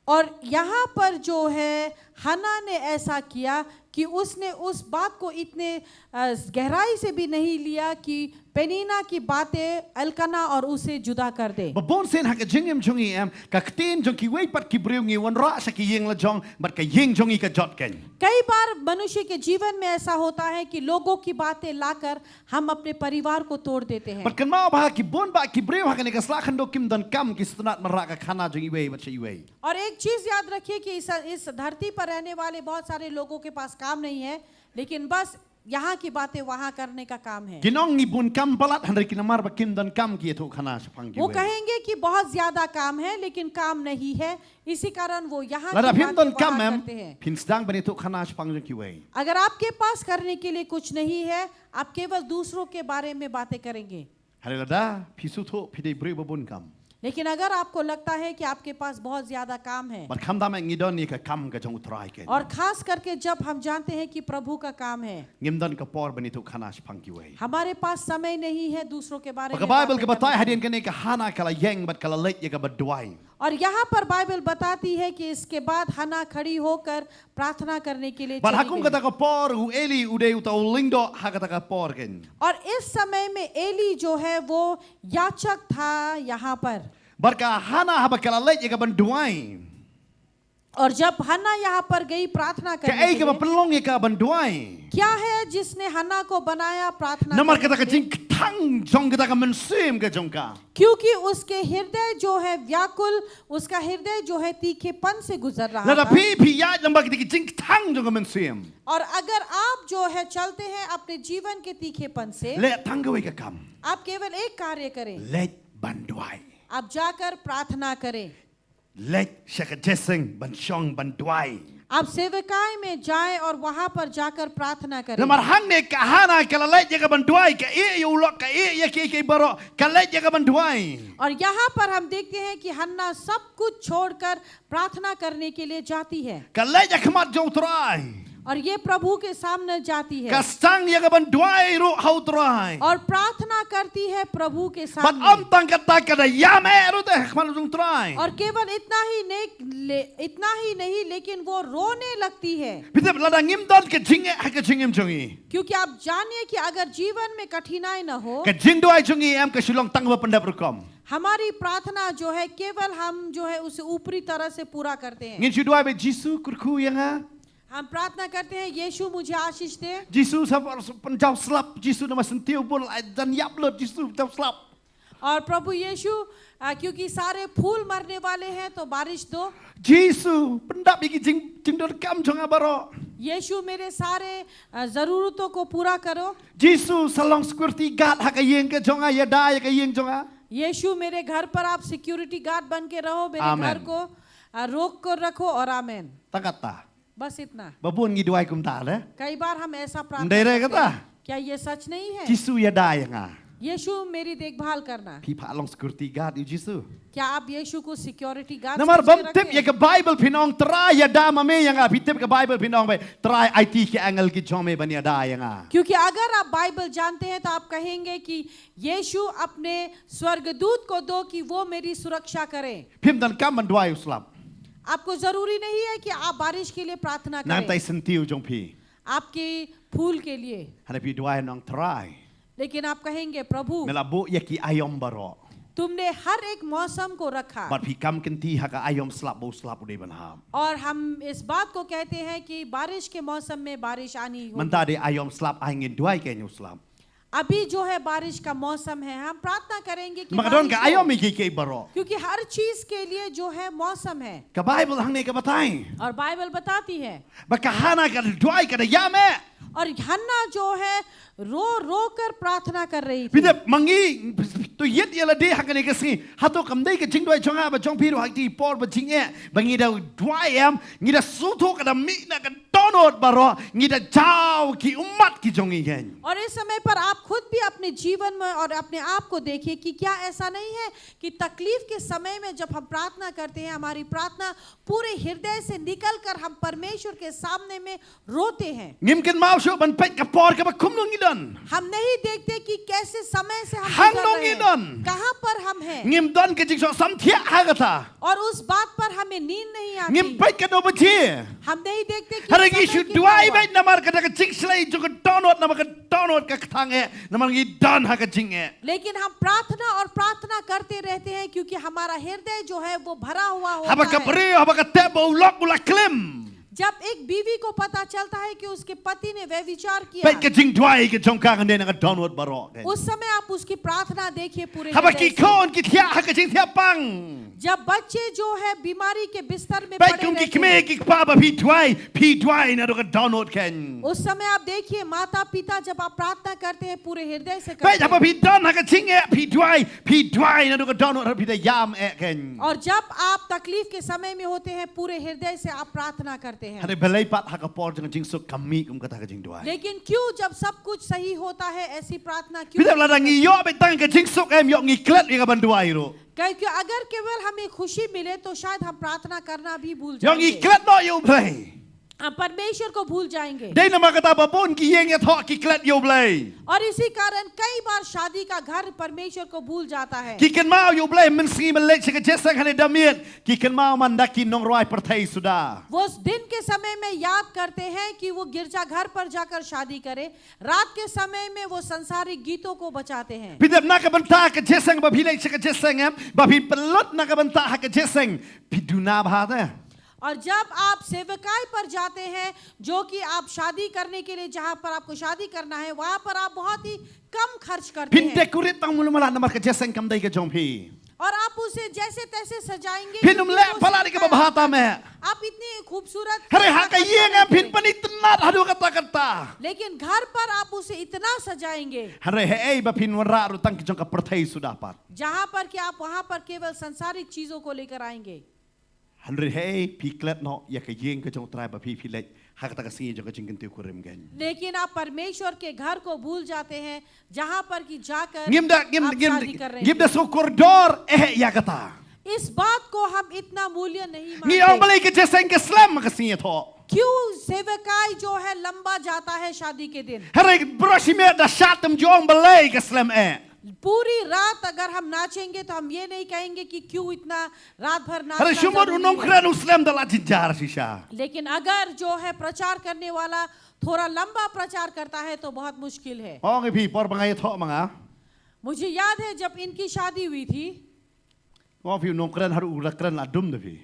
और यहाँ पर जो है हन्ना ने ऐसा किया कि उसने उस बात को इतने गहराई से भी नहीं लिया कि पेनीना की बातें एल्काना और उसे जुदा कर दे। Ba bon sen ha ka jingim jongi em ka ktin jong ki wei pat ki briu ngi wan ra sa ki yeng la jong bat ka yeng jongi ka jot ken. कई बार मनुष्य के जीवन में ऐसा होता है कि लोगों की बातें लाकर हम अपने परिवार को तोड़ देते हैं। Bat kan mau ba ki bon ba ki briu ha ka ni ka slakan do kim dan kam ki stunat mara ka khana jongi wei bat shi wei. और एक चीज याद रखिए कि इस धरती पर रहने वाले बहुत सारे लोगों के पास काम नहीं है, लेकिन बस यहाँ की बातें वहाँ करने का काम है। Ginong ngibun kam balat handri kinamar bakim dan kam ki tu khana sepang वो kiwe. कहेंगे कि बहुत ज्यादा काम है लेकिन काम नहीं है, इसी कारण वो यहाँ Lada की pim dan बातें kam वहाँ em करते हैं। pin sedang bani tu khana sepang kiwe. अगर आपके पास करने के लिए कुछ नहीं है, आप केवल दूसरों के बारे में बातें करेंगे। Hari lada pisu tu pidai beri babun kam. लेकिन अगर आपको लगता है कि आपके पास बहुत ज्यादा काम है, Bat kam dam ngidon ni ka kam ka jong utrai ke. और खास करके जब हम जानते हैं कि प्रभु का काम है, Ngimdan ka por bani tu khana sepang kiwe. हमारे पास समय नहीं है दूसरों के बारे में Baka Bible ka बातें batai करने hadian kene ka hana kala yeng bat kala lek ye ka baduai. की। और यहाँ पर बाइबल बताती है कि इसके बाद हन्ना खड़ी होकर प्रार्थना करने के लिए Bat चली hakum गई। kata ka por u Eli ude utau lingdo ha kata ka por ken. और इस समय में एली जो है वो याचक था यहाँ पर। Barka hana ha bakala lek ye ka baduai. और जब हन्ना यहाँ पर गई प्रार्थना Ka करने ei के ka लिए, pelong ye ka baduai. क्या है जिसने हन्ना को बनाया प्रार्थना Namar करने kata ka के लिए? jing tang jong kata ka mensim ka jong ka. क्योंकि उसके हृदय जो है व्याकुल, उसका हृदय जो है तीखेपन से गुजर रहा Lada था। pi ya nambar kata ka jing tang jong ka mensim. और अगर आप जो है चलते हैं अपने जीवन के तीखेपन से, Le tang ka ka kam. आप केवल एक कार्य करें, Let banduai. आप जाकर प्रार्थना करें। Let shaka jeseng banshong banduai. आप सेवकाई में जाएं और वहां पर जाकर प्रार्थना करें। Namar hang ne ka hana kala let ye ka banduai ka e yu lok ka e ye ke baro ka let ye ka banduai. और यहाँ पर हम देखते हैं कि हन्ना सब कुछ छोड़कर प्रार्थना करने के लिए जाती है Ka let ye khamat jong trai. और ये प्रभु के सामने जाती है Ka stang ye ka banduai ru hau trai. और प्रार्थना करती है प्रभु के Bat सामने। am tang kata ka ya me ru te khamat jong trai. और केवल इतना ही नहीं लेकिन वो रोने लगती है, Bitep lada ngim don ka jing ha ka jingim jongi. क्योंकि आप जानिए कि अगर जीवन में कठिनाई न हो, Ka jing duai jongi am ka shulong tang ba pandap rukom. हमारी प्रार्थना जो है केवल हम जो है उसे ऊपरी तरह से पूरा करते हैं। Ngin duai be Jisu kurku yang ha. हम प्रार्थना करते हैं यीशु मुझे आशीष दे, Jisu sab penjau slap Jisu nama sentiu pun dan yap lot Jisu penjau slap. और प्रभु यीशु क्योंकि सारे फूल मरने वाले हैं तो बारिश दो। Jisu pendap iki jing dor kam jonga baro. यीशु मेरे सारे जरूरतों को पूरा करो। Jisu salong security guard ha ka yeng ke jonga ya da ya ka yeng jonga. यीशु मेरे घर पर आप सिक्योरिटी गार्ड बन के रहो, मेरे आमेन। घर को रोक कर रखो और आमेन। Takata. बस इतना। Babun ngi duai kum ta le. कई बार हम ऐसा प्रार्थना Ndere करते kata. हैं। क्या ये सच नहीं है? Jisu ya da yang ha. यीशु मेरी देखभाल करना। Pi pha long security guard you Jisu. क्या आप यीशु को सिक्योरिटी गार्ड Namar समझ bam के tip रखते ya हैं? ka Bible pinong try ya da mame yang ha. Pi tip ka Bible pinong be try IT ki angle ki jome bani da yang ha. क्योंकि अगर आप बाइबल जानते हैं तो आप कहेंगे कि यीशु अपने स्वर्गदूत को दो कि वो मेरी सुरक्षा करे। Pim dan kam banduai uslap. आपको जरूरी नहीं है कि आप बारिश के लिए प्रार्थना Nang tai करें, sentiu jong pi. आपके फूल के लिए, Hana pi duai nong try. लेकिन आप कहेंगे प्रभु Mela bu ya ki ayom baro. तुमने हर एक मौसम को रखा। Bat pi kam kenti ha ka ayom slap bu slap ude ban ha. और हम इस बात को कहते हैं कि बारिश के मौसम में बारिश आनी होगी। Menta de ayom slap angin duai ke nyu slap. अभी जो है बारिश का मौसम है, हम प्रार्थना करेंगे कि Makadon बारिश ka हो, ayom mi ki baro. क्योंकि हर चीज के लिए जो है मौसम है। Ka Bible hang ne ka batai. और बाइबल बताती है। Baka hana ka duai ka da yame. और हन्ना जो है रो रो कर प्रार्थना कर रही थी। Pide mangi tu yet yela de ha ka ne ka si. Hato kam dei ka jing duai chonga ba jong pi ro ha ti por ba jing e. Bangi da duai am ngi da su tho ka da mi na ka donot baro ngi da jao ki umat ki jong i gen. और इस समय पर आप खुद भी अपने जीवन में और अपने आप को देखिए कि क्या ऐसा नहीं है कि तकलीफ के समय में जब हम प्रार्थना करते हैं, हमारी प्रार्थना पूरे हृदय से निकलकर हम परमेश्वर के सामने में रोते हैं। Ngim ken mau sho ban pet ka por ka ba kum nong idon. हम नहीं देखते कि कैसे समय से हम हम गुजर लोग रहे हैं, इधर। कहाँ पर हम हैं, Ngim don ka jing so sam thia ha ka ta. और उस बात पर हमें नींद नहीं आती। Ngim pet ka do ba ji. हम नहीं देखते कि Hara समय gi shu कितना duai हुआ। ba namar ka da ka jing slai jo ka donot na ka donot ka thang e. Namar ngi don ha ka jing e. लेकिन हम प्रार्थना और प्रार्थना करते रहते हैं क्योंकि हमारा हृदय जो है वो भरा हुआ Haba होता ka है। bri haba ka te ba ulok ula klim. जब एक बीवी को पता चलता है कि उसके पति ने व्यभिचार किया, Baik ke jing dwai ke jong ka ngene nga download barok kan. उस समय आप उसकी प्रार्थना देखिए पूरे Haba हृदय ki से। kon ki thia ha ke jing thia pang. जब बच्चे जो है बीमारी के बिस्तर में Baik पड़े kum ki रहते kme हैं, ki pa ba pi dwai na do ka download kan. उस समय आप देखिए माता पिता जब आप प्रार्थना करते हैं पूरे हृदय से Baik करते apa हैं, pi don ha ke jing pi dwai na do ka download ha pi da yam kan. और जब आप तकलीफ के समय में होते हैं पूरे हृदय से आप प्रार्थना करते हैं। Hare belai pat ha ka por jang jing suk kami kum kata ka jing dwai. लेकिन क्यों जब सब कुछ सही होता है ऐसी प्रार्थना Pi da क्यों? la da ngi yo be tang ka jing suk em yo ngi klet ni ka ban dwai ro. क्योंकि अगर केवल हमें खुशी मिले तो शायद हम प्रार्थना करना भी भूल Yo ngi जाएंगे, klet no yo play. हम परमेश्वर को भूल जाएंगे। Dei nama kata babon ki yeng ya thok ki klet yo play. और इसी कारण कई बार शादी का घर परमेश्वर को भूल जाता है। Ki kan mau yo play men singi men lek se ke jesang hane damiet. Ki kan mau man daki nong roi pertai sudah. वो उस दिन के समय में याद करते हैं कि वो गिरजा घर पर जाकर शादी करें, रात के समय में वो संसारिक गीतों को बचाते हैं। Pidap na ka banta ke jesang ba pilek se ke jesang em. Ba pi pelot na ka banta ha ke jesang. Piduna ba ta. और जब आप सेवकाई पर जाते हैं जो कि आप शादी करने के लिए जहां पर आपको शादी करना है वहां पर आप बहुत ही कम खर्च करते हैं Pinte kurit tang mulu mala namar ke jesang kam dai ke jong pi. और आप उसे जैसे तैसे सजाएंगे Pinum क्योंकि le वो pala ke सेवकाई- bahata me. आप इतनी खूबसूरत Hare ha ka yeng em pin panit tenat hadu kata kata. लेकिन घर पर आप उसे इतना सजाएंगे Hare he ba pin wara ru tang ki jong ka pertai sudah pat. जहां पर कि आप वहां पर केवल संसारिक चीजों को लेकर आएंगे। Henry hey pi klet no ya ka yeng ke jong trai ba pi pilek ha ka ta ka singi jong ka jing kentiu kurim gan. लेकिन आप परमेश्वर के घर को भूल जाते हैं जहां पर कि जाकर Ngim da आप शादी कर रहे ngim da हैं। so koridor ya kata. इस बात को हम इतना मूल्य नहीं Ngi ong मानते। balai ke jesang ke slam ka singi tho. क्यों सेवकाई जो है लंबा जाता है शादी के दिन? Hare broshi me da shatam jong balai ke slam पूरी रात अगर हम नाचेंगे तो हम ये नहीं कहेंगे कि क्यों इतना रात भर Hare नाचना shumot जरूरी unong है। kran uslam da la jinjar shisha. लेकिन अगर जो है प्रचार करने वाला थोड़ा लंबा प्रचार करता है तो बहुत मुश्किल है। Ong pi por bangai tho manga. मुझे याद है जब इनकी शादी हुई थी, Ong pi unong kran haru ura kran la dum da pi.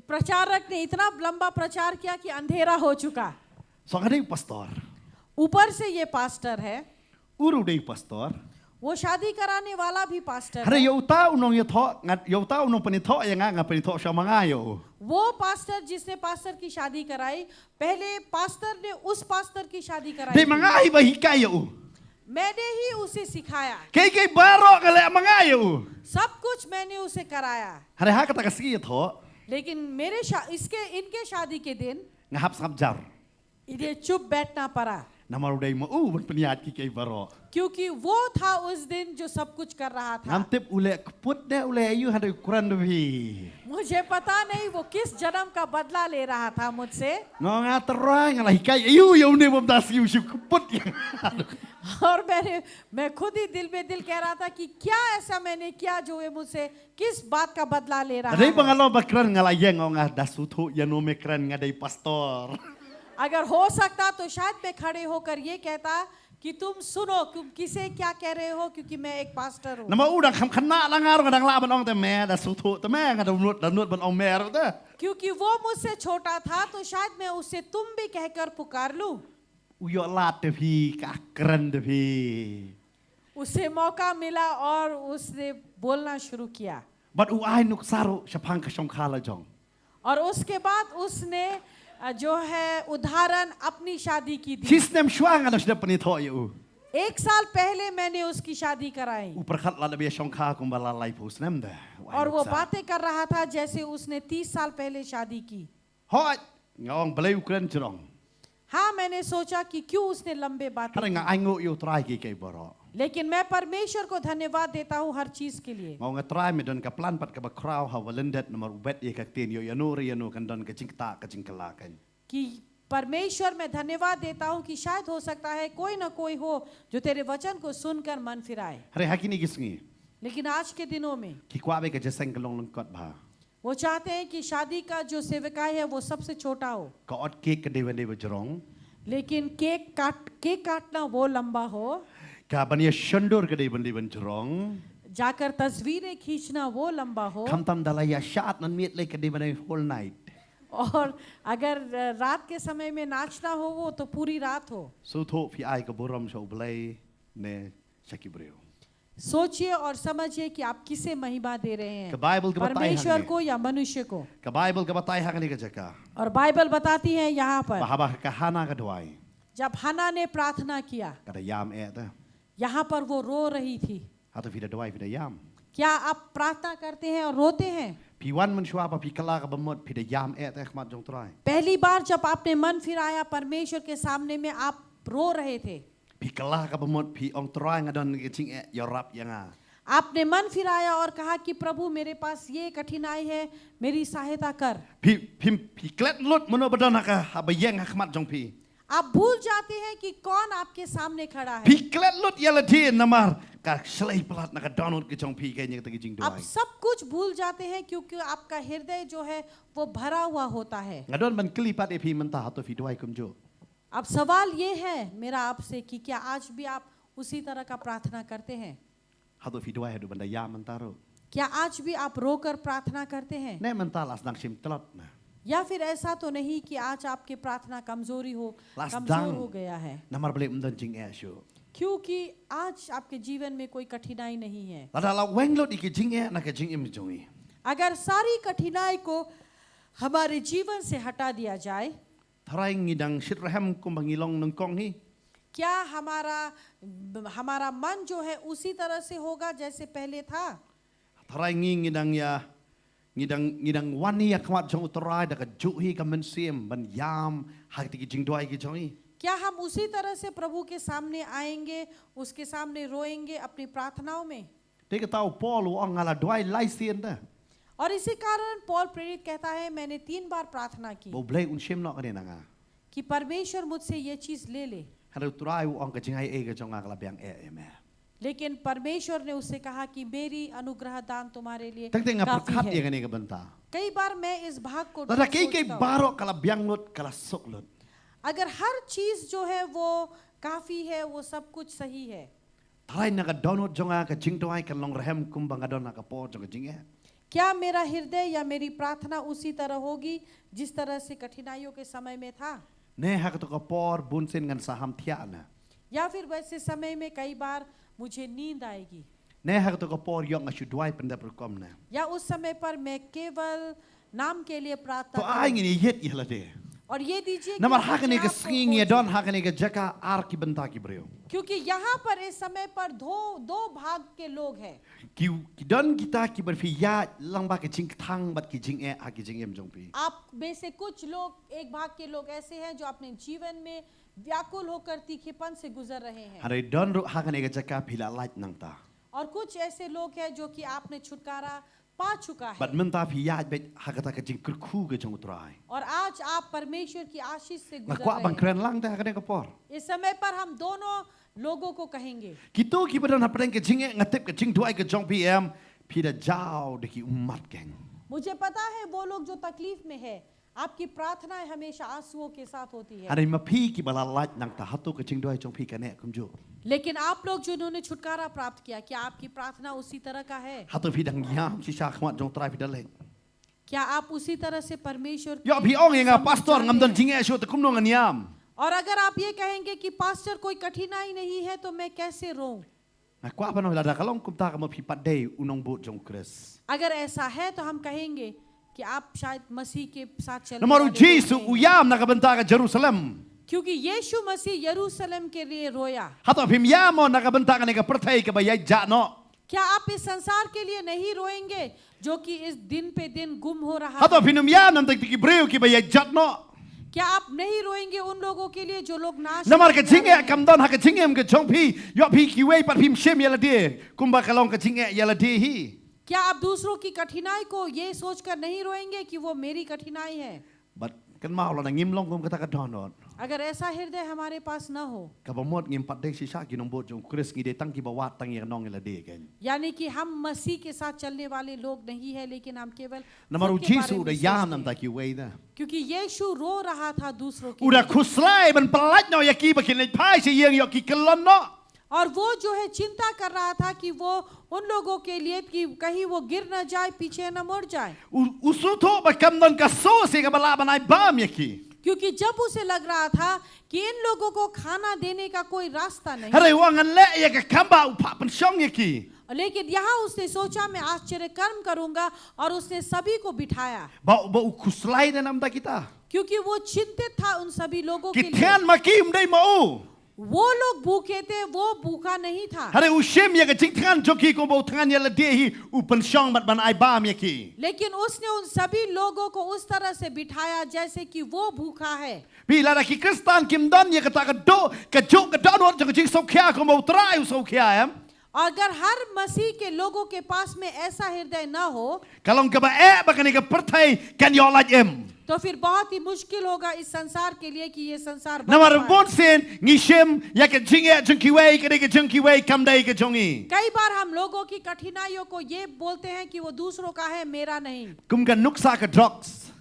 प्रचारक ने इतना लंबा प्रचार किया कि अंधेरा हो चुका। So ngani pastor. ऊपर से ये पास्टर है, Uru dei pastor. वो शादी कराने वाला भी पास्टर Hare है। yo ta unong yo tho ngat yo ta unong pani tho ya nga pani tho sha manga yo. वो पास्टर जिसने पास्टर की शादी कराई, पहले पास्टर ने उस पास्टर की शादी कराई Dei थी। manga hi ba hikai yo. मैंने ही उसे सिखाया, Kei baro ka le manga yo. सब कुछ मैंने उसे कराया। Hare ha ka ta ka singi tho. लेकिन इनके शादी के दिन Ngahap sap jar. इन्हें चुप बैठना पड़ा, Namar udai ma ban paniat ki kei baro. क्योंकि वो था उस दिन जो सब कुछ कर रहा था। Ngantip ule put de ule ayu hade kuran devi. मुझे पता नहीं वो किस जन्म का बदला ले रहा था मुझसे, No nga terang lah hikai ayu yo ne bom das yu shu put. और मैं खुद ही दिल में दिल कह रहा था कि क्या ऐसा मैंने किया जो ये मुझसे किस बात का बदला ले रहा Dei है। bangalo bakran ngalayeng ngah dasutu ya no me kran ngadai pastor. अगर हो सकता तो शायद मैं खड़े होकर ये कहता कि तुम सुनो तुम किसे क्या कह रहे हो, क्योंकि मैं एक पास्टर हूँ। Nama udang kham khana langar ngadang la ban ong te me dasutu te me ngadam nut ban ong mer te. क्योंकि वो मुझसे छोटा था तो शायद मैं उसे तुम भी कहकर पुकार लूं। Uyo lat te phi ka kran te phi. उसे मौका मिला और उसने बोलना शुरू किया, But u ai nuk saru shapang ka shong khala jong. और उसके बाद उसने जो है उदाहरण अपनी शादी की दी। System shwang ada sudah pani tho yu. एक साल पहले मैंने उसकी शादी कराई U perkhat la be shong kha kum bala lai pus nem de. और वो बातें कर रहा था जैसे उसने 30 साल पहले शादी की। Hoi ngong balai ukran jrong. हाँ, मैंने सोचा कि क्यों उसने लंबे बातें Hare nga aingo yu try ki kei baro. लेकिन मैं परमेश्वर को धन्यवाद देता हूँ हर चीज के लिए। Ngong nga try me don ka plan pat ka ba kraw ha walendet nomor ubet ye ka tin yo yanuri yanu kan don ka jingta ka jingkala kan. कि परमेश्वर मैं धन्यवाद देता हूँ कि शायद हो सकता है कोई ना कोई हो जो तेरे वचन को सुनकर मन फिराए। Hare hakini gisngi. लेकिन आज के दिनों में Ki kwa be ka jeseng ka long long kot ba. वो चाहते हैं कि शादी का जो सेवकाई है वो सबसे छोटा हो, Ka ot cake ka dewan dewa jrong. लेकिन केक काटना वो लंबा हो, Ka bania shandur ka dewan dewan jrong. जाकर तस्वीरें खींचना वो लंबा हो, Kam tam dalaya shot nan miet le ka dewan whole night. और अगर रात के समय में नाचना हो वो तो पूरी रात हो। Su tho phi ai ka boram shau blai ne shakibreu. सोचिए और समझिए कि आप किसे महिमा दे रहे हैं, Ka Bible ka batay परमेश्वर hang को या मनुष्य को। Ka Bible ka batay hang ni ka jaka. और बाइबल बताती है यहाँ पर Bahaba ka hana ka duai. जब हन्ना ने प्रार्थना किया, Kada yam e ta. यहाँ पर वो रो रही थी। Hatu phi da duai phi da yam. क्या आप प्रार्थना करते हैं और रोते हैं? Phi wan man shwa pa phi kala ka bamot phi da yam e ta khmat jong trai. पहली बार जब आपने मन फिराया परमेश्वर के सामने में आप रो रहे थे, Phi kala ka bamot phi ong trai ngadon ke ching e yorap yanga. आपने मन फिराया और कहा कि प्रभु मेरे पास ये कठिनाई है, मेरी सहायता कर। Phi klet lut mono badon ka habayeng khmat jong phi. आप भूल जाते हैं कि कौन आपके सामने खड़ा है। Phi klet lut yala thi namar ka shlai plat na ka donut ke jong phi ke nyek ta ki jing आप duai. सब कुछ भूल जाते हैं क्योंकि आपका हृदय जो है वो भरा हुआ होता है। Ngadon ban kli pat e phi menta hatu phi duai kum jo. अब सवाल ये है मेरा आपसे कि क्या आज भी आप उसी तरह का प्रार्थना करते हैं? Hatu phi duai hadu banda yam mentaro. क्या आज भी आप रोकर प्रार्थना करते हैं? Ne mental as nang sim tlot na. या फिर ऐसा तो नहीं कि आज आपकी प्रार्थना कमजोरी हो, Las कमजोर dang. हो गया है, Namar balik mendon jing e shu. क्योंकि आज आपके जीवन में कोई कठिनाई नहीं है। Lada la weng lot iki jing e na ka jing im jongi. अगर सारी कठिनाई को हमारे जीवन से हटा दिया जाए, Tharai ngidang shitrahem kum bangilong nang kong hi. क्या हमारा मन जो है उसी तरह से होगा जैसे पहले था? Tharai ngidang ya ngidang wani ya khmat jong utrai da ka ju hi ka men sim ban yam ha ti ki jing duai ki jongi. क्या हम उसी तरह से प्रभु के सामने आएंगे, उसके सामने रोएंगे अपनी प्रार्थनाओं में? Te ka tau Paul ong ngala duai lai sien da. और इसी कारण पौल प्रेरित कहता है मैंने 3 बार प्रार्थना की Bo blai un shim no ka ne nga. कि परमेश्वर मुझसे ये चीज ले ले, Hadu trai ong ka jing ai e ka jong ngala biang e me. लेकिन परमेश्वर ने उससे कहा कि मेरी अनुग्रह दान तुम्हारे लिए Tang teng काफी ngaprat ye है। ka ne ka benta. कई बार मैं इस भाग को Lada kei kei सोचता हूँ, baro kala biang lot kala sok lot. अगर हर चीज जो है वो काफी है, वो सब कुछ सही है, Tharai na ka donut jonga ka jing duai ka long rahem kum bang adon na ka po jong ka jing e. क्या मेरा हृदय या मेरी प्रार्थना उसी तरह होगी जिस तरह से कठिनाइयों के समय में था? Ne ha ka to ka por bun sen ngan saham thia na. या फिर वैसे समय में कई बार मुझे नींद आएगी, Ne ha ka to ka por yok nga shu duai penda perkom na. या उस समय पर मैं केवल नाम के लिए To प्रार्थना ai करूं। ngini yet ihla de. और ये दीजिए कि Namar मैं ha ka ne अपने ka आप को singing ye खोजूं। don ha ka ne ka jaka ar ki benta ki breu. क्योंकि यहाँ पर इस समय पर दो भाग के लोग हैं। Ki don kita ki berfi ya lang ba ki jing thang bat ki jing e ha ki jing em jong pi. आप में से कुछ लोग, एक भाग के लोग ऐसे हैं जो अपने जीवन में व्याकुल होकर तीखेपन से गुजर रहे हैं, Hare don ru ha ka ne ka jaka phila light nang ta. और कुछ ऐसे लोग हैं जो कि आपने छुटकारा पा चुका है Bat menta phi ya bet ha ka ta ka jing kurku ke jong utrai. और आज आप परमेश्वर की आशीष से Nga गुजर kwa रहे bang हैं। kren lang ta ha ka ne ka por. इस समय पर हम दोनों लोगों को कहेंगे Kito ki badan hapren ke jing e ngatep ke jing duai ke jong pi em phi da jao de ki umat keng. मुझे पता है वो लोग जो तकलीफ में है, आपकी प्रार्थनाएं हमेशा आंसुओं के साथ होती है, Hare ma phi ki bala light nang ta hatu ke jing duai jong pi ka ne kum jo. लेकिन आप लोग जिन्होंने छुटकारा प्राप्त किया, क्या आपकी प्रार्थना उसी तरह का है? Hatu phi dang yam si sha khmat jong trai phi daleng. क्या आप उसी तरह से परमेश्वर Yo के phi ong nga सम्मुख pastor जाते ngam don हैं? jing e shu te kum no ngan yam. और अगर आप ये कहेंगे कि पास्टर कोई कठिनाई नहीं है तो मैं कैसे रोऊं? Na kwa pa no la da kalong kum ta ka ma phi pat dei unong bo jong kres. अगर ऐसा है तो हम कहेंगे कि आप शायद मसीह के साथ चलने Namaru वाले लोग Jesu नहीं हैं। uyam na ka benta ka Jerusalem. क्योंकि यीशु मसीह यरूशलेम के लिए रोया। Hatu phim yam na ka benta ka ne ka perthai ka ba yai ja no. क्या आप इस संसार के लिए नहीं रोएंगे जो कि इस दिन पे दिन गुम हो रहा Hatu है? phinum yam nam tak ki breu ki ba yai jat no. क्या आप नहीं रोएंगे उन लोगों के लिए जो लोग नाश Namar ka होने jing जा रहे e हैं? kam don ha ka jing em ke jong phi yo phi ki wei pat phim shem yala de. Kum ba kalong ka jing e yala de hi. क्या आप दूसरों की कठिनाई को ये सोचकर नहीं रोएंगे कि वो मेरी कठिनाई है? But kan mau la ngim long kum kata ka don no. अगर ऐसा हृदय हमारे पास न हो, Ka ba mot ngim pat dei si sha ki nong bo jong kres ngi de tang ki ba wat tang ye nong yala de ken. यानी कि हम मसीह के साथ चलने वाले लोग नहीं है, लेकिन हम केवल Namaru खुद के बारे Jesu में da सोचते yam हैं। nam tak ki wei da. क्योंकि यीशु रो रहा था दूसरों के Udah लिए। kuslai ban pelat no ya ki ba ki nei pai si yeng yo ki kelon no. और वो जो है चिंता कर रहा था कि वो उन लोगों के लिए कि कहीं वो गिर न जाए, पीछे न मुड़ जाए, Usuto ba kamdon ka so si ka bala banay bam yaki. क्योंकि जब उसे लग रहा था कि इन लोगों को खाना देने का कोई रास्ता नहीं, Haray wangan le ya ka kamba upa pensyong yaki. लेकिन यहाँ उसने सोचा मैं आश्चर्य कर्म करूंगा और उसने सभी को बिठाया, Ba ukuslay na namda kita. क्योंकि वो चिंतित था उन सभी लोगों के लिए। Kityan makim day mo. वो लोग भूखे थे, वो भूखा नहीं था, Haray usim ya ka jingtan joki ko ba utangan ya ladehi upensyong bat banay bam yaki. लेकिन उसने उन सभी लोगों को उस तरह से बिठाया जैसे कि वो भूखा है। Bila na ki Kristan kimdan ya kata ka do ka jok ka don ka jing so kya ko ba utray so kya em. और अगर हर मसीह के लोगों के पास में ऐसा हृदय न हो Kalong ka ba ba ka ni ka pertay kan yo laj em. तो फिर बहुत ही मुश्किल होगा इस संसार के लिए कि ये संसार बच Namar पाए। bon sen ngishim ya ka jinge junki way ka ni ka junki way kam day ka jongi. कई बार हम लोगों की कठिनाइयों को ये बोलते हैं कि वो दूसरों का है, मेरा नहीं। Kum ka nuksa ka drugs.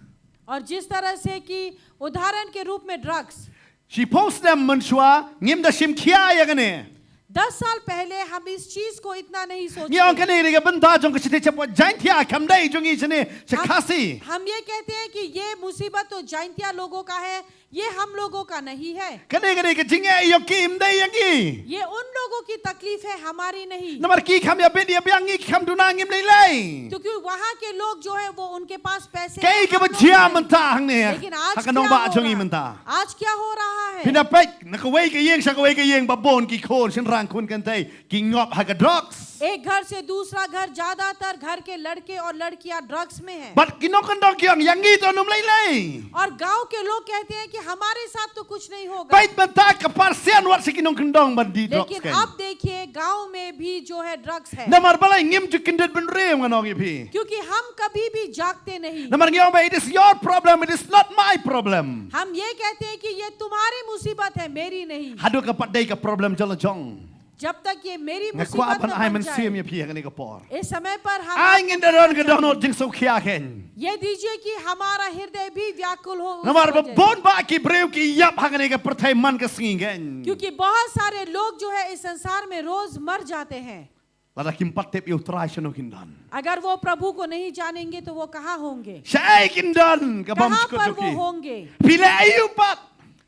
और जिस तरह से कि उदाहरण के रूप में drugs, She post them manshwa ngim da shim kya ya gane. 10 साल पहले हम इस चीज को इतना नहीं Ngiong सोचते। ka ni ka benda jong ka chite chapwa jaintia kam day jongi chene chakasi. हम ये कहते हैं कि ये मुसीबत तो जैंतिया लोगों का है, ये हम लोगों का नहीं है। Ka ni ka jinge yo kim day yangi. ये उन लोगों की तकलीफ है, हमारी नहीं। Namar ki kam ya bedi ya biangi kam duna ngim lay lay. क्योंकि वहाँ के लोग जो है वो उनके पास पैसे Kay हैं, ka हम ba लोग jia नहीं। menta hang ne. लेकिन आज Ha क्या ka nong हो ba jongi रहा menta. है? आज क्या हो रहा है? Pinapay nakaway ka yeng sa kaway ka yeng babon ki khon sin rang kun kan tay ki ngop ha ka drugs. एक घर से दूसरा घर, ज्यादातर घर के लड़के और लड़कियां ड्रग्स में हैं। But kinokon dong kyang yangi to num lay lay. और गांव के लोग कहते हैं कि हमारे साथ तो कुछ नहीं होगा। Bait menta ka parsian wat si kinokon dong ban di drugs लेकिन kan. अब देखिए गांव में भी जो है ड्रग्स है, Namar balay ngim jukindet ben rem nganong ipi. क्योंकि हम कभी भी जागते नहीं। Namar ngiyong ba it is your problem, it is not my problem. हम ये कहते हैं कि ये तुम्हारी मुसीबत है, मेरी नहीं। Hadu ka patday ka problem jala jong. जब तक ये मेरी Ngakwa मुसीबत pan न ay बन man जाए, siyam ya piya ka ni ka por. इस समय पर हम Ay ngin da ron ka donot jing so kya ken. ये दीजिए कि हमारा हृदय भी व्याकुल हो उस Namar ba वजह से। bon ba ki breu ki yap ha ka ni ka pertay man ka singin ken. क्योंकि बहुत सारे लोग जो है इस संसार में रोज मर जाते हैं। Lada kim patep yu try siya kindan. अगर वो प्रभु को नहीं जानेंगे तो वो कहाँ होंगे, Siya ay kindan ka bam कहाँ ko पर वो joki. होंगे, Pila ayu pat.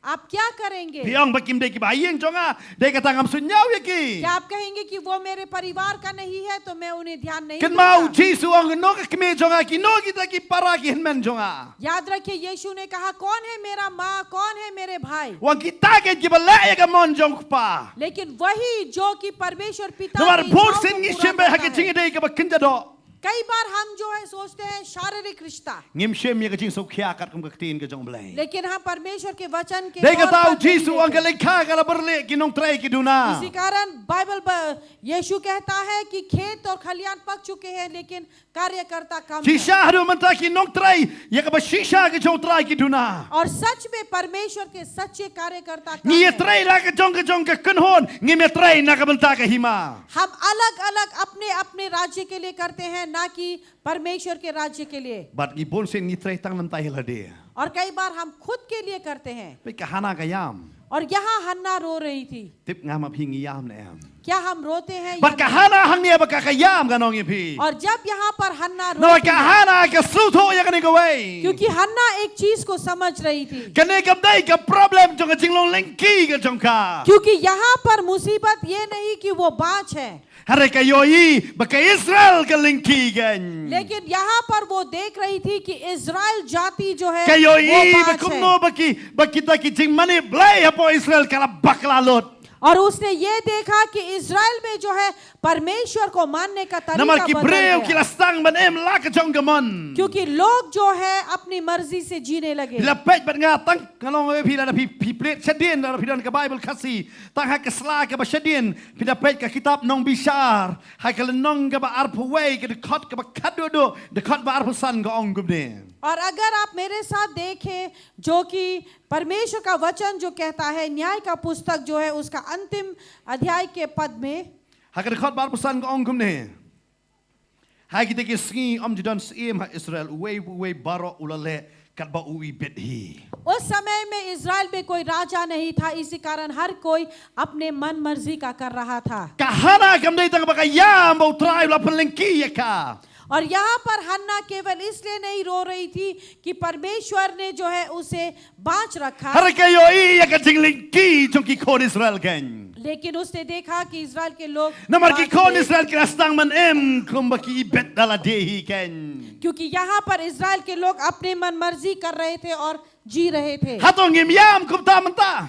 आप क्या करेंगे? Piyong ba kim de ki ba yeng jonga de ka tangam sunyaw yaki. क्या आप कहेंगे कि वो मेरे परिवार का नहीं है तो मैं उन्हें ध्यान नहीं Kan mau दूंगा? Jesu ang no ka kime jonga ki no kita ki para ki hinmen jonga. याद रखिए यीशु ने कहा कौन है मेरा माँ, कौन है मेरे भाई, Wang kita ke ki ba la ka mon jong pa. लेकिन वही जो कि परमेश्वर पिता Namar की bor इच्छाओं sin को ngi पूरा shembe ha करता ka है। jingi de ka ba kinda do. कई बार हम जो है सोचते हैं शारीरिक रिश्ता, Ngim shem ya ka jing so kya kat kum ka tin ka jong blai. लेकिन हम परमेश्वर के वचन के De ka तौर tau पर नहीं Jesu ang ka देखते। lekha ka la berle ki nong try ki duna. इसी कारण यीशु कहता है कि खेत और खलियान पक चुके हैं लेकिन कार्यकर्ता कम है। Shisha hadu menta ki nong try ya ka ba shisha ka jong try ki duna. और सच में परमेश्वर के सच्चे कार्यकर्ता कम Ngi हैं। try la ka jong ka kunhon ngi me try na ka benta ka hima. हम अलग अलग अपने अपने राज्य के लिए करते हैं, ना कि परमेश्वर के राज्य के लिए। But ngi bon sin ngi try tang lam tai la de. और कई बार हम खुद के लिए करते हैं। Pe ka hana ka yam. और यहाँ हन्ना रो रही थी, Tip nga ma phi ngi yam na yam. क्या हम रोते हैं या But ka नहीं? hana hang ya ba ka yam ka nong ipi. और जब यहाँ पर हन्ना No रोती ka है, hana ka sutho ya ka ni ka way. क्योंकि हन्ना एक चीज को समझ रही थी, Kane kam dai ka problem jong ka jinglong lengki ka jong ka. क्योंकि यहाँ पर मुसीबत ये नहीं कि वो बाँझ है, Hare ka yoi ba ka Israel ka lengki gan. लेकिन यहाँ पर वो देख रही थी कि इज़राइल जाति जो है Ka वो yoi ba बाँझ है। kumno ba kita ki jing mani blai hapo Israel ka la bakla lot. और उसने ये देखा कि इज़राइल में जो है परमेश्वर को मानने का Namar तरीका ki बदल breu ki गया, la stang ban em la ka jong ka mon. क्योंकि लोग जो है अपनी मर्जी से जीने लगे। Bila pet bat nga tang kalong e pila na pi plate sedien na pidan ka Bible kasi tang ha ka sla ka ba sedien pila pet ka kitab nong bishar ha ka nong ka ba arpu way ka dekat ka ba kadodo dekat ba arpu san ka ong gubne. और अगर आप मेरे साथ देखें जो कि परमेश्वर का वचन जो कहता है, न्याय का पुस्तक जो है उसका अंतिम अध्याय के पद में, Ha ka dekat ba arpu san ka ong gubne. Ha kita ki ski om judan sim ha Israel way baro ulale kat ba ui bet hi. उस समय में इज़राइल में कोई राजा नहीं था, इसी कारण हर कोई अपने मन मर्जी का कर रहा था। Kahana kam dei tang baka yam bau trai la pelengki ya ka. और यहाँ पर हन्ना केवल इसलिए नहीं रो रही थी कि परमेश्वर ने जो है उसे बाँच रखा, Har ka yo I ya ka jinglingki jong ki kon Israel gan. लेकिन उसने देखा कि इज़राइल के लोग Namar ki बाँच kon गए। Israel ki rastang man kum baki ibet dala dehi kan. क्योंकि यहाँ पर इज़राइल के लोग अपने मन मर्जी कर रहे थे और जी रहे थे। Hatong im yam kum ta menta.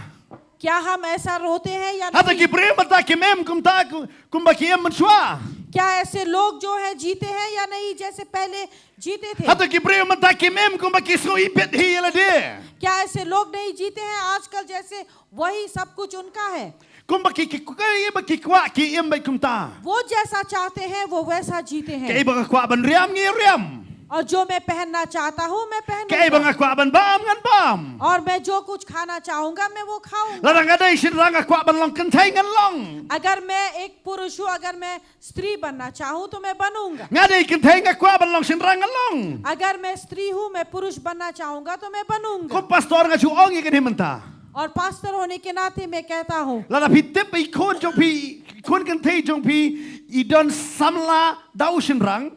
क्या हम ऐसा रोते हैं या Hata नहीं? ki pre menta ki mem kum ta kum baki em menshwa. क्या ऐसे लोग जो है जीते हैं या नहीं जैसे पहले जीते थे? Hata ki pre menta ki mem kum baki so ibet hi la de. क्या ऐसे लोग नहीं जीते हैं आजकल जैसे वही सब कुछ उनका है? Kum baki ki baki kwa ki em bai kum ta. वो जैसा चाहते हैं वो वैसा जीते Kay हैं। baka kwa ban riam ngi riam. और जो मैं pehनना चाहता हूँ मैं Kay पहनूंगा, baka kwa ban bam ngan bam. और मैं जो कुछ खाना चाहूंगा मैं वो खाऊंगा। Larang ada isin ranga kwa ban long kentai ngan long. अगर मैं एक पुरुष हूँ, अगर मैं स्त्री बनना चाहूँ तो मैं बनूंगा। Ngada kentai nga kwa ban long sin ranga long. अगर मैं स्त्री हूँ, मैं पुरुष बनना चाहूंगा तो मैं बनूंगा। Ko pastor nga chu ong ikan himenta. और पास्टर होने के नाते मैं कहता हूँ, Lada pitip i kon jong pi kon kentai jong pi I don samla dau sin rang.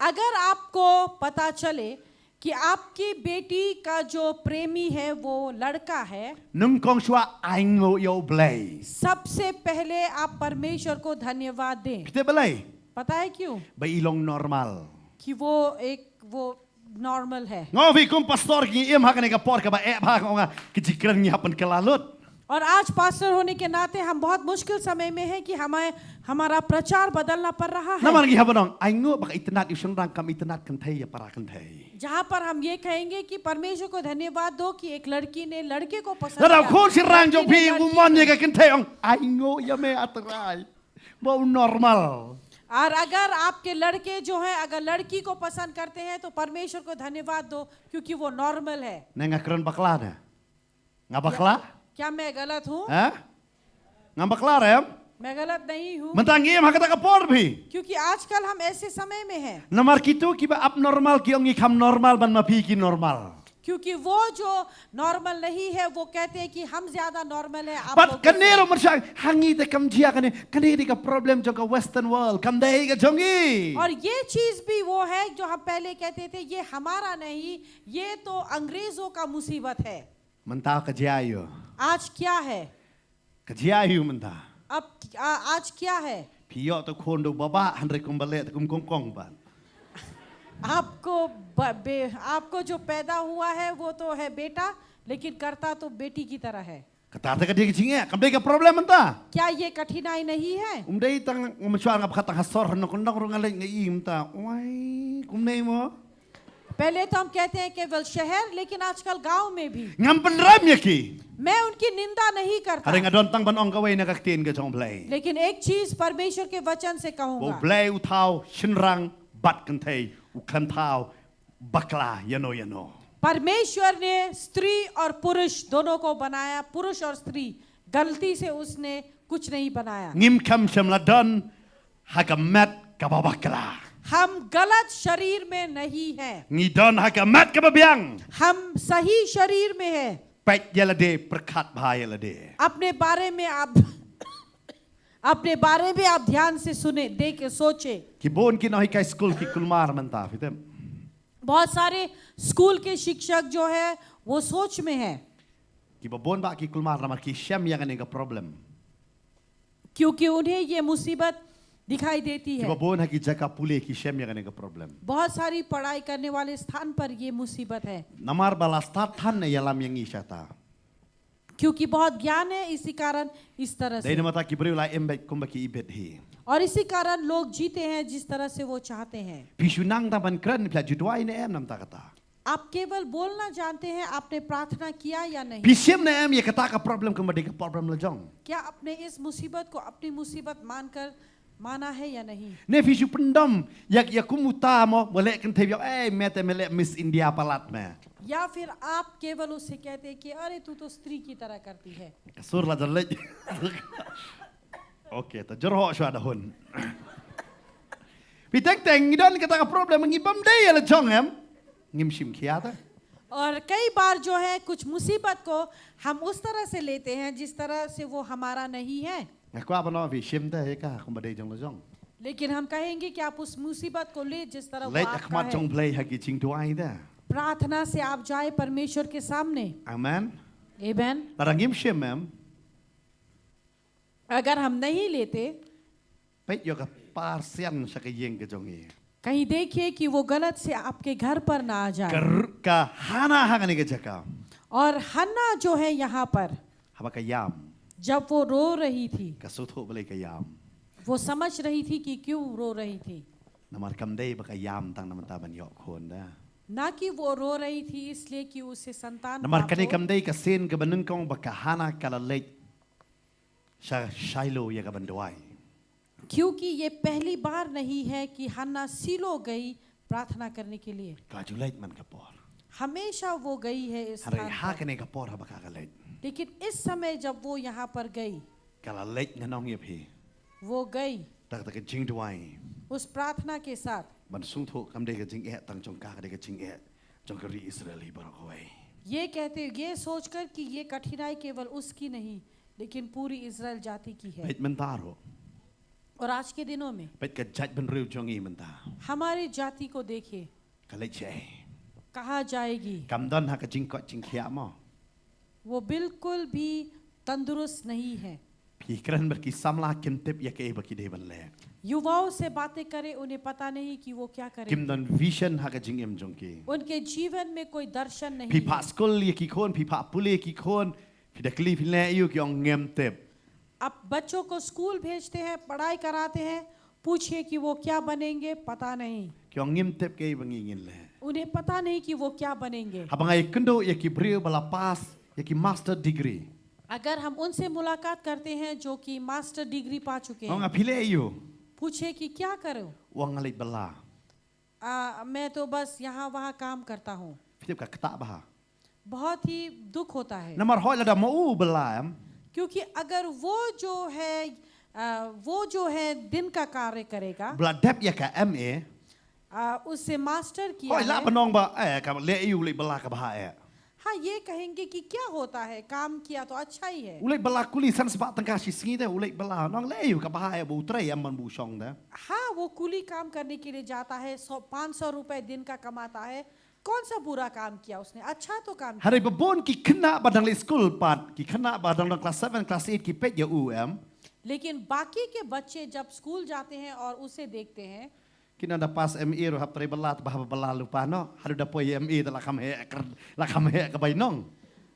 अगर आपको पता चले कि आपकी बेटी का जो प्रेमी है वो लड़का है, Nung kong shwa aingo yo blay. सबसे पहले आप परमेश्वर को धन्यवाद दें। Pitip balay. पता है क्यों? Ba ilong normal. कि वो नॉर्मल है। Ngovi kum pastor ki em hakan ka por ka ba e ha nga kijikran ngi hapan kalalut. और आज पास्टर होने के नाते हम बहुत मुश्किल समय में हैं कि हमारा प्रचार बदलना पड़ रहा है, Naman gi habanong aingo baka itanat isin rang kam itanat kentai ya para kentai. जहाँ पर हम ये कहेंगे कि परमेश्वर को धन्यवाद दो कि एक लड़की ने लड़के को पसंद Lada किया, kon si rang jong pi लड़की ने umon ye ka kentai ong aingo ya me atrai. Ba normal. और अगर आपके लड़के जो हैं अगर लड़की को पसंद करते हैं तो परमेश्वर को धन्यवाद दो क्योंकि वो नॉर्मल है। Nenga keren bakla na. Nga bakla? क्या मैं गलत हूँ? Ha? Nga bakla rem? मैं गलत नहीं हूँ, Mentang em hakata ka por bhi. क्योंकि आजकल हम ऐसे समय में हैं, Namar kitu ki ba abnormal ki ong ikam normal ban mapi ki normal. क्योंकि वो जो नॉर्मल नहीं है वो कहते हैं कि हम ज्यादा नॉर्मल है आप But लोगों से। kanero marsha hangi te kam jia kane kaneri ka problem jong ka western world kam dai ka jongi. और ये चीज भी वो है जो हम पहले कहते थे ये हमारा नहीं, ये तो अंग्रेजों का मुसीबत है। Mentau ka jiayo. आज क्या है? Ka jiayo mentau. अब आज क्या है? Pio to kondo baba handre kum bale kum kongkong ban. आपको जो पैदा हुआ है वो तो है बेटा, लेकिन करता तो बेटी की तरह है। Kata ka dik jinge kam dai ka problem mentau. क्या ये कठिनाई नहीं है? Dai tang umswa nga kata hasor no kondang rungalai ngai mentau. Wai kum nei mo. पहले तो हम कहते हैं केवल शहर, लेकिन आजकल गांव में भी Ngam penram ya ki. मैं उनकी निंदा नहीं करता, Hari ngadon tang ban ong ka wai na ka tin ka jong blai. लेकिन एक चीज परमेश्वर के वचन से Bo कहूंगा, blai utau shinrang bat kentai ukantau bakla yano yano. परमेश्वर ने स्त्री और पुरुष दोनों को बनाया, पुरुष और स्त्री, गलती से उसने कुछ नहीं बनाया। Ngim kam shamladon hakamat kababakla. हम गलत शरीर में नहीं हैं, Ngidon hakamat kababiang. हम सही शरीर में हैं। Pet yalade perkat bahayalade. अपने बारे में आप ध्यान से सुने, देख सोचे। Kibon kinohi kai school ki kulmar menta fitem. बहुत सारे स्कूल के शिक्षक जो है वो सोच में है, Kibabon ba ki kulmar namar ki syam yang nega problem. क्योंकि उन्हें ये मुसीबत दिखाई देती है। Kibabon haki jaka pule ki syam yang nega problem. बहुत सारी पढ़ाई करने वाले स्थान पर ये मुसीबत है, Namar balastat tan na yalam yang isyata. क्योंकि बहुत ज्ञान है, इसी कारण इस तरह Dai से, mata ki beriula embek kumbaki ibet hi. और इसी कारण लोग जीते हैं जिस तरह से वो चाहते हैं। Pisunang taban kren pla judwai ne em nam ta kata. आप केवल बोलना जानते हैं, आपने प्रार्थना किया या नहीं? Pisim ne em ye kata ka problem kumbadi ka problem lejong. क्या आपने इस मुसीबत को अपनी मुसीबत माना है या नहीं? Ne pisu pendam yak yakumuta mo boleh kan tebyo mete mele Miss India palat me. या फिर आप केवल उससे कहते हैं कि अरे तू तो स्त्री की तरह करती है। Sur la jalej. Okay, ta jorho swa dahun. Piteng teng ngidon kata ka problem ngibam dai lejong em. Ngim sim kiata. और कई बार जो है कुछ मुसीबत को हम उस तरह से लेते हैं जिस तरह से वो हमारा नहीं है, Ngakwa bano vi shim da heka kum badai jong lojong. लेकिन हम कहेंगे कि आप उस मुसीबत को ले जिस तरह वो Leit आपका akmat है। jong play hagi jing tuai da. प्रार्थना से आप जाए परमेश्वर के सामने। Amen. आमेन। Larangim shim mem. अगर हम नहीं लेते, Pait yo ka parsian sa kayeng ke jong i. कहीं देखिए कि वो गलत से आपके घर पर ना आ जाए। Ka hana hangani ke jaka. और हन्ना जो है यहाँ पर Haba ka yam. जब वो रो रही थी, Ka sutho balai ka yam. वो समझ रही थी कि क्यों रो रही थी, Namar kam dei baka yam tang namanta ban yok khon da. ना कि वो रो रही थी इसलिए कि उसे संतान Namar प्राप्त kani हो। kam dei ka sen ka banung kong baka hana kala leit. Sa Shiloh ya ka banduai. क्योंकि ये पहली बार नहीं है कि हन्ना सीलो गई प्रार्थना करने के लिए, Ka julait man ka por. हमेशा वो गई है इस Harai स्थान ha पर। kani ka por haba ka leit. लेकिन इस समय जब वो यहाँ पर गई, Kala leit nganong yep hi. वो गई Tak tak jing duai. उस प्रार्थना के साथ। Ban sutho kam dei ka jing e tang jong ka ka jing e. Jong ka ri Israel hi barokoi. ये कहते, ये सोचकर कि ये कठिनाई केवल उसकी नहीं लेकिन पूरी इज़राइल जाति की है। Pait mentaro. और आज के दिनों में Pait ka jaj ban riu jong i menta. हमारी जाति को देखिए, Ka leit che. कहा जाएगी Kam don ha ka jing ko jing khia mo. वो बिल्कुल भी तंदुरुस्त नहीं है। Pikiran berki samla kintip ya ke baki dei ban le. युवाओं से बातें करें, उन्हें पता नहीं कि वो क्या करें। Kim don vision ha ka jing em jong ki. उनके जीवन में कोई दर्शन नहीं Pipa है। school ya ki khon, pipa pule ki khon. Pida kli pile yu ki ong ngem tip. अब बच्चों को स्कूल भेजते हैं, पढ़ाई कराते हैं, पूछिए कि वो क्या बनेंगे, पता नहीं। Ki ong ngem tip ke bangi ngin le. उन्हें पता नहीं कि वो क्या बनेंगे। Habang ay kendo ya ki brio bala pas ya ki master degree. अगर हम उनसे मुलाकात करते हैं जो कि मास्टर डिग्री पा चुके Ong हैं, apile yu. पूछे कि क्या करो, Wang ngalit bala. मैं तो बस यहाँ वहाँ काम करता हूँ। Pidip ka kata baha. बहुत ही दुख होता है, Namar hoi la da mau bala am. क्योंकि अगर वो जो है दिन का कार्य करेगा, Bala dep ya ka MA. उससे मास्टर किया Hoi la है, banong ba ka le yu le bala ka baha e. हाँ ये कहेंगे कि क्या होता है, काम किया तो अच्छा ही है। Ulai bala kuli san sebab tengah si singi dah ulai bala nong le yu ka baha e bu trai am man bu song dah. हाँ वो कुली काम करने के लिए जाता है, 500 रुपए दिन का कमाता है, कौन सा बुरा काम किया उसने, अच्छा तो काम किया। Hari babon ki kena badang le school pat ki kena badang le class 7 class 8 ki pet ya UM. लेकिन बाकी के बच्चे जब स्कूल जाते हैं और उसे देखते हैं, Kina da pas ME ro hap trai bala bah bala lupa no. Haru da poi ME da la kam he ka bai nong.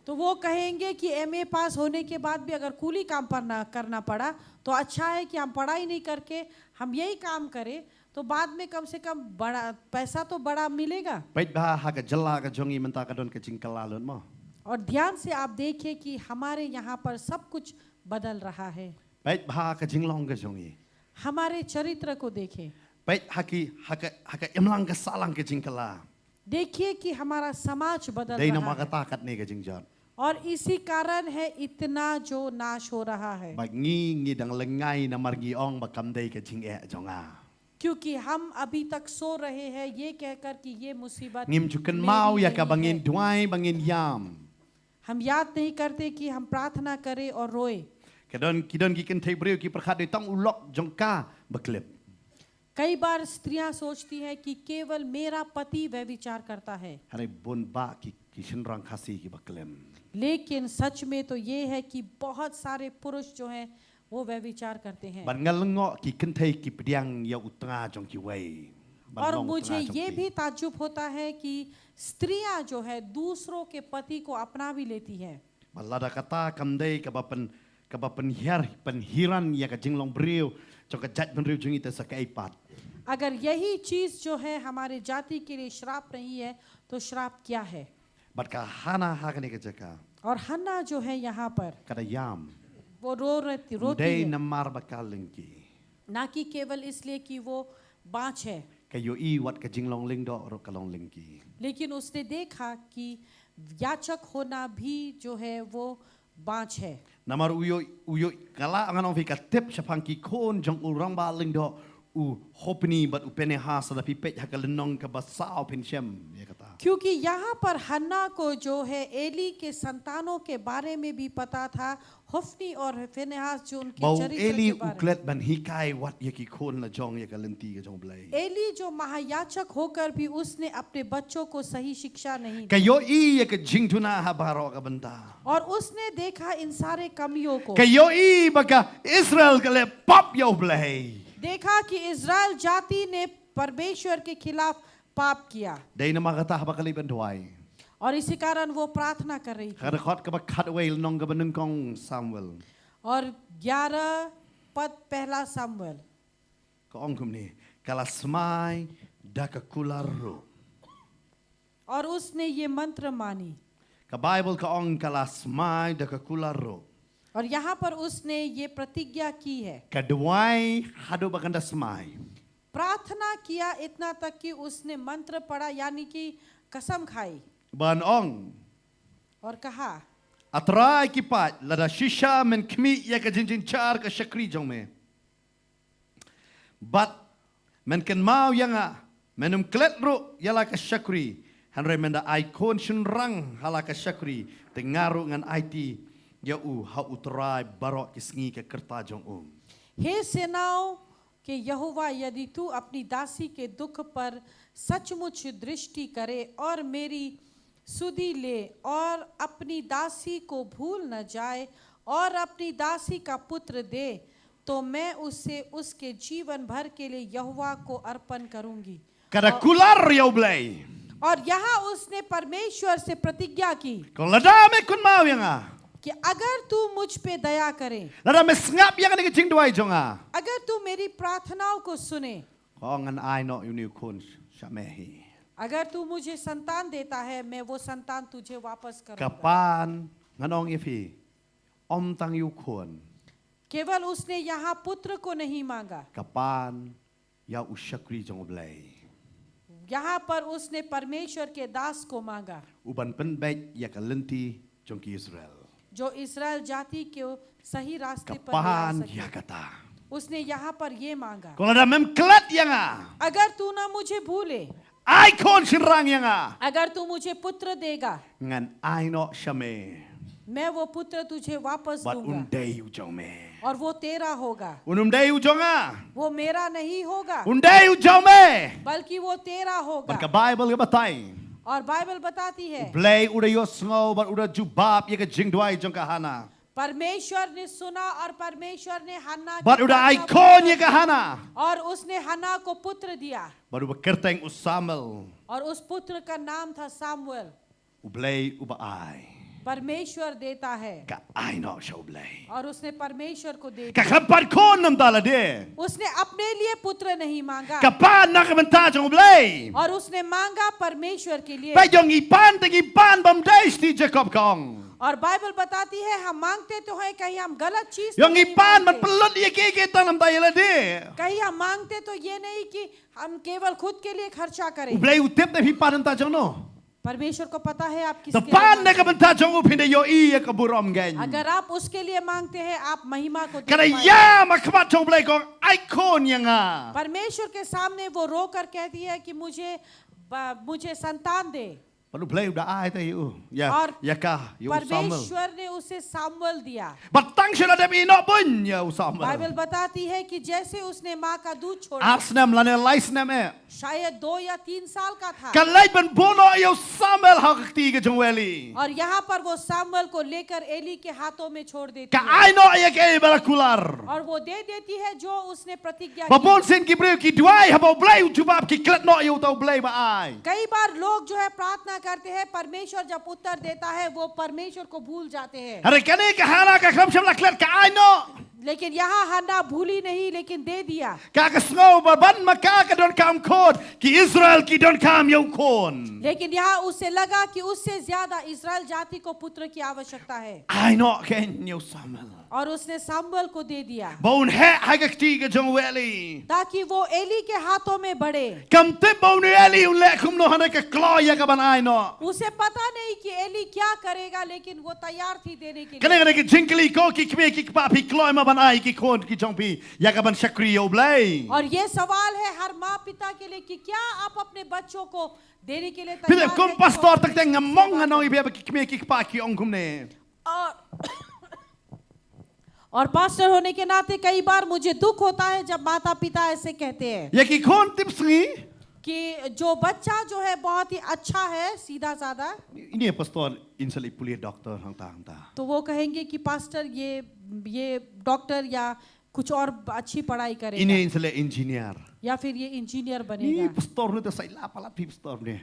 तो वो कहेंगे कि एमए पास होने के बाद भी अगर कुली काम पर ना करना पड़ा तो अच्छा है कि हम पढ़ाई नहीं करके हम यही काम करें, तो बाद में कम से कम बड़ा पैसा तो बड़ा मिलेगा। Pait bah ha ka jala ka jongi menta ka don ka jingkalalun mo. और ध्यान से आप देखिए कि हमारे यहाँ पर सब कुछ बदल रहा है। Pait bah ka jinglong ka jongi. हमारे चरित्र को देखें, Pait ha ka imlang ka salang ka jingkala. देखिए कि हमारा समाज बदल Dai na रहा है magatakat ne ka jingjot. और इसी कारण है इतना जो नाश हो रहा है, Bag ngi dang lengai na margi ong ba kam dai ka jing e jonga. क्योंकि हम अभी तक सो रहे हैं ये कहकर कि ये मुसीबत Ngim chukan मेरी mau ya नहीं ka है। bangin duai bangin yam. हम याद नहीं करते कि हम प्रार्थना करें और रोए। Kidon ki kan thai brio ki perkhat dai tong ulok jongka baklip. कई बार स्त्रियां सोचती हैं कि केवल मेरा पति व्यभिचार करता है, Hari bun ba ki shinrang khasi ki baklem. लेकिन सच में तो ये है कि बहुत सारे पुरुष जो हैं वो व्यभिचार करते हैं। Ban ngalengo ki kan thai ki pediang ya utanga jong ki wei. और मुझे ये भी ताज्जुब होता है कि स्त्रियां जो है दूसरों के पति को अपना भी लेती हैं। Balada kata kam dai ka ba penhiran ya ka jinglong brio jong ka jat brio jong ita sa kaipat. अगर यही चीज जो है हमारे जाति के लिए श्राप नहीं है तो श्राप क्या है? Bat ka hana ha ka ne ka jaka. और हन्ना जो है यहाँ पर Kada yam. वो रोती Dai है, namar bakalengki. ना कि केवल इसलिए कि वो बाँच है, Kayo i wat ka jinglong ling do ro kalong lingki. लेकिन उसने देखा कि याचक होना भी जो है वो बाँच है। Namar uyo kala angan ong ka tip sapang ki kon jong urang ba ling do u hopni but u Pinehas la pipet hakalenong ka basao pinchem ya kata. क्योंकि यहाँ पर हन्ना को जो है एली के संतानों के बारे में भी पता था, होफनी और फिनेहास जो उनके Bau चरित्र Eli के बारे में। uklet ban hikai wat ya ki khon la jong ya kalenti ka jong blai. Eli जो महायाजक होकर भी उसने अपने बच्चों को सही शिक्षा नहीं दी Kayo I ya ka jingtuna ha baro ka banta. और उसने देखा इन सारे कमियों को, Kayo I baka Israel ka le pop yo blai. देखा कि इज़राइल जाति ने परमेश्वर के खिलाफ पाप किया Dai na makata ha bakali banduai. और इसी कारण वो प्रार्थना कर रही थी। Kada khot ka bakat away nong ka banung kong Samuel. और 11 पद पहला Samuel Ka ong kumni kalasmai dakakularo. और उसने ये मंत्र मानी Ka Bible ka ong kalasmai dakakularo. और यहाँ पर उसने ये प्रतिज्ञा की है, Kaduai hadu bakanda smai. प्रार्थना किया इतना तक कि उसने मंत्र पढ़ा यानी कि कसम खाई Ban ong और कहा atrai ki pat lada shisha men kmi ya ka jinjin char ka shakri jong me. But men ken mau yanga menum klet ro yala ka shakri hanre menda icon shun rang hala ka shakri tengaru ngan IT ya u ha utrai barok kisngi ka kerta jong हे सेनाओं के यहोवा यदि तू अपनी दासी के दुख पर सचमुच दृष्टि करे और मेरी सुधि ले और अपनी दासी को भूल न जाए और अपनी दासी का पुत्र दे, तो मैं उसे उसके जीवन भर के लिए यहोवा को अर्पण करूंगी। kada kular ya blai. और यहाँ उसने परमेश्वर से प्रतिज्ञा की Kung lada me kun mau yanga कि अगर तू मुझ पे दया करे, lada me ngap yang ni jing duai jonga. अगर तू मेरी प्रार्थनाओं को सुने, Kong an ai no uni kun shamehi. अगर तू मुझे संतान देता है, मैं वो संतान तुझे वापस करूंगा। Kapan nganong ifi om tang yu kun. केवल उसने यहाँ पुत्र को नहीं मांगा, Kapan ya ushakri jong blai. यहाँ पर उसने परमेश्वर के दास को मांगा Uban penbet ya kalenti jong ki Israel. जो इस्राएल जाति को सही रास्ते पर ले आ Kapan सके। ya kata. उसने यहाँ पर ये मांगा, Kung lada mem klat yanga. अगर तू ना मुझे भूले, Ai kon sinrang yanga. अगर तू मुझे पुत्र देगा, Ngan ai no shame. मैं वो पुत्र तुझे वापस But दूंगा undai ujong me. और वो तेरा होगा, Unumdai ujonga. वो मेरा नहीं होगा Undai ujong me. बल्कि वो तेरा होगा। Ban ka Bible ka batay. और बाइबल बताती है Blay uda yo sngo but uda jubab ya ka jing duai jong ka hana. परमेश्वर ने सुना और परमेश्वर ने हन्ना But की uda ai प्रार्थना kon पूरी ya ka hana. और उसने हन्ना को पुत्र दिया Baru bekerteng usamel. और उस पुत्र का नाम था सामुएल। Ublay uba ai. परमेश्वर देता है Ka ai no show blay. और उसने परमेश्वर को दे Ka दिया। kapan kon nam dala de. उसने अपने लिए पुत्र नहीं मांगा Kapan nak benta jong blay. और उसने मांगा परमेश्वर के लिए। Pa jong ipan teng ipan bam dai sti Jacob kong. और बाइबल बताती है हम मांगते तो है कहीं हम गलत चीज तो Yung नहीं ipan man मांगते। pelot ya ke tanam dai la de. कहीं हम मांगते तो ये नहीं कि हम केवल खुद के लिए खर्चा करें। Ublay utep na ipan ta jong no. परमेश्वर को पता है आप The किसके लिए pan na मांगते ka benta jong upinde yo I ya ka burom हैं। gen. अगर आप उसके लिए मांगते हैं आप महिमा को दे Kada पाएंगे। ya makbat jong blay kong ai kon ya nga. परमेश्वर के सामने वो रो कर कहती है कि मुझे संतान दे Baru blay udah ai ta yu. Ya और ya ka yu Samuel. परमेश्वर ने उसे सामुएल दिया। Batang siya na ino bun ya Samuel. Bible बताती है कि जैसे उसने माँ का दूध छोड़ा, Asnem lane laisnem e. शायद 2 या 3 साल का था Kalay ben bono yu Samuel hakti ke jong weli. और यहाँ पर वो सामुएल को लेकर एली के हाथों में छोड़ देती Ka है ai no ya ke balakular. और वो दे देती है जो उसने प्रतिज्ञा की। Babon sin ki breu ki duai habo blay jubab ki klet no yu tau blay ba ai. कई बार लोग जो है प्रार्थना करते हैं, परमेश्वर जब उत्तर देता है वो परमेश्वर को भूल जाते हैं। Hari kani ka hana ka kham sham la klet ka ai no. लेकिन यहाँ हन्ना भूली नहीं लेकिन दे दिया। Ka ka sngo ban maka ka don kam kod ki Israel ki don kam yu kon. लेकिन यहाँ उसे लगा कि उससे ज्यादा इस्राएल जाति को पुत्र की आवश्यकता है Ai no ken yu Samuel. और उसने सामुएल को दे दिया Bon he hakti ke jong weli. ताकि वो एली के हाथों में बढ़े। Kam te bon eli un le kum no hana ka klo ya ka ban ai no. उसे पता नहीं कि एली क्या करेगा लेकिन वो तैयार थी देने के लिए। Kani kani ki jinkli ko ki kme ki papi klo ma ban ban ai ki khon ki chong pi ya ka ban shakriyo blai और ये सवाल है हर माँ पिता के लिए कि क्या आप अपने बच्चों को देने के लिए pi तैयार kom हैं कि pastor वो tak teng ngamong nganoi be ki me ki pa ki ong kum ne और पास्टर होने के नाते कई बार मुझे दुख होता है जब माता पिता ऐसे कहते हैं ya ki khon tip sngi कि जो बच्चा जो है बहुत ही अच्छा है सीधा साधा ini pastor insali pulia doctor hang ta तो वो कहेंगे कि पास्टर ये डॉक्टर या कुछ और अच्छी पढ़ाई करेगा ini insali engineer या फिर ये इंजीनियर ni बनेगा pastor ne ta sai la pala pi pastor ne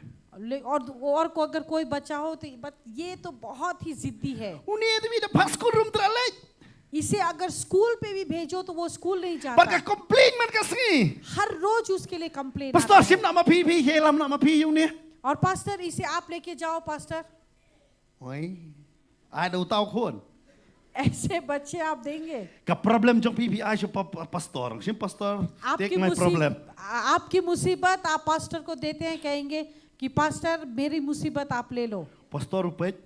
और को अगर कोई बच्चा हो तो ये तो बहुत ही जिद्दी है uni edmi da paskul room trale इसे अगर स्कूल पे भी भेजो तो वो स्कूल नहीं par ka जाता complain man ka sngi हर रोज उसके लिए complain pastor sim na ma pi helam na ma pi yu ne और पास्टर इसे आप लेके जाओ pastor oi ai do tau khon ऐसे बच्चे आप देंगे ka problem jong pi ai so pastor sim pastor take my problem आपकी मुसीबत आप पास्टर को देते हैं कहेंगे कि पास्टर मेरी मुसीबत आप ले लो pastor upet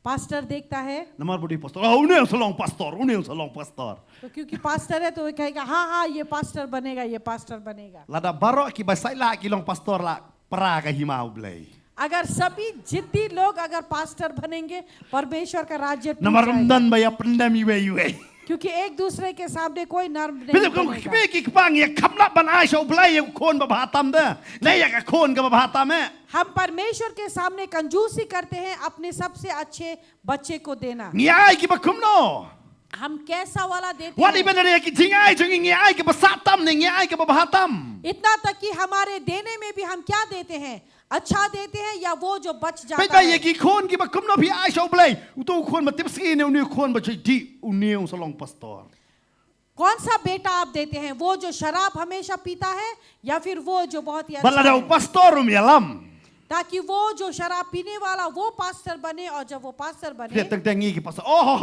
पास्टर देखता है namar budi pastor une salong pastor तो क्योंकि पास्टर है तो वो कहेगा हाँ ये पास्टर बनेगा lada barok ki basai la ki long pastor la pra ka himau blai अगर सभी जिद्दी लोग अगर पास्टर बनेंगे परमेश्वर का राज्य टूट namar जाएगा। dan ba ya pendam iwe क्योंकि एक दूसरे के सामने कोई नर्म नहीं Bila kau बनेगा। kime ki kepang ya kamla ban ai so blai ya kon ba batam da. Lai ya ka kon ka ba batam eh. हम परमेश्वर के सामने कंजूसी करते हैं अपने सबसे अच्छे बच्चे को देना Ngi ai ki ba kumno. हम कैसा वाला देते Wali हैं ben ya ki jingai jong ngi ai ki ba satam ne ngi ai ki ba batam. इतना तक कि हमारे देने में भी हम क्या देते हैं अच्छा देते हैं या वो जो बच Pai जाता ba ya है ki kon ki ba kumno pi ai so blai. Uto kon ba tip ski ne uni kon ba chai di uni salong pastor. कौन सा बेटा आप देते हैं वो जो शराब हमेशा पीता है या फिर वो जो बहुत ही Bala अच्छा da है? pastor um yalam. ताकि वो जो शराब पीने वाला वो पास्टर बने और जब वो पास्टर Dia बने teng teng ngi ki pastor. Oh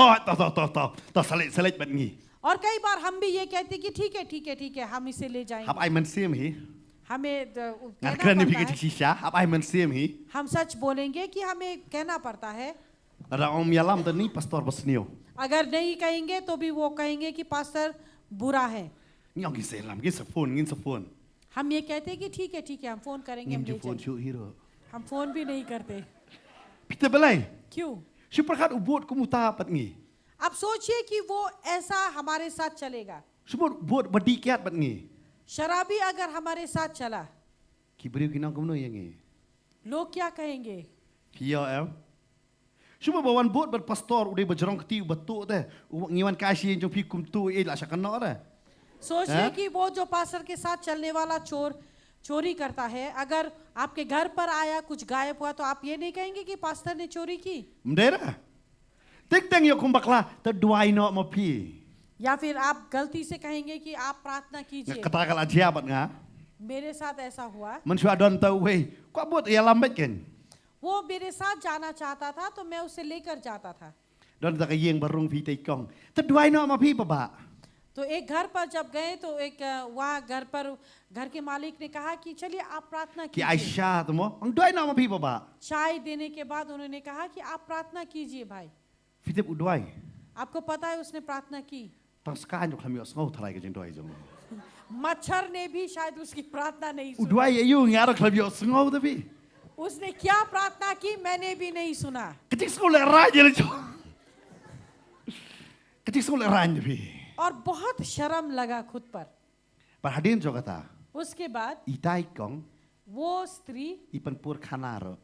ta salit ban ngi. और कई बार हम भी ये कहते हैं कि ठीक है हम इसे ले Hap जाएंगे ai man sim hi. हमें Ngan कहना kran ni पड़ता pi है, ki shisha. Hap ai man sim hi. हम सच बोलेंगे कि हमें कहना पड़ता है Ada om yalam da ni pastor basnio. अगर नहीं कहेंगे तो भी वो कहेंगे कि पास्टर बुरा है Nyong ki selam ki sa phone. हम ये कहते हैं कि ठीक है हम फोन करेंगे हम Ngin ले ju phone जाएंगे shu hero. हम फोन भी नहीं करते Pita balai. क्यों Shu prakat ubot kumuta pat ngi. आप सोचिए कि वो ऐसा हमारे साथ चलेगा Shu bot badi kiat pat ngi. शराबी अगर हमारे साथ चला Ki beriu ki nong kumno yang ngi. लोग क्या कहेंगे Ki yo em. Shu bawan bot bat pastor udai berjerong keti betul teh. Ngiwan kasih jong pi kum tu la sakano dah. सोचिए हैं? कि वो जो पास्टर के साथ चलने वाला चोरी करता है अगर आपके घर पर आया कुछ गायब हुआ तो आप ये नहीं कहेंगे कि पास्टर ने चोरी की Mdera. Tik teng yo kumbakla ta duai no ma pi. या फिर आप गलती से कहेंगे कि आप प्रार्थना कीजिए Kata kala dia bat nga. मेरे साथ ऐसा हुआ Man shu adon tau wei. Ko bot yalam bet ken. वो मेरे साथ जाना चाहता था तो मैं उसे लेकर जाता था Don ta ka yeng barung pi tai kong. Ta duai no ma pi baba. तो एक घर पर जब गए तो एक वहाँ घर के मालिक ने कहा कि चलिए आप प्रार्थना Ki कीजिए Aisyah tu mo. Ang duai no ma pi baba. चाय देने के बाद उन्होंने कहा कि आप प्रार्थना कीजिए भाई Fitip uduai. आपको पता है उसने प्रार्थना की Tang sekan jo kami osngau thalai ke jeng duai jong. मच्छर ने भी शायद उसकी प्रार्थना नहीं सुनी Uduai ayu ngaro kami osngau tapi. उसने क्या प्रार्थना की मैंने भी नहीं सुना Ketik sekolah raja le jo. Ketik sekolah raja tapi. और बहुत शर्म लगा खुद पर Perhatian jo kata. उसके बाद Itai kong वो स्त्री ipan pur khanaro.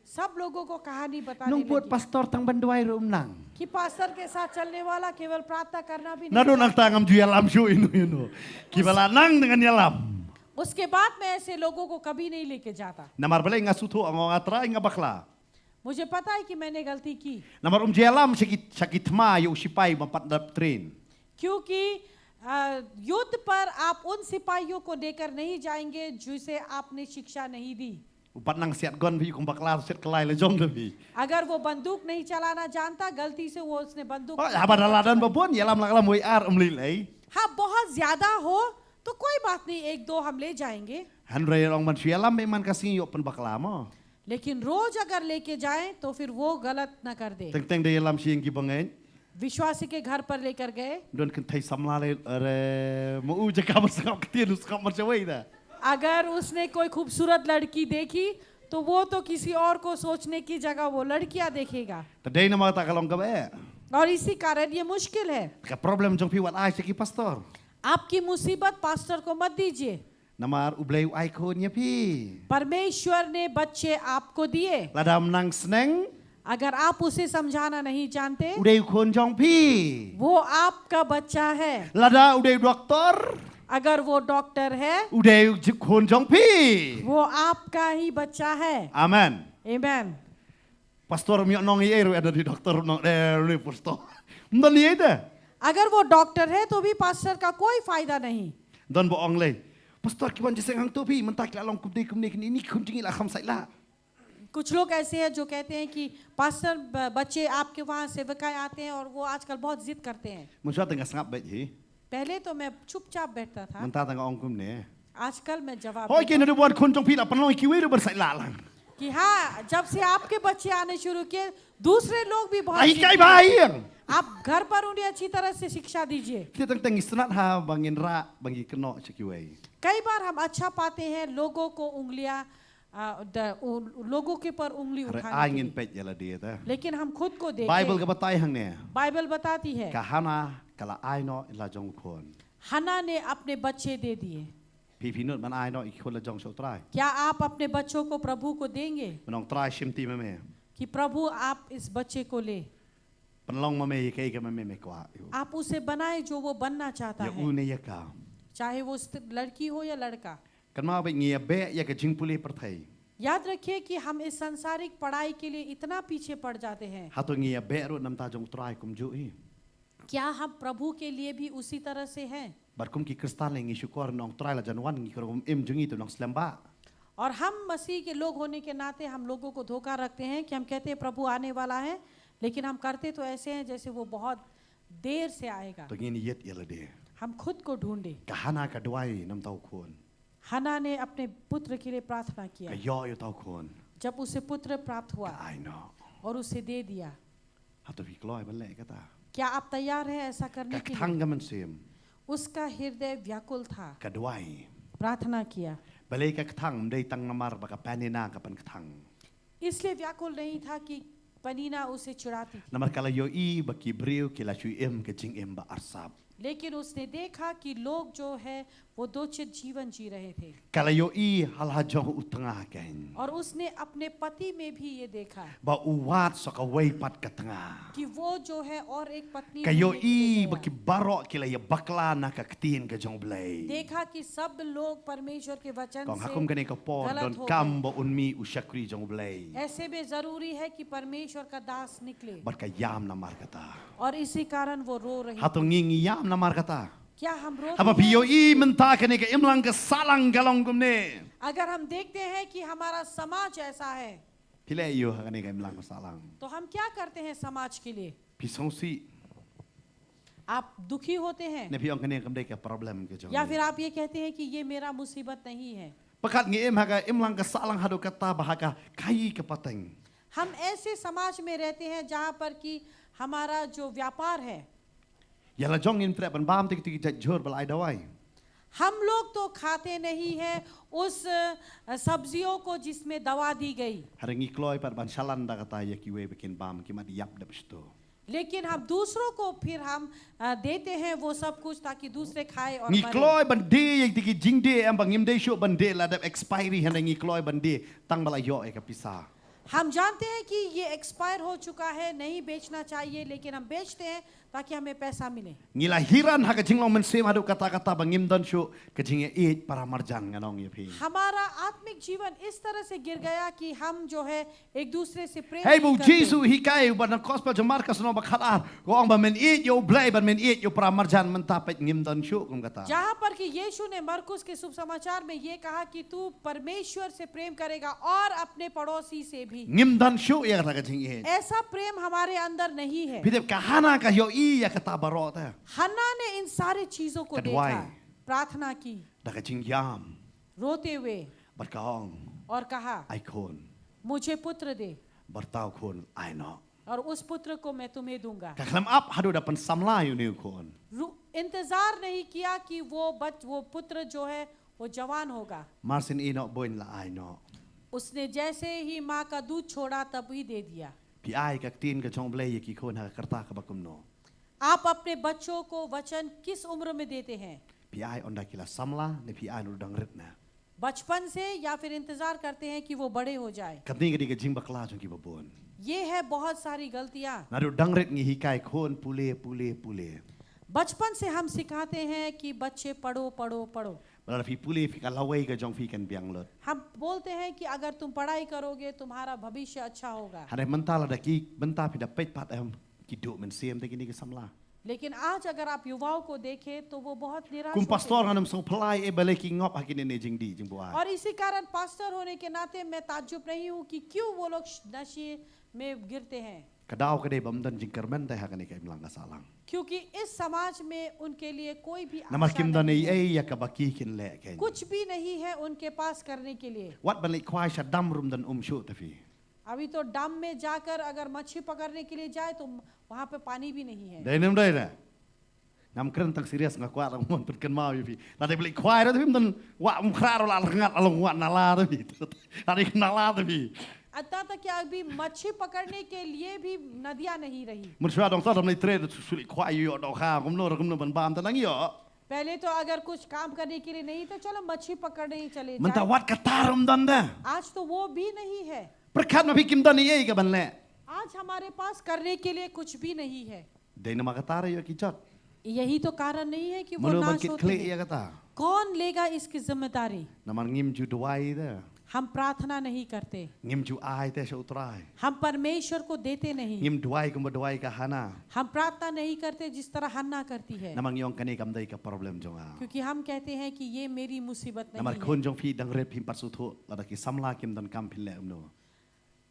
सब लोगों को कहानी बताने Nung buat लगी pastor tang banduai rumnang. कि पास्टर के साथ चलने वाला केवल प्रार्थना करना भी नहीं Nado nang tangam ju yalam shu inu. Kibala nang dengan yalam. उसके बाद मैं ऐसे लोगों को कभी नहीं लेके जाता Namar balai ngasutu ang ngatra ngabakla. मुझे पता है कि मैंने गलती की Namar jalam sakit ma yu sipai mapat dap train. क्योंकि युद्ध पर आप उन सिपाहियों को लेकर नहीं जाएंगे जिसे आपने शिक्षा नहीं दी Upat nang siat gon pi kung bakla siat kelai le jong tapi. अगर वो बंदूक नहीं चलाना जानता गलती से वो उसने बंदूक Oh, habar daladan babon yalam laklam oi ar umlilai. हाँ बहुत ज्यादा हो तो कोई बात नहीं एक दो हम ले जाएंगे Handrai rong man yalam memang kasih yo pen bakla mo. लेकिन रोज अगर लेके जाएं तो फिर वो गलत ना कर दे Teng teng de yalam siang ki bangain. विश्वासी के घर पर लेकर गए। Don kan thai samla le mau jaga masakap ketin uskap macawai dah. अगर उसने कोई खूबसूरत लड़की देखी तो वो तो किसी और को सोचने की जगह वो लड़कियां देखेगा, Tadai nama tak kalong kabe. और इसी कारण ये मुश्किल है। Ka problem jong pi wat ai seki pastor. आपकी मुसीबत पास्टर को मत दीजिए। Namar ublei ai ko nya pi. परमेश्वर ने बच्चे आपको दिए, Ladam nang seneng अगर आप उसे समझाना नहीं जानते, udai kon jong pi. वो आपका बच्चा है। Lada udai doktor अगर वो डॉक्टर है, udai kon jong pi. वो आपका ही बच्चा है। Amen. आमेन। Pastor mi nong ye ada di doktor nong ni pastor. Ndan ye dah. अगर वो डॉक्टर है तो भी पास्टर का कोई फायदा नहीं। Don bohong le. Pastor kiwan jiseng hang tu pi mentak la long kumdei kumdei ni kum jingi la kham sai la. कुछ लोग ऐसे हैं जो कहते हैं कि पास्टर बच्चे आपके वहाँ सेवकाएं आते हैं और वो आजकल बहुत जिद करते हैं। Muncul tengah sangap baik hi. पहले तो मैं चुपचाप बैठता था, Mentak tengah ong kum ni. आजकल मैं जवाब Hoi देता kena buat kon jong pi la penlong kiwi ru bersai la lang. हूं कि हाँ, जब से आपके बच्चे आने शुरू किए दूसरे लोग भी बहुत Ai जिद kai करते हैं। bayang. आप घर पर उन्हें अच्छी तरह से शिक्षा दीजिए। Kita teng isnat ha bangin ra bangi keno cekiwei. कई बार हम अच्छा पाते हैं लोगों को उंगलियां लोगों के पर उंगली Are उठाने angin की, pet jala dia ta. लेकिन हम खुद को Bible देखें। ka batai hang ne. Bible बताती है Kahana kala ai no la jong kon. हन्ना ने अपने बच्चे दे दिए। Pi pinut man ai no ikon la jong so try. क्या आप अपने बच्चों को प्रभु को देंगे Menong try shimti me. कि प्रभु आप इस बच्चे को ले, Penlong me kai ka me kwa. आप उसे बनाए जो वो बनना चाहता Ya है, u ne ya ka. चाहे वो लड़की हो या लड़का। Kan ma ba ngia be ya ka jing puli perthai. याद रखिए कि हम इस सांसारिक पढ़ाई के लिए इतना पीछे पड़ जाते हैं, Hato ngia be ru nam ta jong try kum ju hi. क्या हम प्रभु के लिए भी उसी तरह से हैं? Bar kum ki kristal ngi syukur nong try la janwan ngi krom im jungi tu nong slamba. और हम मसीह के लोग होने के नाते हम लोगों को धोखा रखते हैं कि हम कहते हैं प्रभु आने वाला है, लेकिन हम करते तो ऐसे हैं जैसे वो बहुत देर से आएगा। To ngini yet ya la de. हम खुद को ढूंढे। Kahana ka dwai nam tau kon. हन्ना ने अपने पुत्र के लिए प्रार्थना किया, Ka yo yo tau kon. जब उसे पुत्र प्राप्त हुआ Ka ai no. और उसे दे दिया। Hato pi kloi ban le kata. क्या आप तैयार हैं ऐसा करने Ka के लिए? thang ka man sim. उसका हृदय व्याकुल था, Ka dwai. प्रार्थना किया। Balai ka thang dei tang namar ba ka panina ka pan thang. इसलिए व्याकुल नहीं था कि पनीना उसे चिढ़ाती थी, Namar kala yo I ba ki briu ki la chui em ke jing em ba arsap. लेकिन उसने देखा कि लोग जो है वो दोचित जीवन जी रहे थे, Kala yo I hal ha jong utengah kain. और उसने अपने पति में भी ये देखा Ba uwat so ka wei pat ka tengah. कि वो जो है और एक पत्नी Kayo ढूंढने के लिए I ba गया। ki barok ki la ya bakla na ka ktin ka jong blai. देखा कि सब लोग परमेश्वर के वचन Kong से hakum kani ka por गलत don हो kam गए। ba unmi usyakri jong blai. ऐसे में जरूरी है कि परमेश्वर का दास निकले, Bar ka yam namar kata. और इसी कारण वो रो रही। Hato ngingi yam namar kata. क्या हम रो Haba piyo I menta kani ka imlang ka salang galong gumne. अगर हम देखते हैं कि हमारा समाज ऐसा है Pila iyo kani ka imlang ka salang. तो हम क्या करते हैं समाज के लिए? Pisong si आप दुखी होते हैं ne piyong kani kam dei ka problem ke jong. या फिर आप ये कहते हैं कि ये मेरा मुसीबत नहीं है। Pakat ngi em haga imlang ka salang hado kata bahaga kai ka pateng. हम ऐसे समाज में रहते हैं जहाँ पर कि हमारा जो व्यापार है, Yala jong in trap ban bam tik tik jor balai dawai. हम लोग तो खाते नहीं हैं उस सब्जियों को जिसमें दवा दी गई, Haringi kloi par ban shalan da kata ya kiwe bikin bam ki mat yap da sto. लेकिन हम दूसरों को फिर हम देते हैं वो सब कुछ ताकि दूसरे खाए और Ngi मरे। kloi ban de yang tiki jing de am bang im de shu ban de la da expiry haringi kloi ban de tang balai yo e ka pisa. हम जानते हैं कि ये एक्सपायर हो चुका है, नहीं बेचना चाहिए, लेकिन हम बेचते हैं ताकि हमें पैसा मिले। Ngila hiran haga jinglong men sem hado kata kata bang im dan shu ke jing e para marjan nganong ye pi. हमारा आत्मिक जीवन इस तरह से गिर गया कि हम जो है एक दूसरे से प्रेम Hey नहीं bu करते। Jesu hikai ban gospel jamar ka sono bakhala. Gong ba men e yo blai ban men e yo para marjan menta pet ngim dan shu kum kata. जहाँ पर कि यीशु ने मरकुस के शुभ समाचार में ये कहा कि तू परमेश्वर से प्रेम करेगा और अपने पड़ोसी से भी। Ngim dan shu ya kata ka jing e. ऐसा प्रेम हमारे अंदर नहीं है। Pidep kahana ka yo I ya kata baro ta. हन्ना ने इन सारे चीजों को कटवाए। देखा, प्रार्थना की, Da ka jing yam रोते हुए, berkaong और कहा ai khon मुझे पुत्र दे। bertau khon ai no. और उस पुत्र को मैं तुम्हें दूंगा। Ka kalam up hadu dapan samla yu ni kon. इंतजार नहीं किया कि वो पुत्र जो है वो जवान होगा। Marsin ino boin la ai no. उसने जैसे ही माँ का दूध छोड़ा तभी दे दिया। Pi ai ka tin ka chong blay ki kon ha karta ka bakum no. आप अपने बच्चों को वचन किस उम्र में देते हैं? Pi ai onda kila samla ne pi ai no dang rit na. बचपन से या फिर इंतजार करते हैं कि वो बड़े हो जाए? Katni ka di ka jing bakla jong ki babon. ये है बहुत सारी गलतियाँ। Na du dang rit ngi hikai kon pule. बचपन से हम सिखाते हैं कि बच्चे पढ़ो पढ़ो पढ़ो। Bala fi pule fi ka lawai ka jong fi kan biang lot. हम बोलते हैं कि अगर तुम पढ़ाई करोगे तुम्हारा भविष्य अच्छा होगा। Hare mentala da ki benta pi da pet pat em ki do men sem te kini ka samla. लेकिन आज अगर आप युवाओं को देखें तो वो बहुत निराश Kum होते pastor हैं। hanam so pelai e bale ki ngop hakine ne jing di jing buai. और इसी कारण पास्टर होने के नाते मैं ताज्जुब नहीं हूँ कि क्यों वो लोग नशे में गिरते हैं, Kadau ka de bamdan jing kermen te hakane ka imlang ka salang. क्योंकि इस समाज में उनके लिए कोई भी Namar आशा kim da नहीं nei है, e ya ka baki kin le ken. कुछ भी नहीं है उनके पास करने के लिए। Wat balik kwai sha dam rum dan shu te fi. अभी तो डैम में जाकर अगर मच्छी पकड़ने के लिए जाए तो वहाँ पे पानी भी नहीं है। Dai nem dai na. Ngam kren tak serius nga kwa lang mon pun ken mau yu fi. La de balik kwai da fi dan wa khra la ngat along wa na la da fi. Ari na la da fi. अतः तक कि अभी मच्छी पकड़ने के लिए भी नदियाँ नहीं रही। Mun shwa dong sa dam nei tre suli kwai yu do kha kum no ban bam ta nang yo. पहले तो अगर कुछ काम करने के लिए नहीं तो चलो मच्छी पकड़ने ही चले Mun ta जाए। wat ka tarum dan da. आज तो वो भी नहीं है। Perkat ma fi kim da nei e ka ban le. आज हमारे पास करने के लिए कुछ भी नहीं है। Dai na makatara yo ki chot. यही तो कारण नहीं है कि वो Mulu ban नाश kit होते kle हैं। ya kata. कौन लेगा इसकी जिम्मेदारी? Naman ngim ju duai da. हम प्रार्थना नहीं करते, Ngim ju ai te sha utrai. हम परमेश्वर को देते नहीं, Ngim duai kum duai ka hana. हम प्रार्थना नहीं करते जिस तरह हन्ना करती है, Namang yong kani kam dai ka problem jong a. क्योंकि हम कहते हैं कि ये मेरी मुसीबत Namar नहीं है। kun jong fi dang rep him parsu tho lada ki samla kim dan kam phille umno.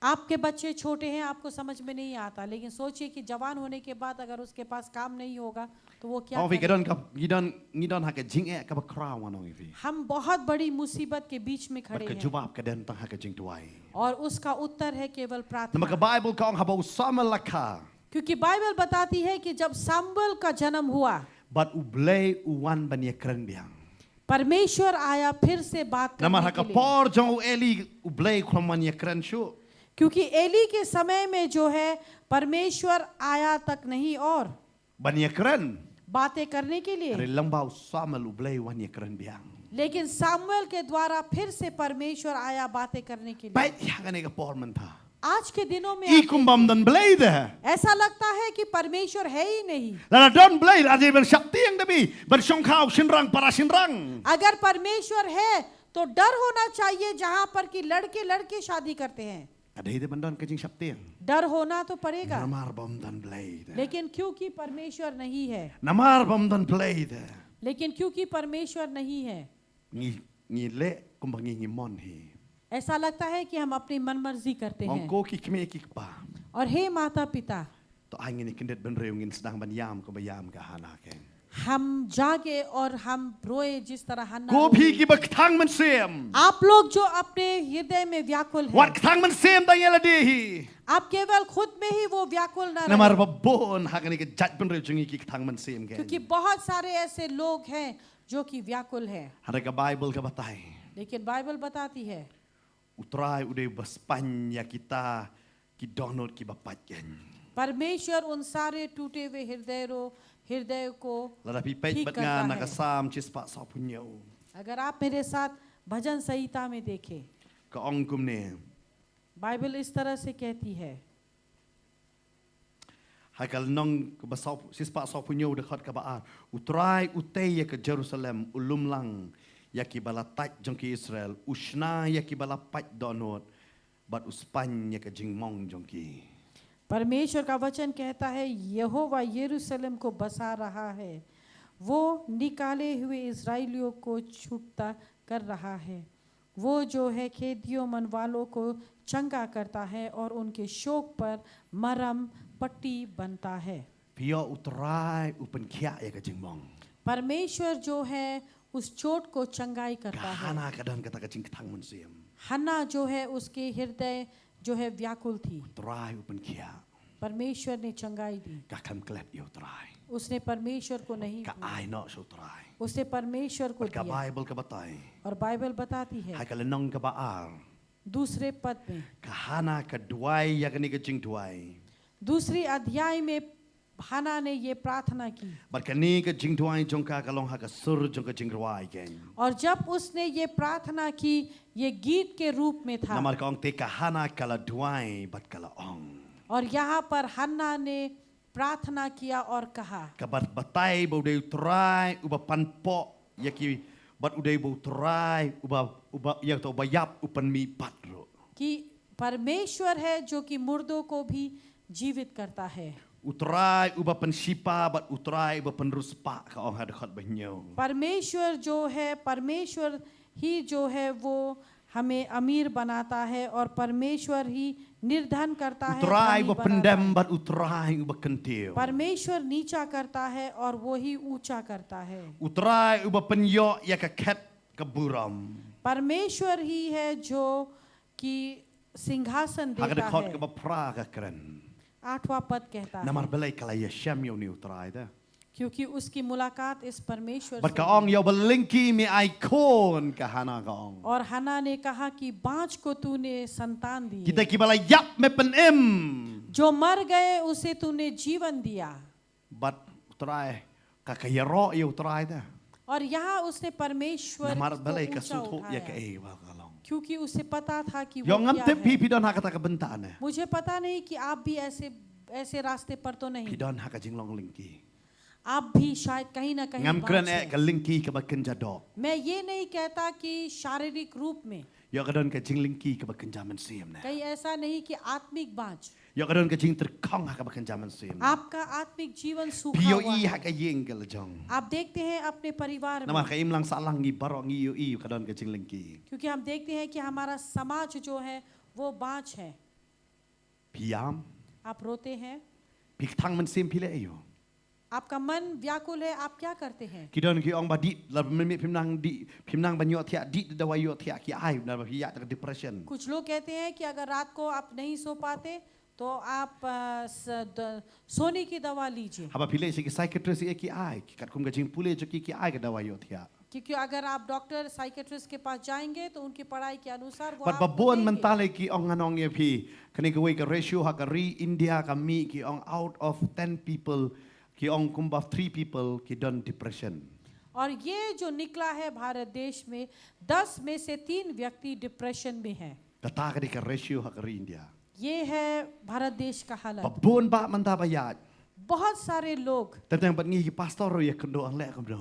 आपके बच्चे छोटे हैं, आपको समझ में नहीं आता, लेकिन सोचिए कि जवान होने के बाद अगर उसके पास काम नहीं होगा तो वो क्या Oh fi करेगा? kadon ka ngidon ha ka jing e ka ba kraw wanong fi. हम बहुत बड़ी मुसीबत के बीच में Bat खड़े ka हैं jubab ka den tang ha ka jing duai. और उसका उत्तर है केवल Namar ka प्रार्थना, Bible ka ong habau samal lakha. क्योंकि बाइबल बताती है कि जब सामुएल का जन्म हुआ, But ublay uwan ban ye kren biang. परमेश्वर आया फिर से बात Namar करने ha ka के लिए, por jong eli ublay khroman ye kren shu. क्योंकि एली के समय में जो है परमेश्वर आया तक नहीं और Ban ye kren. बातें करने के Re लिए, lambau samal ublay wan ye kren biang. लेकिन सामुएल के द्वारा फिर से परमेश्वर आया बातें करने के लिए। Bait ya ka ne ka por man tha. आज के दिनों में I kum bam dan blay da. ऐसा लगता है कि परमेश्वर है ही नहीं। Lala don blay aje ben shakti yang dabi. Ben song khao sinrang para sinrang. अगर परमेश्वर है तो डर होना चाहिए, जहां पर कि लड़के लड़के शादी करते हैं, Adai de bandon ka jing shakti yang. डर होना तो पड़ेगा, Namar bam dan blay da. लेकिन क्योंकि परमेश्वर नहीं है, Namar bam dan blay da. लेकिन क्योंकि परमेश्वर नहीं है, Ngi le kum bang ngi mon hi. ऐसा लगता है कि हम अपनी मनमर्जी करते Ong हैं। ko ki kme ki pa. और हे माता पिता, To ai ngi kindet ben reung ngin sedang ban yam ko bayam ka hana ken. हम जागे और हम रोए जिस तरह हन्ना Ko रोई। phi ki bak thang man sem. आप लोग जो अपने हृदय में व्याकुल हैं, Wat thang man sem da yela de hi. आप केवल खुद में ही वो व्याकुल न Namar रहे, babon ha ka ni ka jat ben reung ngi ki thang man sem ken. क्योंकि बहुत सारे ऐसे लोग हैं जो कि व्याकुल हैं। Hada ka Bible ka batai. लेकिन बाइबल बताती है Utrai udah berspanya kita ki donor ki bapat ken. परमेश्वर उन सारे टूटे हुए हृदय को Ladapi pait ठीक bat करता nga है। nakasam cispa sa punyo. अगर आप मेरे साथ भजन संहिता में देखें, Ka ongkum ne. बाइबल इस तरह से कहती है, Hakal nong ke basau cispa sa punyo dekat ka baar. Utrai utay ya ke Jerusalem ulumlang ya ki balatat jong ki Israel. Ushna ya ki balapat donor. Bat uspan ya ke jingmong jong ki. परमेश्वर का वचन कहता है, यहोवा यरूशलेम को बसा रहा है, वो निकाले हुए इस्राएलियों को छूटता कर रहा है, वो जो है खेदियों मन वालों को चंगा करता है और उनके शोक पर मरहम पट्टी बनता है। Pia utrai upen kia ya ke jingmong. परमेश्वर जो है उस चोट को चंगाई करता है। Kahana kadan kata ka jing thang mun sim. हन्ना जो है उसके हृदय जो है व्याकुल थी, Utrai upen kia. परमेश्वर ने चंगाई दी, ka kam klep yo try उसने परमेश्वर को नहीं ka भूला, ai no so try उसने परमेश्वर को ka दिया। bible ka batai और बाइबल बताती है hai ka lenong ka baar दूसरे पद में, ka hana ka duai ya ka ni ka jing duai दूसरी अध्याय में हाना ने ये प्रार्थना की, but ka ni ka jing duai jong ka long ha ka sur jong ka jing duai gen और जब उसने ये प्रार्थना की, ये गीत के रूप में था। namar ka ong te ka hana ka la duai but ka la ong और यहाँ पर हन्ना ने प्रार्थना किया और कहा, ka bat batai bo de try uba pan po ya ki bat udai bo try uba ya to bayap upan mi patro कि परमेश्वर है जो कि मुर्दों को भी जीवित करता है। utrai uba pan sipa bat utrai uba pan ruspa ka ong ha dekat banyo परमेश्वर जो है, परमेश्वर ही जो है वो हमें अमीर बनाता है और परमेश्वर ही निर्धन करता है, utrai धनी uba बनाता pendam है। bat utrai uba kentil परमेश्वर नीचा करता है और वो ही ऊंचा करता है। utrai uba penyo ya ka ket ka buram परमेश्वर ही है जो कि सिंहासन ha ka देता dekat है। ka ba pra ka keren 8वां पद कहता है, namar belai kala ya syam yo ni utrai da क्योंकि उसकी मुलाकात इस परमेश्वर bat से ka हुई। ong yo belinki mi icon ka hana ka ong और हन्ना ने कहा कि बाँझ को तूने संतान दी, kita ki balai yap me penem जो मर गए उसे तूने जीवन दिया। bat utrai ka ka yaro yo utrai da और यहाँ उसने परमेश्वर namar को belai ka ऊंचा suthu ya ka उठाया, e wa ka long क्योंकि उसे पता था कि वो yo ngam क्या te है। pi pi don ha ka ta ka bentane मुझे पता नहीं कि आप भी ऐसे ऐसे रास्ते पर तो pi नहीं, don ha ka jinglong linki आप भी शायद कहीं ना कहीं ngam बाँझ kren e हैं। ka linki ka ba kenjado मैं ये नहीं कहता कि शारीरिक रूप में, yo ka don ka jinglinki ka ba kenjaman siam na कहीं ऐसा नहीं कि आत्मिक बाँझ, yo ka don ka jing terkong ha ka ba kenjaman siam na आपका आत्मिक जीवन सूखा pio हुआ i ha है। ka yeng ka lejong आप देखते हैं अपने परिवार namar में, ka imlang salang ngi baro ngi yo i ka don ka jinglinki क्योंकि हम देखते हैं कि हमारा समाज जो है वो बाँझ है। piam आप रोते हैं, pi thang man sim pi le yo आपका मन व्याकुल है, आप क्या करते हैं? ki don ki ong ba di la mi phimnang banyo thia di da wa yo thia ki ai na ba hi ya ta depression कुछ लोग कहते हैं कि अगर रात को आप नहीं सो पाते तो आप सोने की दवा लीजिए, haba pile si ki psychiatrist e ki ai ki kat kum ka jing pule jo ki ai ka da wa yo thia क्योंकि अगर आप डॉक्टर साइकेट्रिस्ट के पास जाएंगे तो उनकी पढ़ाई के अनुसार वो but आपको babon देंगे। mentale ki ong anong ye pi kani ka we ka ratio ha ka ri India ka mi ki ong out of 10 people ki ong kumba 3 people ki don depression और ये जो निकला है भारत देश में 10 में से 3 व्यक्ति डिप्रेशन में हैं। ka ta ka di ka ratio ha ka ri India ये है भारत देश का हालत। babon ba manta ba ya बहुत सारे लोग, tentang bat ngi ki pastor ro ye kendo ang le kam do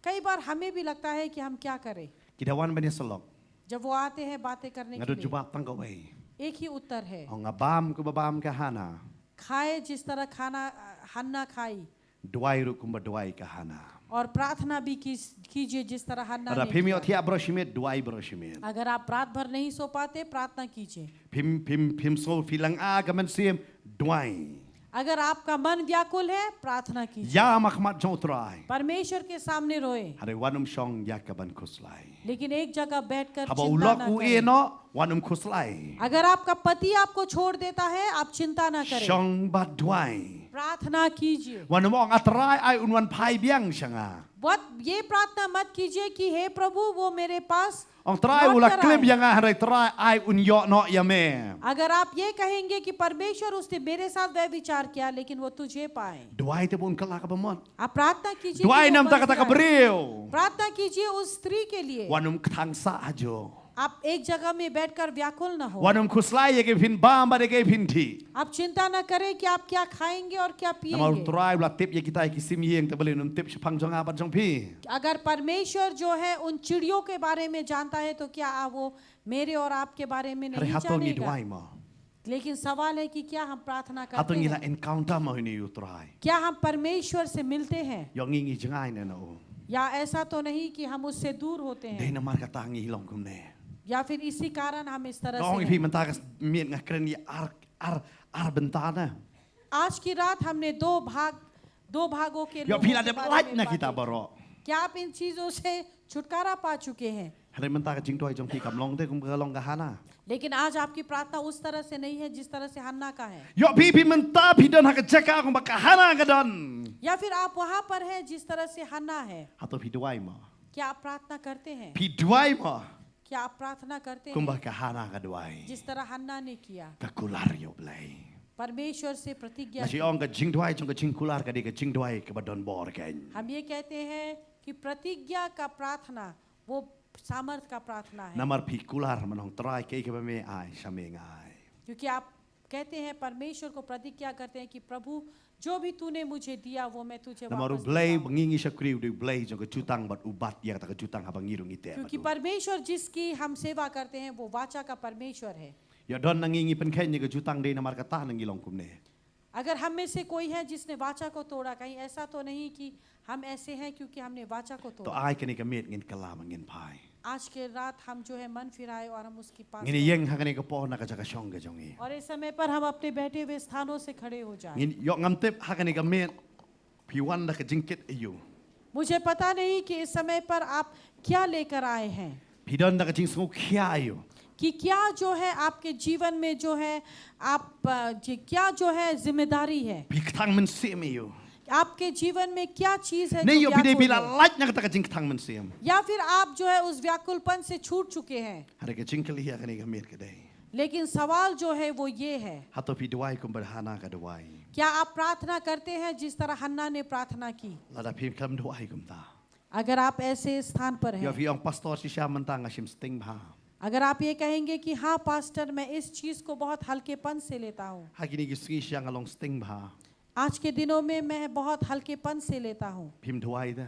कई बार हमें भी लगता है कि हम क्या करें, ki dawan ba ni salok जब वो आते हैं बातें करने ngado के लिए jubak tang ka we एक ही उत्तर है, ong abam ku babam ka hana खाए जिस तरह खाना हन्ना खाई duai ru kumba duai ka hana और प्रार्थना भी कीजिए जिस तरह हन्ना ada ने phimio किया। thia bro shimit duai bro shimit अगर आप रात भर नहीं सो पाते प्रार्थना कीजिए। phim so filang a ka man sim duai अगर आपका मन व्याकुल है प्रार्थना कीजिए, ya makmat jong trai परमेश्वर के सामने रोए, Hari wanum shong yakaban kuslai. लेकिन एक जगह बैठकर Haba चिंता ulok ना u करें। no wanum kuslai. अगर आपका पति आपको छोड़ देता है आप चिंता ना करें, Shong badwai. प्रार्थना कीजिए। Wanum ong atrai ai unwan pai biang shanga. ये प्रार्थना मत कीजिए कि हे प्रभु वो मेरे पास Ong trai लौट ula कर klip आए। yang hari trai ai un yo no yame. अगर आप ये कहेंगे कि परमेश्वर उसने मेरे साथ वह विचार किया लेकिन वो तुझे पाए, Duai te pun kelak abamon. आप प्रार्थना कीजिए कि Duai वो nam बच tak tak जाए। beriu. प्रार्थना कीजिए उस स्त्री के लिए। Wanum ktangsa ajo. आप एक जगह में बैठकर व्याकुल न हो, Wanum kuslai ye ke pin bam ba de ke pin thi. आप चिंता न करें कि आप क्या खाएंगे और क्या Namal पिएंगे। trai ula tip ye kita ki sim yeng te boleh num tip sepang jong abat jong pi. अगर परमेश्वर जो है उन चिड़ियों के बारे में जानता है तो क्या वो मेरे और आपके बारे में Hari नहीं hatong ni जानेगा? duai mo. लेकिन सवाल है कि क्या हम प्रार्थना करते Hatong ila हैं, encounter mo ni utrai. क्या हम परमेश्वर से मिलते हैं, Yo ngingi jengai na no. या ऐसा तो नहीं कि हम उससे दूर होते Dei हैं, na mar kata ngi hilong kum ne. या फिर इसी कारण हम इस तरह Kong से ipi हैं। menta kas miet ngah keren ni ar bentana. आज की रात हमने दो भागों के Yo लोगों pila के de बारे light में na बातें kita की। baro. क्या आप इन चीजों से छुटकारा पा चुके हैं? Hari mentah ke jing doi jong pi kam long te kum ka long ka hana. लेकिन आज आपकी प्रार्थना उस तरह से नहीं है जिस तरह से हन्ना का है, Yo pi mentah pi don ha ka jaka kum ka hana ka don. या फिर आप वहां पर हैं जिस तरह से हन्ना है। Atau pi duai mo. क्या आप प्रार्थना करते हैं? Pi duai mo. क्या आप प्रार्थना करते Kum हैं ka hana ka duai. जिस तरह हन्ना ने किया? Ka kular yo blai. परमेश्वर से प्रतिज्ञा Nasi की। ong ka jing duai jong ka jing kular ka di ka jing duai ka badon bor ka. हम ये कहते हैं कि प्रतिज्ञा का प्रार्थना वो सामर्थ का प्रार्थना है, Namar pi kular manong trai ke ka me ai shaming ai. क्योंकि आप कहते हैं परमेश्वर को प्रतिज्ञा करते हैं कि प्रभु जो भी तूने मुझे दिया वो मैं तुझे Namaru वापस blai देता हूं। bengingi sakriu di blai jong ka jutang bat ubat ya ka jutang ha bangirung ite. क्योंकि परमेश्वर जिसकी हम सेवा करते हैं वो वाचा का परमेश्वर है। Ya don nangingi pen khen ka jutang de namar ka ta nangi long kum ne. अगर हम में से कोई है जिसने वाचा को तोड़ा, कहीं ऐसा तो नहीं कि हम ऐसे हैं क्योंकि हमने वाचा को To तोड़ा। ai ka ni ka met ngin kala mangin pai. आज के रात हम जो है मन फिराए और हम उसकी पास Ngini yeng ha ka ni ka po na ka jaka shong ka jongi. और इस समय पर हम अपने बैठे हुए स्थानों से खड़े हो जाएं। Ngin yok ngam tep ha ka ni ka met pi wan da ka jingkit ayu. मुझे पता नहीं कि इस समय पर आप क्या लेकर आए हैं, Pi don da ka jing sngok khia ayu. कि क्या जो है आपके जीवन में जो है आप क्या जो है जिम्मेदारी है, Pi ktang men sim ayu. आपके जीवन में क्या चीज है Ne जो yo pi de व्याकुल bila है? laj na ka ta ka jing ktang men sim. या फिर आप जो है उस व्याकुलपन से छूट चुके हैं। Hari ka jingkal hi ka ni ka met ka dai. लेकिन सवाल जो है वो ये है, Ha to pi duai kum ber hana ka duai. क्या आप प्रार्थना करते हैं जिस तरह हन्ना ने प्रार्थना की? La da pi kam duai kum ta. अगर आप ऐसे स्थान पर Yo हैं, fi ong pastor si sha mentang ashim sting bha. अगर आप ये कहेंगे कि हाँ पास्टर मैं इस चीज को बहुत हल्केपन से लेता हूँ, Ha ki ni ki ski sha ngalong sting bha. आज के दिनों में मैं बहुत हल्केपन से लेता हूँ, Pim duai da.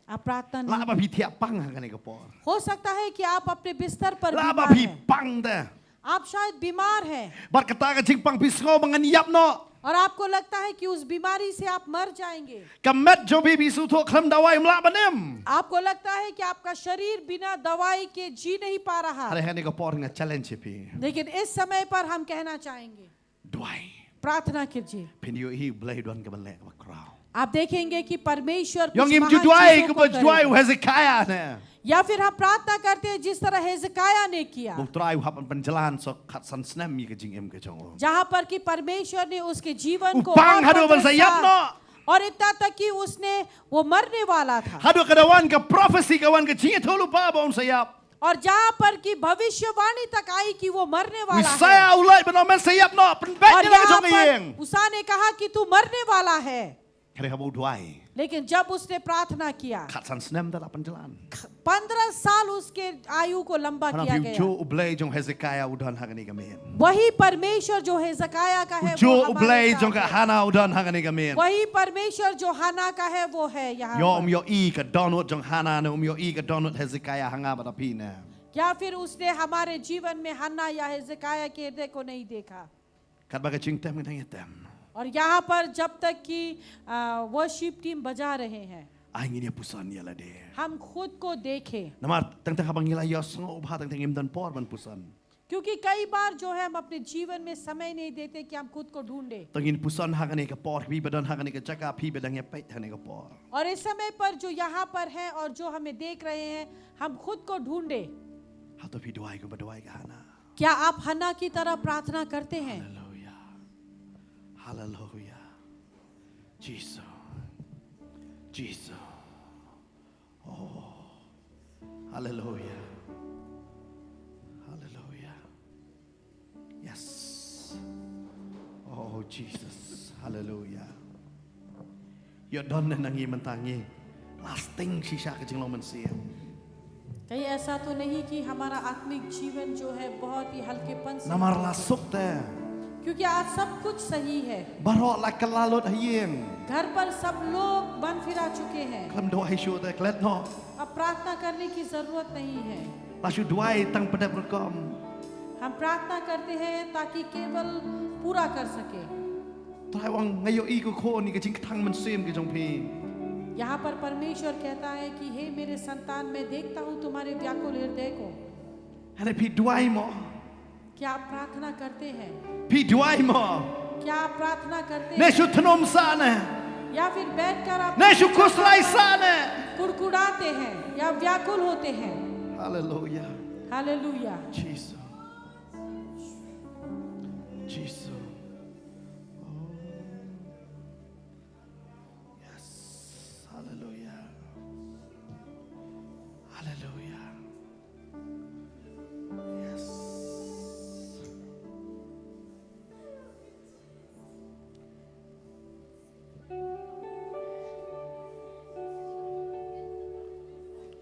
आप प्रार्थना La नहीं। ba pi tiap pang ha ka ni ka por. हो सकता है कि आप अपने बिस्तर पर La ba बीमार pi हैं, pang da. आप शायद बीमार हैं Bar kata ka jing pang pi sngo bangan yap no. और आपको लगता है कि उस बीमारी से आप मर जाएंगे। Kamet jo bi bi su tho khlam dawai mla banem. आपको लगता है कि आपका शरीर बिना दवाई के जी नहीं पा रहा, Hari ha ni ka por nga challenge pi. लेकिन इस समय पर हम कहना चाहेंगे Duai. प्रार्थना कीजिए। Pin yo hi blai don ka ban le ka kraw. आप देखेंगे कि परमेश्वर Yong कुछ im ju महान duai चीजों ka को ba duai करेगा। Hezekiah ne. या फिर हम प्रार्थना करते हैं जिस तरह हेzekiah ने किया, Buk trai hap an panjalan so khat san snam mi ka jing em ka jong. जहां पर कि परमेश्वर ने उसके जीवन को Upang और hadu ban बदल sayap दिया। no. और इतना तक कि उसने वो मरने वाला था, Hadu ka dawan ka prophecy ka wan ka jing tholu pa ba on sayap. और जहां पर कि भविष्यवाणी तक आई कि वो मरने We वाला है, say ulai ban men sayap no. Pen bet और ni ka यहाँ jong पर yeng. उषा ने कहा कि तू मरने वाला है। Hari ha bu duai. लेकिन जब उसने प्रार्थना किया, Khat san snam da panjalan. 15 साल उसके आयु को लंबा Hana किया fi गया। jo ublai jong Hezekiah udan ha ka ni ka men. वही परमेश्वर जो हेzekiah का है वो Jo हमारे ublai साथ jong ka है। hana udan ha ka ni ka men. वही परमेश्वर जो हन्ना का है वो है यहाँ Yo पर। yo I ka donut jong hana ne yo I ka donut Hezekiah hanga ba pi ne. या फिर उसने हमारे जीवन में हन्ना या हेzekiah के हृदय को नहीं देखा। Kat ba ka jing tem ka tem. और यहाँ पर जब तक कि वर्शिप टीम बजा रहे हैं, Ai ngi ni pusan ya la de. हम खुद को देखें, Namar tang tang habang ngila yo sngo ba tang tang im dan por ban pusan. क्योंकि कई बार जो है हम अपने जीवन में समय नहीं देते कि हम खुद को ढूंढे। Tangin pusan ha ka ni ka por pi badan ha ka ni ka jaka pi badang ya pait ha ni ka por. और इस समय पर जो यहाँ पर है और जो हमें देख रहे हैं, हम खुद को ढूंढे। Ha to pi duai ko ba duai ka hana. क्या आप हन्ना की तरह प्रार्थना करते हैं? Hallelujah. Hallelujah. Jesus. Jesus. Oh. Hallelujah. Hallelujah. Yes. Oh Jesus. Hallelujah. Yo don na nangi mentangi. Lasting sisa ke jing lo men siam. कहीं ऐसा तो नहीं कि हमारा आत्मिक जीवन जो है बहुत ही हल्केपन से, Namar lasuk te. क्योंकि आज सब कुछ सही है, Barok la kelalot hayeng. घर पर सब लोग बन फिरा चुके हैं, Klam doai shu te klet no. अब प्रार्थना करने की जरूरत नहीं है। Lasu duai tang pedap rekom. हम प्रार्थना करते हैं ताकि केवल पूरा कर सके। Trai wang ngayo I ko ko ni ke jing tang men sim ke jong pi. यहाँ पर परमेश्वर कहता है कि हे मेरे संतान, मैं देखता हूँ तुम्हारे व्याकुल हृदय को। Hane pi duai mo. क्या आप प्रार्थना करते हैं? Pi duai mo. क्या आप प्रार्थना करते Ne हैं? shu tnom sa ne. या फिर बैठकर आप Ne shu kuslai sa ne. कुड़कुड़ाते हैं या व्याकुल होते हैं। Hallelujah. Hallelujah. Jesus. Jesus. Oh. Yes. Hallelujah. Hallelujah. Yes.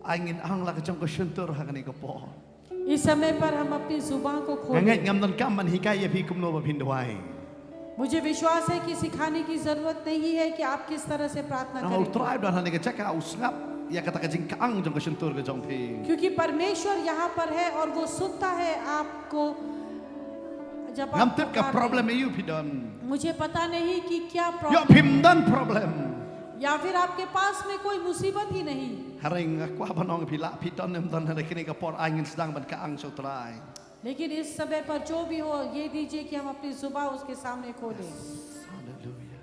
Angin ang lakacang kasyuntur hangani ko po. इस समय पर हम अपनी जुबान को खोलें। Ngait ngam don kam man hikay ya pikum no bapindaway. मुझे विश्वास है कि सिखाने की जरूरत नहीं है कि आप किस तरह से प्रार्थना Ang करें, tribe dan hanig chaka usngap ya kata kajing kaang jong kasyuntur ka jong pi. क्योंकि परमेश्वर यहाँ पर है और वो सुनता है आपको जब आप Ngam tip ka पुकारते problem हैं। you pidon. मुझे पता नहीं कि क्या Yo प्रॉब्लम pimdan problem. या फिर आपके पास में कोई मुसीबत ही नहीं। Haring kwa banong pila pidon nem don hanig kini ka por angin sedang ban kaang so try. लेकिन इस समय पर जो भी हो ये दीजिए कि हम अपनी जुबान उसके सामने खोलें। Hallelujah.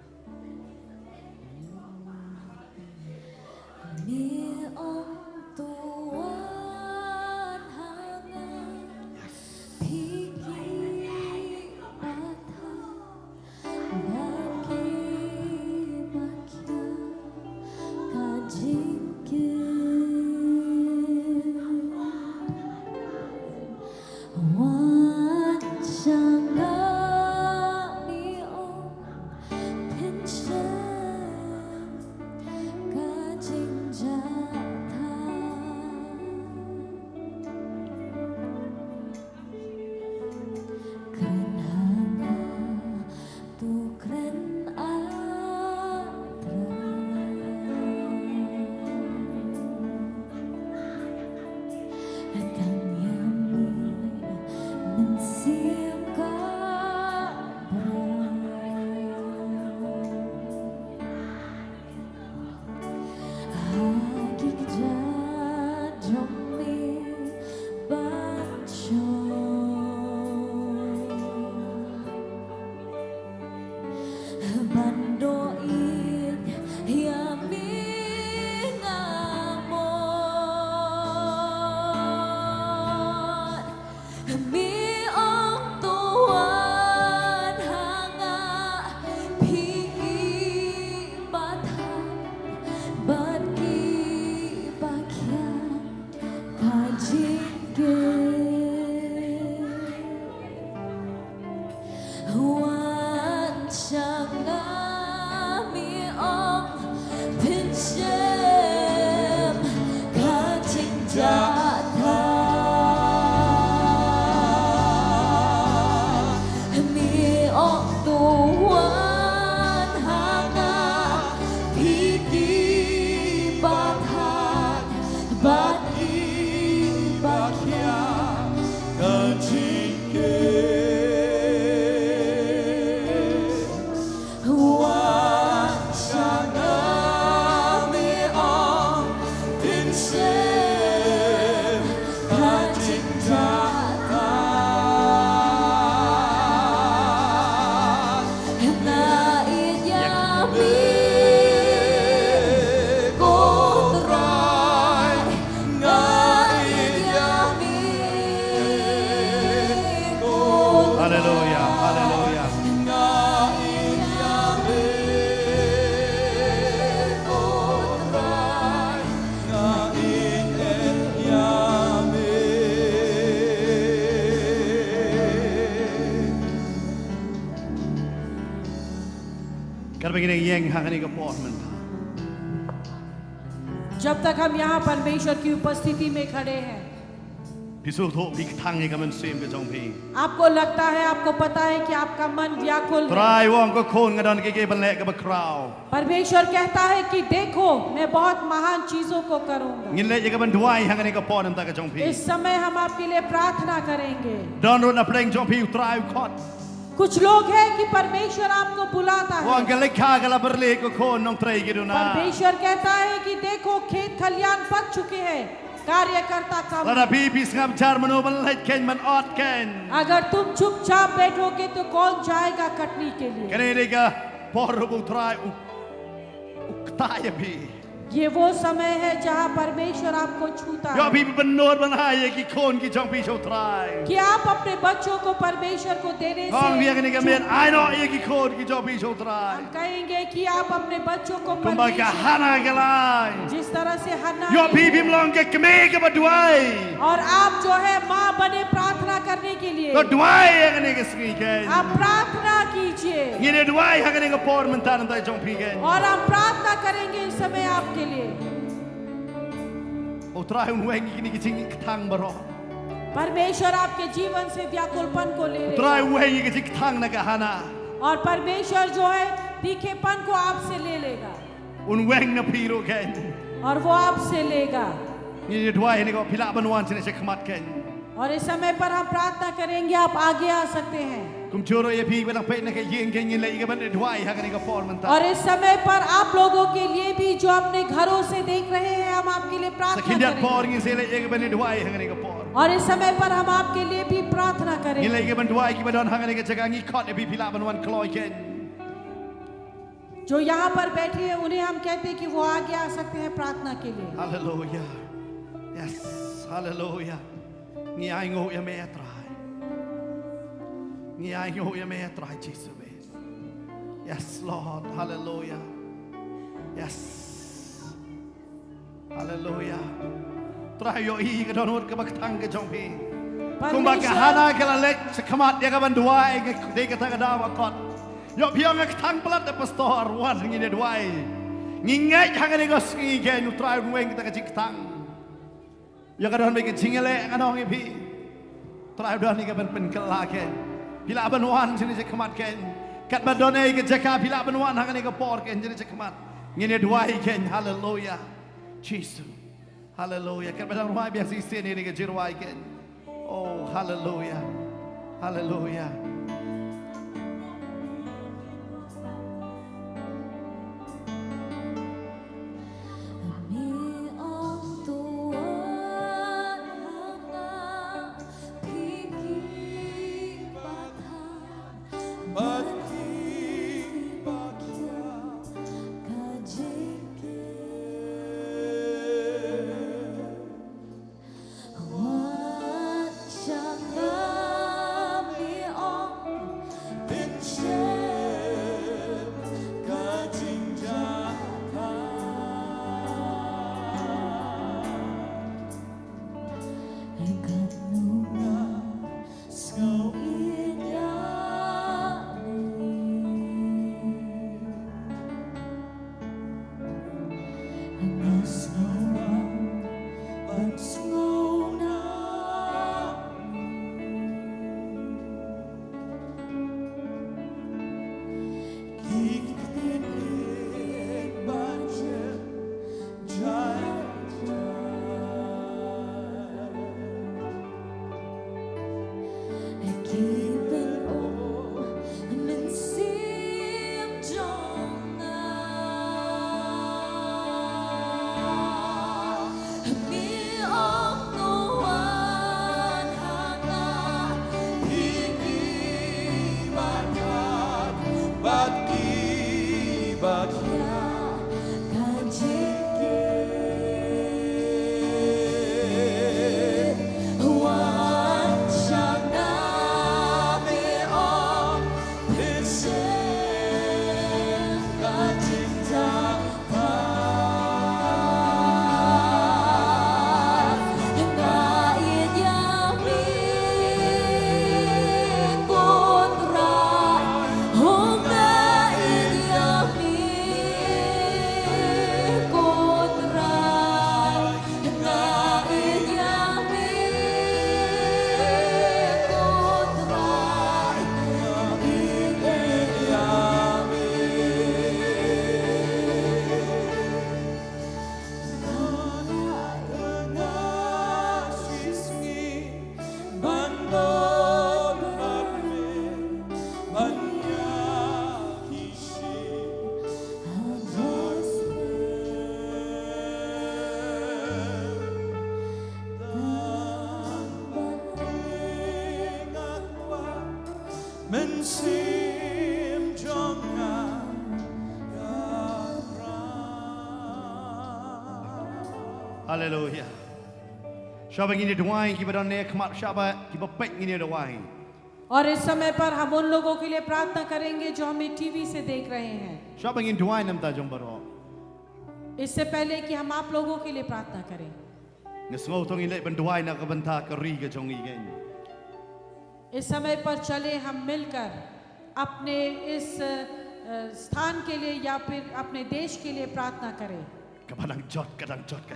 มีองค์ตวันหางาพิกิปัทานากิปักยากาจิงเกวันช่างงามมีองค์เป็นเช่น जब तक हम यहाँ परमेश्वर की उपस्थिति में खड़े हैं, आपको लगता है, आपको पता है कि आपका मन व्याकुल है। परमेश्वर कहता है कि देखो मैं बहुत महान चीजों को करूंगा। इस समय हम आपके लिए प्रार्थना करेंगे। कुछ लोग हैं कि परमेश्वर आपको बुलाता है। परमेश्वर कहता है कि देखो खेत खलियान पक चुके हैं, कार्यकर्ता कम। अगर तुम चुपचाप बैठोगे तो कौन जाएगा कटनी के लिए? ये वो समय है जहाँ परमेश्वर आपको छूता Yo है pi benor banai ki khon ki jong pi chau trai. कि आप अपने बच्चों को परमेश्वर को देने Ong से bia ni gamen ai no ye ki khon ki jong pi chau trai. हम कहेंगे कि आप अपने बच्चों को Kumba ka परमेश्वर hana galai. जिस तरह से हन्ना Yo ने pi bim long ke keme ke baduai. और आप जो है माँ बने प्रार्थना करने के लिए Ko duai ye ni ke sgi ke. आप प्रार्थना कीजिए Ni ne duai ha ni ke por mentan tai jong pi ke. और हम प्रार्थना करेंगे इस समय आपके लिए O trai un weng ki ni ki ching thang baro. परमेश्वर आपके जीवन से व्याकुलपन को ले रहे Trai हैं weng ki ching thang na ka hana. और परमेश्वर जो है तीखेपन को आपसे ले लेगा Un weng na pi ro ke. और वो आपसे लेगा Ni ne duai ni ko phila banwan sine se khmat ke. और इस समय पर हम प्रार्थना करेंगे आप आगे आ सकते हैं Kum choro ye pi belang pe na ke yin ke ni le ke ban duai ha ni ko por mentan. और इस समय पर आप लोगों के लिए भी जो अपने घरों से देख रहे हैं हम आपके लिए प्रार्थना Sakindat por करेंगे ngi se le ye ke ban duai ha ni ko por. और इस समय पर हम आपके लिए भी प्रार्थना Ni करेंगे le ke ban duai ki ban ha ni ke jaga ngi khot e pi phila banwan kloi ke. जो यहाँ पर बैठे हैं उन्हें हम कहते हैं कि वो आगे आ सकते हैं प्रार्थना के लिए Hallelujah. Yes, hallelujah. Ni ai ngo ye me trai. Ni ai ngo ye me trai Jesus. Yes, Lord. Hallelujah. Yes. Hallelujah. Trai yo I ke don ke bak thang ke jong pi. Kum bak hana ke la lek se khamat dia ke ban duai ke de ke ta da wa kot. Yo piang ke thang plat de pastor wan ngi de duai. Ngi ngai hang ni ko ski ke nu trai weng ke ta ke jik thang. Yo ke don me ke chingele nganong I pi. Trai don ni ke ban pen ke la ke. Pila ban wan sini se khamat ke. Kat ban don ke jaka pila ban wan hang ni ke por ke jadi se khamat. Ngi ne duai ke hallelujah. Jesus. Hallelujah. Kat ban ruai biar si se ni ke jirwai ke. Oh, hallelujah. Hallelujah. Hallelujah. Siapa ingin doain kita dan nek mat siapa kita pek ingin doain. और इस समय पर हम उन लोगों के लिए प्रार्थना करेंगे जो हमें टीवी से देख रहे हैं. Siapa ingin doain nam ta jom baro. इससे पहले कि हम आप लोगों के लिए प्रार्थना करें, Ngesngau tong ingin ben doain nak benta keri ke jong igen. इस समय पर चले हम मिलकर अपने इस स्थान के लिए या फिर अपने देश के लिए प्रार्थना करें Kadang jot ke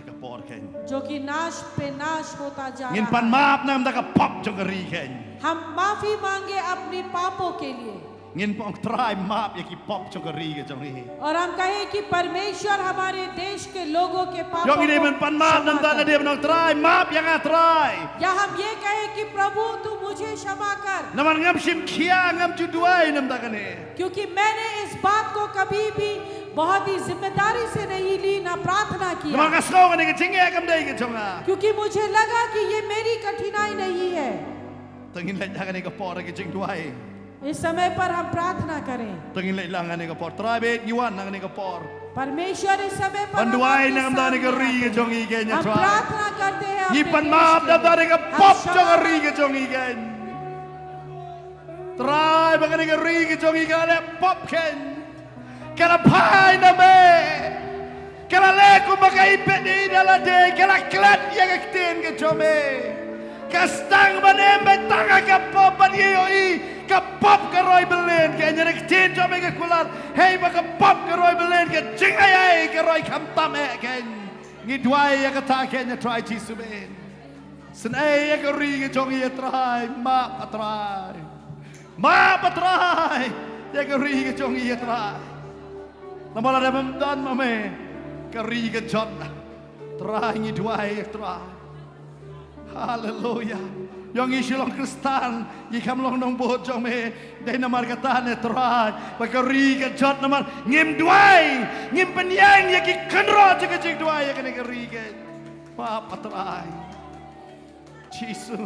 kapor ken. जो कि नाश पे नाश होता जा Ingin रहा pan है. maaf nam ta ka pop jong keri ken. हम माफी मांगे अपने पापों के लिए Ingin pong try maaf ya ki pop jong keri ke jong ini. और हम कहें कि परमेश्वर हमारे देश के लोगों के पापों Jong ini ben को pan maaf nam ta क्षमा कर. dia ben try maaf yang try. या हम ये कहें कि प्रभु तू मुझे क्षमा कर, Naman ngam sim kia ngam tu duai nam ta kane. क्योंकि मैंने इस बात को कभी भी बहुत ही जिम्मेदारी से नहीं ली, ना प्रार्थना Naman किया, kasau kane ke jinge kam dai ke jong a. क्योंकि मुझे लगा कि ये मेरी कठिनाई नहीं है. Tengin lek kane kapor ke jing duai. इस समय पर हम प्रार्थना करें. Tengin lek lang kane kapor try be nyuan kane kapor. परमेश्वर इस समय पर Pan हम duai आपके nam ta ne ke सामने ri ke आते jong हैं. i ken ya हम try. प्रार्थना करते हैं Ni अपने pan देश maaf के nam ta लिए. ne ke हम pop क्षमा jong ri ke jong i ken. Try ba kane ke ri ke jong i ken pop ken. Kala pai na me. Kala leku makai pedi dala de kala klat ya ke ten ke jome. Kastang banem betanga ka pop ban yoi ka pop ka roi belen ke nyere ke ten jome ke kular. Hey ba ka pop ka roi belen ke jingayai ke roi kam tam e ken. Ni duai ya ka ta ken ya try Jesus ben. Senai ya ka ri ke jong ya try ma patrai. Ma patrai. Ya ka ri ke jong ya try. Namala da dan mame. Kari ke jot terangi duai terah. Hallelujah. Yang isi long Kristan, jika long nong boh jong me, dai namar kata ne terah. Bakari ke jot namar ngim duai, ngim penyang ya ki kenro jika jik duai ya kene kari ke. Papa terah. Jesus.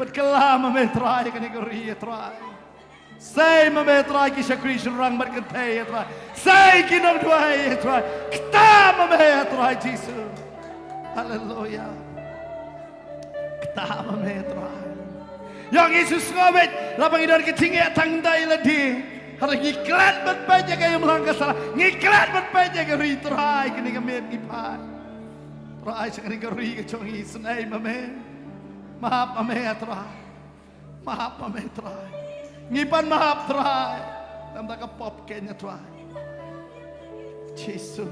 Berkelam me terah ya kene kari ya terah. Say mame try ki shakri shurang mat kate try. Say ki nam dwai try. Kta mame try Jesus. Hallelujah. Kta mame try. Yang Jesus ngawet lapang idar ke tinge tangdai ladi. Har ngiklat mat paja kay mlang kasala. Ngiklat mat paja ke ri try kini kamet ni pai. Try sakani ke ri ke chong is name mame. Maaf mame try. Maaf mame try. Ngipan maaf try. Nam ta ka pop kenya try. Jesus.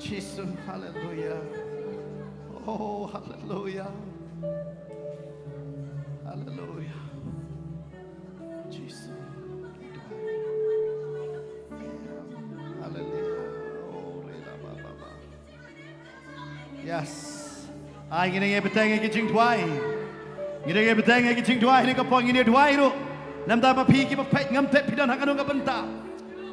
Jesus. Hallelujah. Oh, hallelujah. Hallelujah. Jesus. Hallelujah. Oh, rela ba ba ba. Yes. Ai ngene beteng ke jing twai. Ngene beteng ke jing twai ni ka pong ngene twai ru. Nam ta pa phi ki pa phet ngam te pidan hakanung ka benta.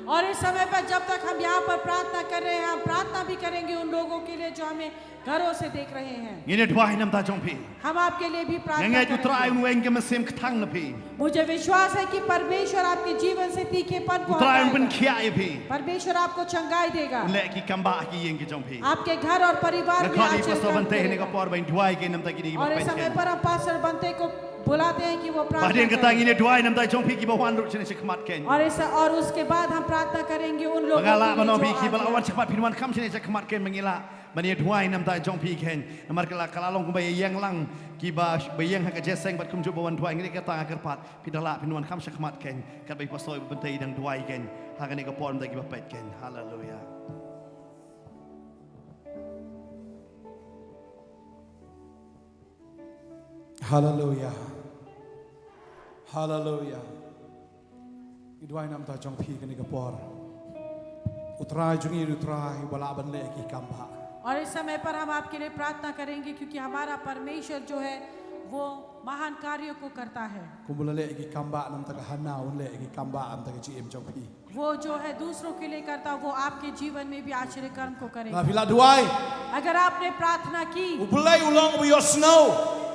और इस समय पर जब तक हम यहाँ पर प्रार्थना कर रहे हैं, हम प्रार्थना भी करेंगे उन लोगों के लिए जो हमें घरों से देख रहे हैं. Ngene twai nam ta jong phi. हम आपके लिए भी प्रार्थना Ngai tu try करेंगे. un weng ke mesem ktang na phi. मुझे विश्वास है कि परमेश्वर आपके जीवन से तीखेपन को Try un ben हटाएगा. khia ye phi. परमेश्वर आपको चंगाई देगा. Le ki kamba ki yeng ki jong phi. आपके घर और परिवार Na में khali pa so आशीर्वाद bante ne ka देगा. por ben twai ke nam ta ki ni और ba इस समय phet. पर हम पास्टर बनते को बुलाते हैं कि वो प्रार्थना Bahden kata करें. ngene twai nam ta jong phi ki ba wan ru chine khmat ken. और उसके बाद हम प्रार्थना करेंगे उन लोगों Mangala के mano लिए phi जो ki आज ba हैं. wan chpat phin wan kham chine khmat ken mangila. Bani twai nam ta jong phi ken. Namar kala kala long ku ba yang lang ki ba yang ha ka jeseng bat kum ju ba wan twai ngene ka ta ka pat pidala phin wan kham khmat ken. Kat ba pasoi bante dang twai ken. Ha ka ne ka por nam ta ki ba pet ken. Hallelujah. Hallelujah. Hallelujah. Idwai nam ta jong phi kani kapor. Utrai jungi utrai bala ban le ki kamba. और इस समय पर हम आपके लिए प्रार्थना करेंगे क्योंकि हमारा परमेश्वर जो है वो महान कार्यों को करता है. Kumbula le ki kamba nam ta ka hana un le ki kamba am ta ka GM jong phi. वो जो है दूसरों के लिए करता वो आपके जीवन में भी आश्चर्य कर्म को Na करेगा. phila duai. अगर आपने प्रार्थना की, Ubulai ulang bu yosno.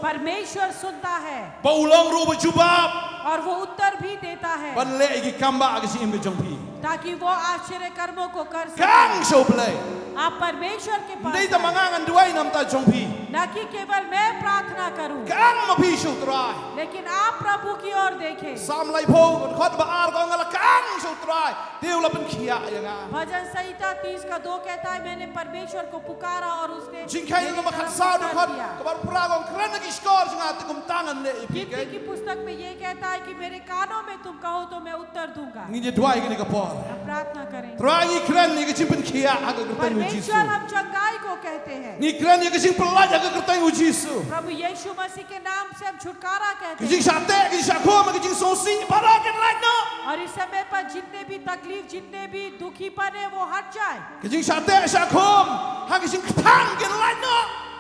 परमेश्वर सुनता है Ba ulang ru bu jubab. और वो उत्तर भी देता है Ban le ki kamba ka GM jong phi. ताकि वो आश्चर्य कर्मों को कर Kang सके. so play. आप परमेश्वर के पास Nei ta आए। mangangan duai nam ta jong phi. न कि केवल मैं प्रार्थना करूं, Kang ma phi shu trai. लेकिन आप प्रभु की ओर देखें। Sam lai pho khot ba ar ko ngala kang shu trai. Deu la pen khia yanga. भजन संहिता 30 का 2 कहता है, मैंने परमेश्वर को पुकारा और उसने Jingkai मेरी ngama तरफ khat sa du उत्तर khot. दिया। Kabar pura ko kran ki skor janga te kum tangan le phi गिनती ke. की पुस्तक में ये कहता है कि मेरे कानों में तुम कहो तो मैं उत्तर दूंगा। Ngi je duai ke ni ka por. हम प्रार्थना करेंगे। Trai ngi kran ni ke chimpen khia aga kertai u Jisu. परमेश्वर हम चंगाई को कहते हैं। Ngi kran ni ke chim pelaj aga kertai u Jisu. प्रभु यीशु मसीह के नाम से हम छुटकारा कहते Ke jing हैं। sate ke jing sakhom ke jing sosi para ke lai no. और इस समय पर जितने भी तकलीफ, जितने भी दुखीपन है वो हट जाए। Ke jing sate sakhom ha ke jing thang ke lai no.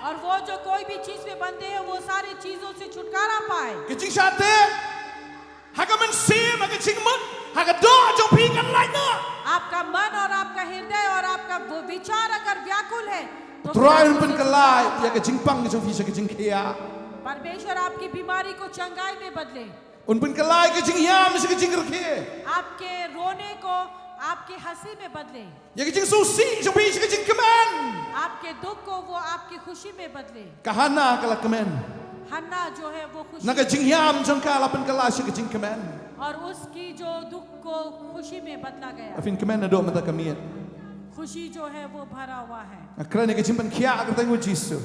और वो जो कोई भी चीज में बंधे हैं वो सारी चीजों से छुटकारा पाए। Ke jing sate ha ke men sim ha ke jing mut ha ke do jong phi ke lai no. आपका मन और आपका हृदय और आपका वो विचार अगर व्याकुल है तो Trai pen ke lai ya ke jing pang ke jong phi ke jing khia. परमेश्वर आपकी बीमारी को चंगाई में बदले, Un pen ke lai ke jing yam ke jing rkhe. आपके रोने को आपकी हंसी में बदले, Ya ke jing sosi jong phi ke jing keman. आपके दुख को वो आपकी खुशी में बदले। Kahana ke la kemen. हन्ना जो है वो खुशी Na ke jing yam jong ka la pen ke lai ke jing kemen. और उसकी जो दुख को खुशी में बदला गया। Afin kemen na do mata kamiet. खुशी जो है वो भरा हुआ है। Akrane ke jing pen khia kertai u Jisu.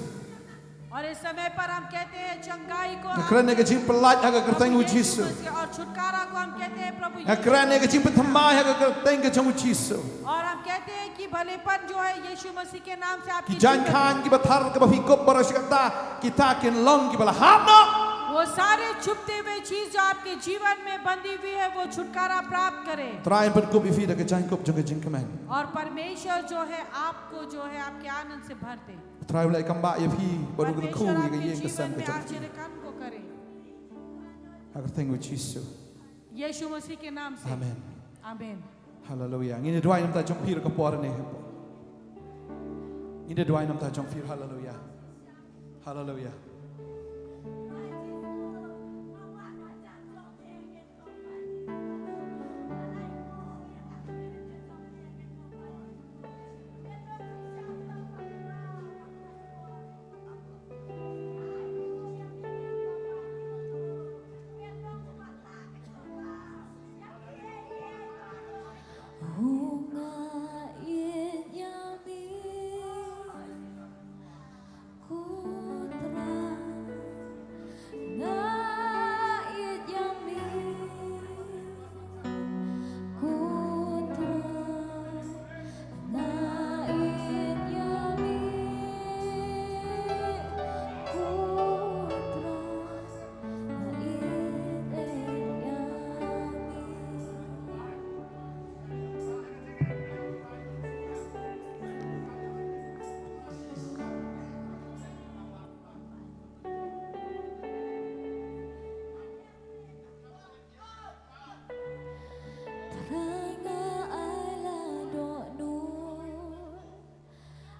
और इस समय पर हम कहते हैं चंगाई को Akrane ke jing pelaj aga kertai u Jisu. और छुटकारा को हम कहते हैं प्रभु यीशु। Akrane ke jing pen thamai aga kertai ke jong u Jisu. और हम कहते हैं कि भलेपन जो है यीशु मसीह के नाम से आपकी Ki jan जीवन- khan ki bathar ke bafikop barasikata kita ken long ki bala hapno. वो सारे छुपते हुए चीज जो आपके जीवन में बंधी हुई है वो छुटकारा प्राप्त करे। Trai pen kop ifi da ke jan kop jong ke jing kemen. और परमेश्वर जो है आपको जो है आपके आनंद से भर दे। Trai ulai kamba ya phi baru ke khu परमेश्वर ye ke आपके yeng ke sam जीवन ke में jong. आश्चर्य काम को करे Aga thank you Jisu. यीशु मसीह के नाम से। Amen. आमीन। Hallelujah. Ngini duai nam ta jong phi ke por ne. Ngini duai nam ta jong phi hallelujah. Hallelujah.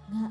Nga